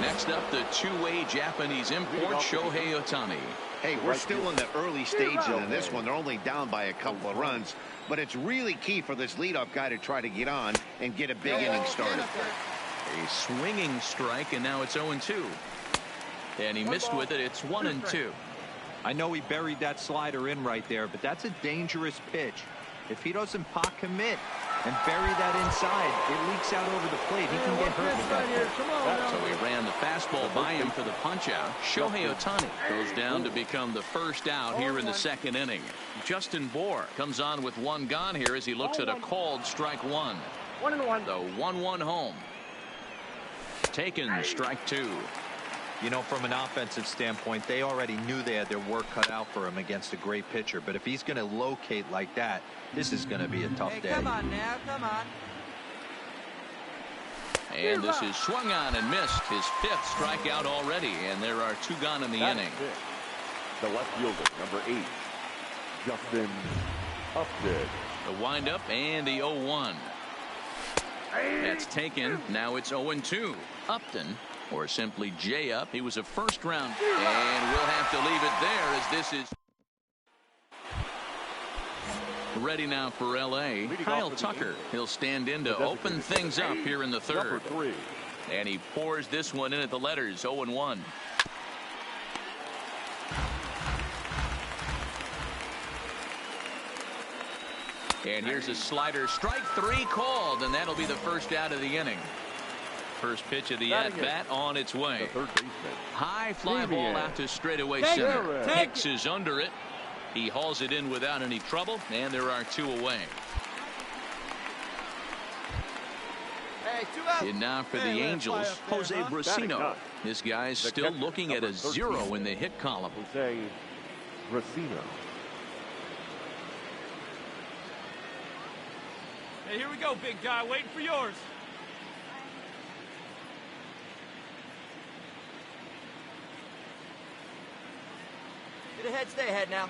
Next up, the two-way Japanese import, Shohei Ohtani. Hey, we're still in the early stages of this one. They're only down by a couple of runs, but it's really key for this leadoff guy to try to get on and get a big inning started. A swinging strike, and now it's 0-2. And he missed with it. It's 1-2. I know he buried that slider in right there, but that's a dangerous pitch. If he doesn't pot commit and bury that inside, it leaks out over the plate. He can get hurt with that. So he ran the fastball by him for the punch-out. Shohei Ohtani goes down to become the first out here in the second inning. Justin Bour comes on with 1 gone here as he looks at a called strike 1. 1-1. The 1-1 home. Taken strike 2. You know, from an offensive standpoint, they already knew they had their work cut out for him against a great pitcher. But if he's going to locate like that, this is going to be a tough day. Come on now, come on. And this is swung on and missed. His 5th strikeout already, and there are 2 gone in the inning. The left fielder, number 8, Justin Upton. The windup and the 0-1. That's taken. Now it's 0-2. Upton, or simply J-Up. He was a first round. And we'll have to leave it there as this is. Ready now for L.A., Kyle Tucker. He'll stand in to open things up here in the third. And he pours this one in at the letters, 0-1. And here's a slider, strike 3 called, and that'll be the first out of the inning. First pitch of the at-bat on its way. High fly ball out to straightaway center. Hicks is under it. He hauls it in without any trouble, and there are 2 away. And now for the Angels, Jose Bracino. This guy's still looking at a 0 in the hit column. Jose Bracino. Hey, here we go, big guy. Waiting for yours. Get ahead, stay ahead now.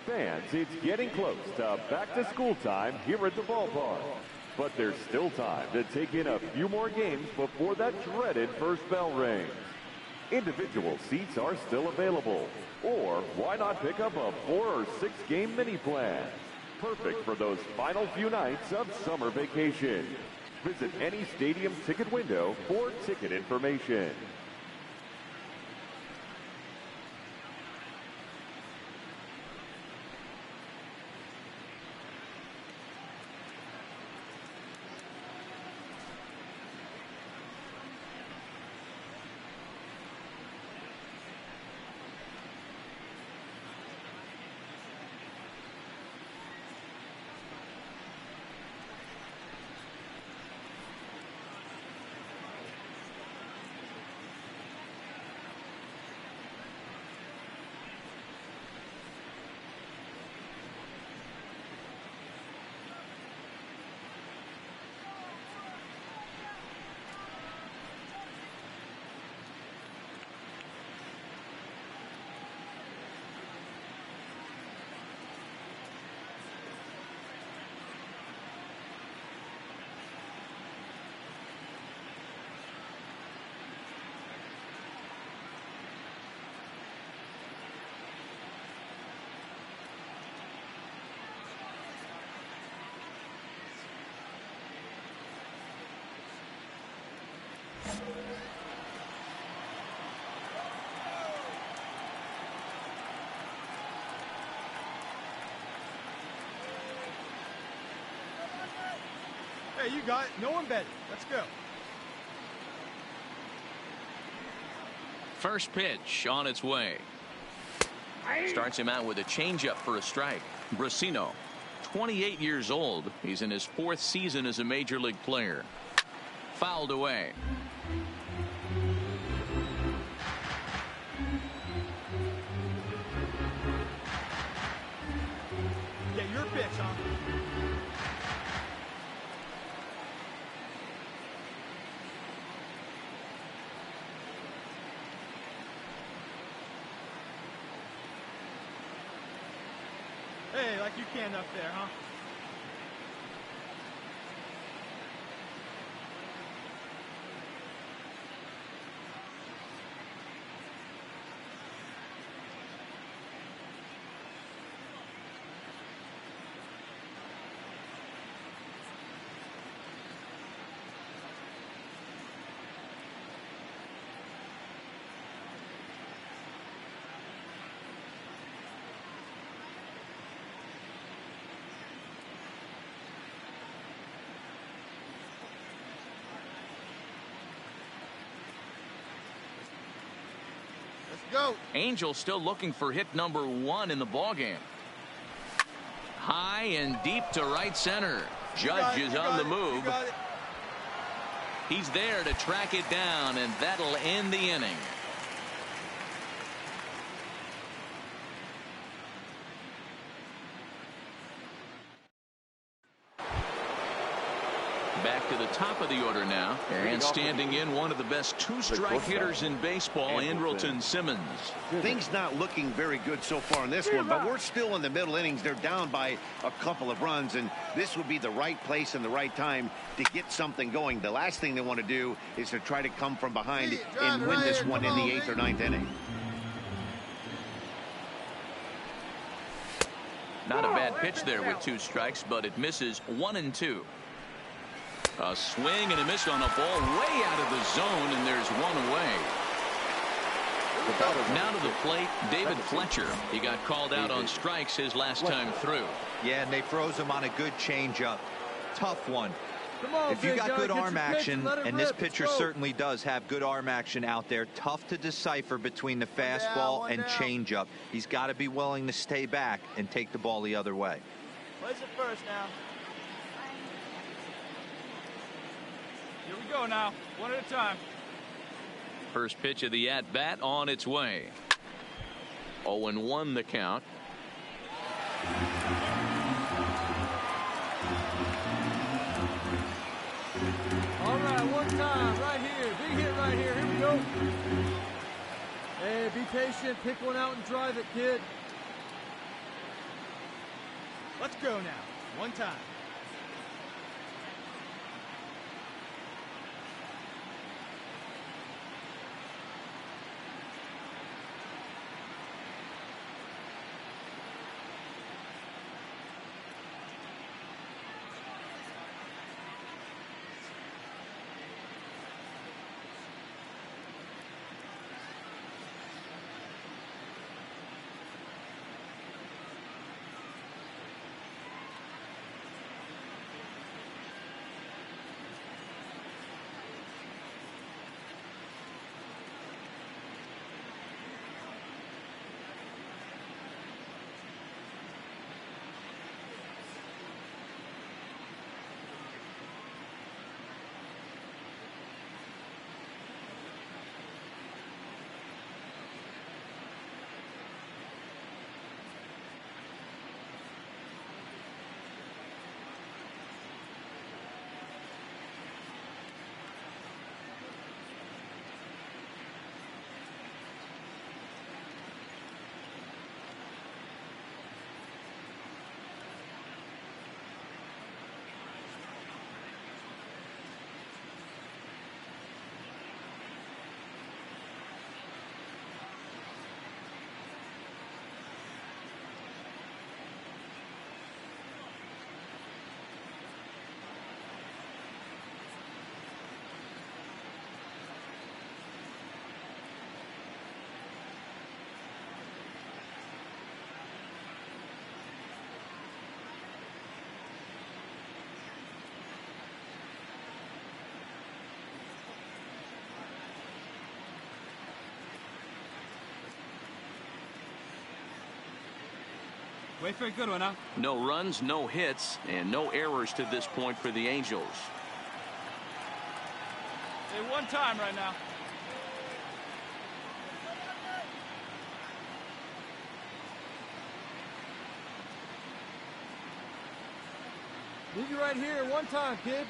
Fans, it's getting close to back-to-school time here at the ballpark. But there's still time to take in a few more games before that dreaded first bell rings. Individual seats are still available. Or why not pick up a 4 or 6 game mini plan? Perfect for those final few nights of summer vacation. Visit any stadium ticket window for ticket information. Hey, you got it. No one better. Let's go. First pitch on its way. Starts him out with a changeup for a strike. Brasino, 28 years old. He's in his 4th season as a major league player. Fouled away. Yeah, your pitch, huh? Hey, like you canned up there, huh? Go. Angel still looking for hit number 1 in the ballgame. High and deep to right center. Judge is on the move. He's there to track it down, and that'll end the inning. Back to the top of the order now, and standing in one of the best 2-strike hitters in baseball, Andrelton Simmons. Things not looking very good so far in this one, but we're still in the middle innings. They're down by a couple of runs, and this would be the right place and the right time to get something going. The last thing they want to do is to try to come from behind and win this one in the 8th or 9th inning. Not a bad pitch there with 2 strikes, but it misses 1 and 2. A swing and a miss on a ball way out of the zone, and there's 1 away. Now to the plate, David Fletcher. He got called out on strikes his last time through. Yeah, and they froze him on a good changeup. Tough one. Come on, if you got good arm action, and this rip. pitcher certainly does have good arm action out there, tough to decipher between the fastball and changeup. He's got to be willing to stay back and take the ball the other way. Place it first now. Here we go now, one at a time. First pitch of the at-bat on its way. 0-1 the count. All right, one time, right here. Big hit right here. Here we go. Hey, be patient. Pick one out and drive it, kid. Let's go now, one time. Wait for a good one, huh? No runs, no hits, and no errors to this point for the Angels. Hey, one time right now. Need you right here, one time, kid.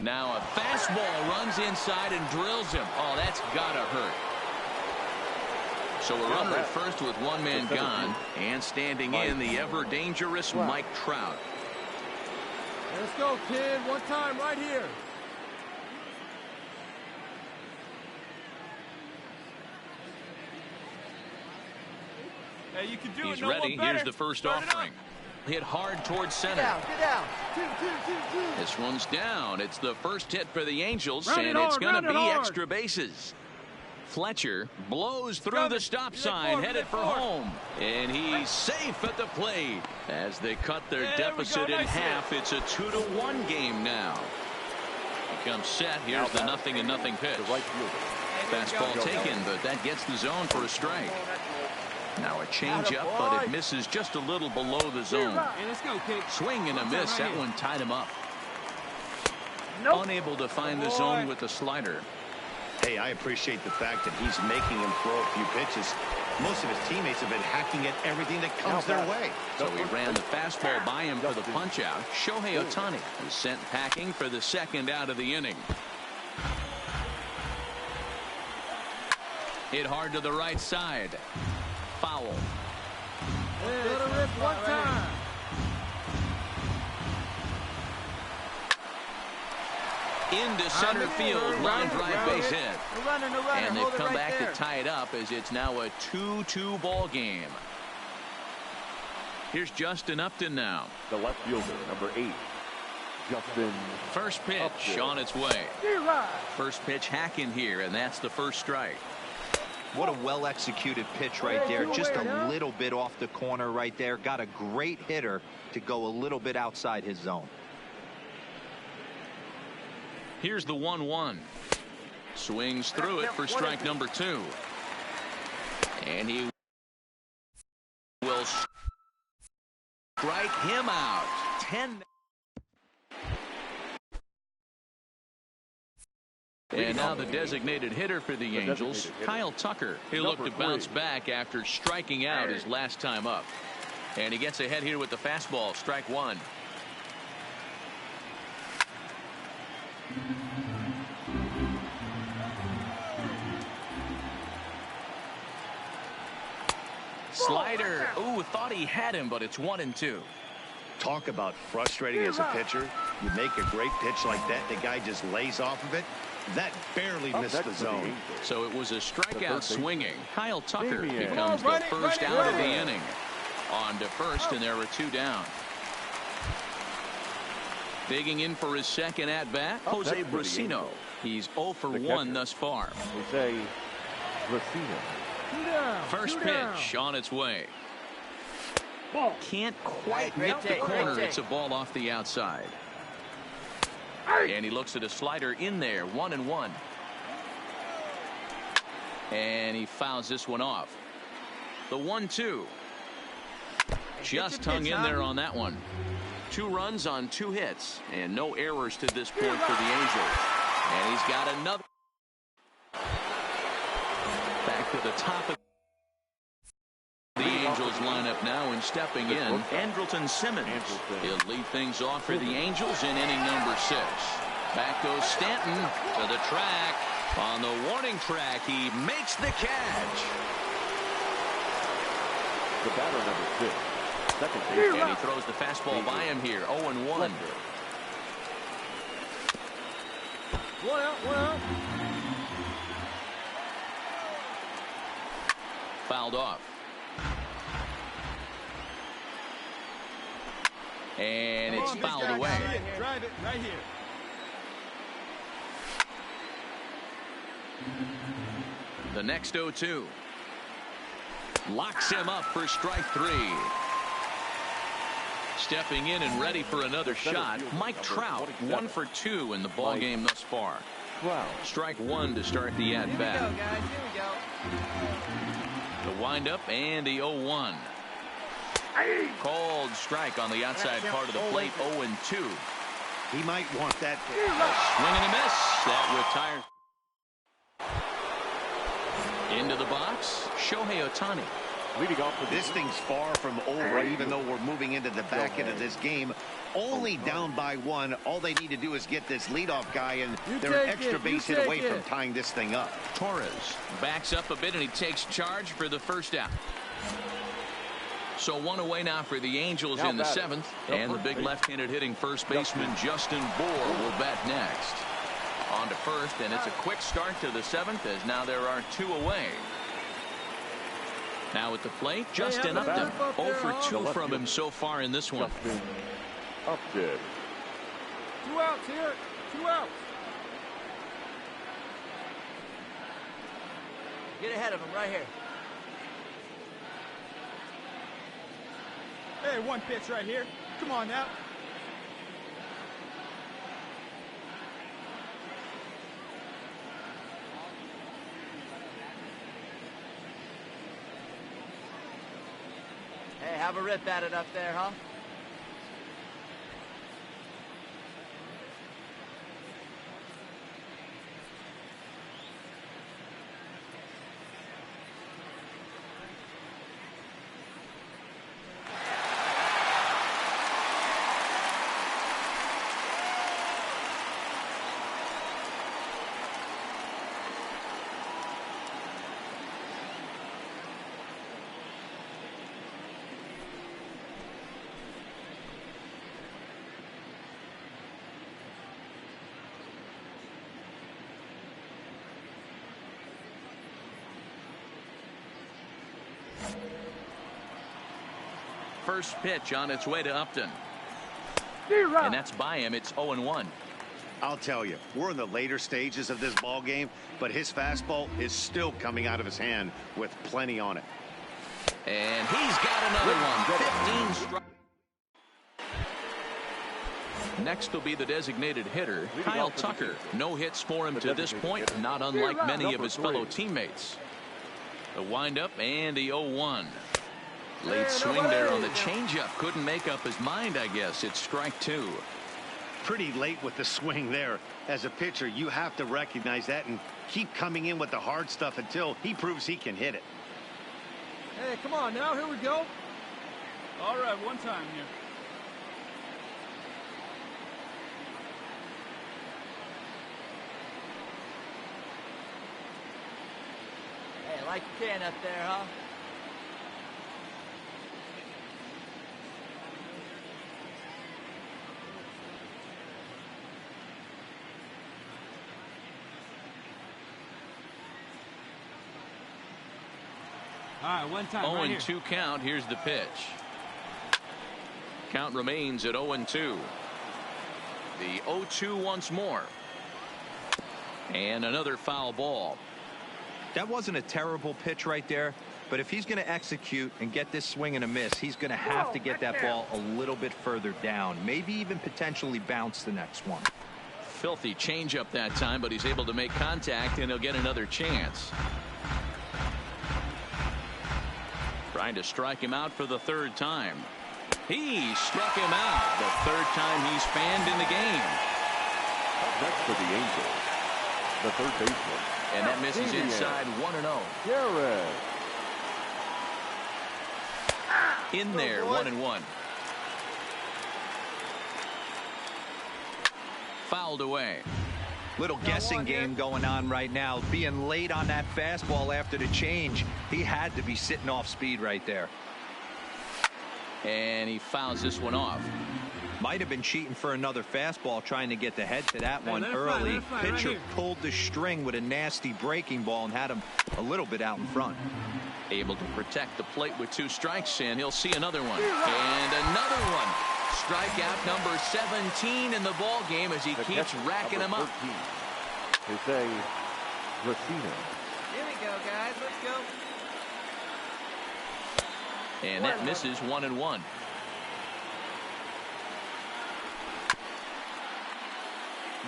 Now a fastball runs inside and drills him. Oh, that's gotta hurt. So a runner at first with one man gone, and standing in the ever-dangerous Mike Trout. Let's go, kid. One time right here. Hey, you can do He's it. No ready. Here's the first offering. Hit hard towards center. Get down. Two. This one's down. It's the first hit for the Angels, Round it and it's hard, going to round it be hard. extra bases. Fletcher blows through the stop sign, headed for home. And he's safe at the plate. As they cut their deficit in half, it's a 2-1 game now. He comes set. Here's the 0-0 pitch. Fastball taken, but that gets the zone for a strike. Now a changeup, but it misses just a little below the zone. Hey, let's go, kid. Swing and a miss. That one tied him up. Unable to find the zone with the slider. Hey, I appreciate the fact that he's making him throw a few pitches. Most of his teammates have been hacking at everything that comes their way. So he ran the fastball by him for the punch-out. Shohei Ohtani is sent packing for the second out of the inning. Hit hard to the right side. Foul. Hey, let her rip one time. Into center field, line drive base hit. No runner, no runner. And they've Hold it come right back there. to tie it up as it's now a 2-2 ball game. Here's Justin Upton now. The left fielder, number 8, Justin. First pitch Upton. on its way. First pitch hacking here, and that's the first strike. What a well-executed pitch right there. Just a little bit off the corner right there. Got a great hitter to go a little bit outside his zone. Here's the 1-1. Swings through it for strike number 2. And he will strike him out. 10. And now the designated hitter for the Angels, Kyle Tucker. He'll look to bounce back after striking out his last time up. And he gets ahead here with the fastball, strike 1. Slider. Ooh, thought he had him, but it's 1-2. Talk about frustrating as a pitcher. You make a great pitch like that, the guy just lays off of it. That barely missed the zone. So it was a strikeout swinging. Kyle Tucker becomes the first out of the inning. On to first, and there are 2 down. Digging in for his second at-bat, Jose Brasino. He's 0 for 1 thus far. Jose Brasino. First pitch on its way. Can't quite hit the corner. It's a ball off the outside. And he looks at a slider in there, 1-1. And he fouls this one off. The 1-2. Just hung in there on that one. 2 runs on 2 hits, and no errors to this point for the Angels. And he's got another. Back to the top of the Angels lineup now, and stepping in, Andrelton Simmons. He'll lead things off for the Angels in inning number 6. Back goes Stanton to the track. On the warning track, he makes the catch. The batter, number 6. Second base. And he throws the fastball by him here, 0-1. One out. Fouled off. And it's fouled away. Drive it right here. The next 0-2. Locks him up for strike 3. Stepping in and ready for another shot, Mike Trout, 1 for 2 in the ball game thus far. Strike 1 to start the at-bat. Here we go, guys. Here we go. The windup and the 0-1. Called strike on the outside part of the plate, 0-2. He might want that. Swing and a miss. That retires. Into the box, Shohei Ohtani. Leading off This thing's far from over, even though we're moving into the back end of this game. Only down by 1. All they need to do is get this leadoff guy, and they're an extra base hit away from tying this thing up. Torres backs up a bit, and he takes charge for the first out. So 1 away now for the Angels in the 7th. And the big left-handed hitting first baseman Justin Bour will bat next. On to first, and it's a quick start to the 7th, as now there are 2 away. Now at the plate, Justin Upton. 0 for 2 from him so far in this one. Justin Upton. 2 outs here. 2 outs. Get ahead of him right here. Hey, 1 pitch right here. Come on now. Hey, have a rip at it up there, huh? first pitch on its way to Upton. And that's by him. It's 0-1. I'll tell you, we're in the later stages of this ball game, but his fastball is still coming out of his hand with plenty on it. And he's got another one. 15 strikes. Next will be the designated hitter, Kyle Tucker. No hits for him to this point, not unlike many of his fellow teammates. The windup and the 0-1. Late swing there on the changeup. Couldn't make up his mind, I guess. It's strike 2. Pretty late with the swing there. As a pitcher, you have to recognize that and keep coming in with the hard stuff until he proves he can hit it. Hey, come on now. Here we go. All right, one time here. Hey, like you can up there, huh? All right, one time. 0-2 count. Here's the pitch. Count remains at 0-2. The 0-2 once more. And another foul ball. That wasn't a terrible pitch right there, but if he's going to execute and get this swing and a miss, he's going to have to get that ball a little bit further down, maybe even potentially bounce the next one. Filthy changeup that time, but he's able to make contact, and he'll get another chance. Trying to strike him out for the third time. He struck him out the third time he's fanned in the game. Next for the Angels, the third baseman. And that misses inside 1-0. Garrett. In there, 1-1. Fouled away. Little guessing game going on right now. Being late on that fastball after the change. He had to be sitting off speed right there. And he fouls this one off. Might have been cheating for another fastball, trying to get the head to that one early. Pitcher pulled the string with a nasty breaking ball and had him a little bit out in front. Able to protect the plate with 2 strikes, and he'll see another one. And another one. Strikeout number 17 in the ball game as he keeps racking them up. Jose Racino. Here we go, guys. Let's go. And that misses 1-1.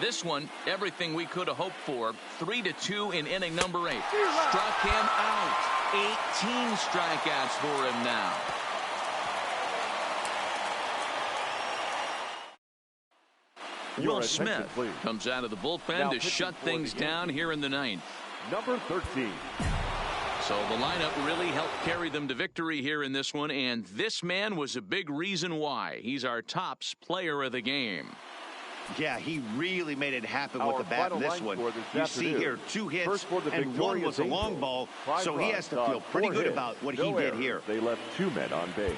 This one, everything we could have hoped for. 3-2 in inning number 8. Struck him out. 18 strikeouts for him now. Will Smith comes out of the bullpen to shut things down here in the 9th. Number 13. So the lineup really helped carry them to victory here in this one, and this man was a big reason why. He's our tops player of the game. Yeah, he really made it happen with the bat in this one. You see here 2 hits and 1 was a long ball, so he has to feel pretty good about what he did here. They left 2 men on base.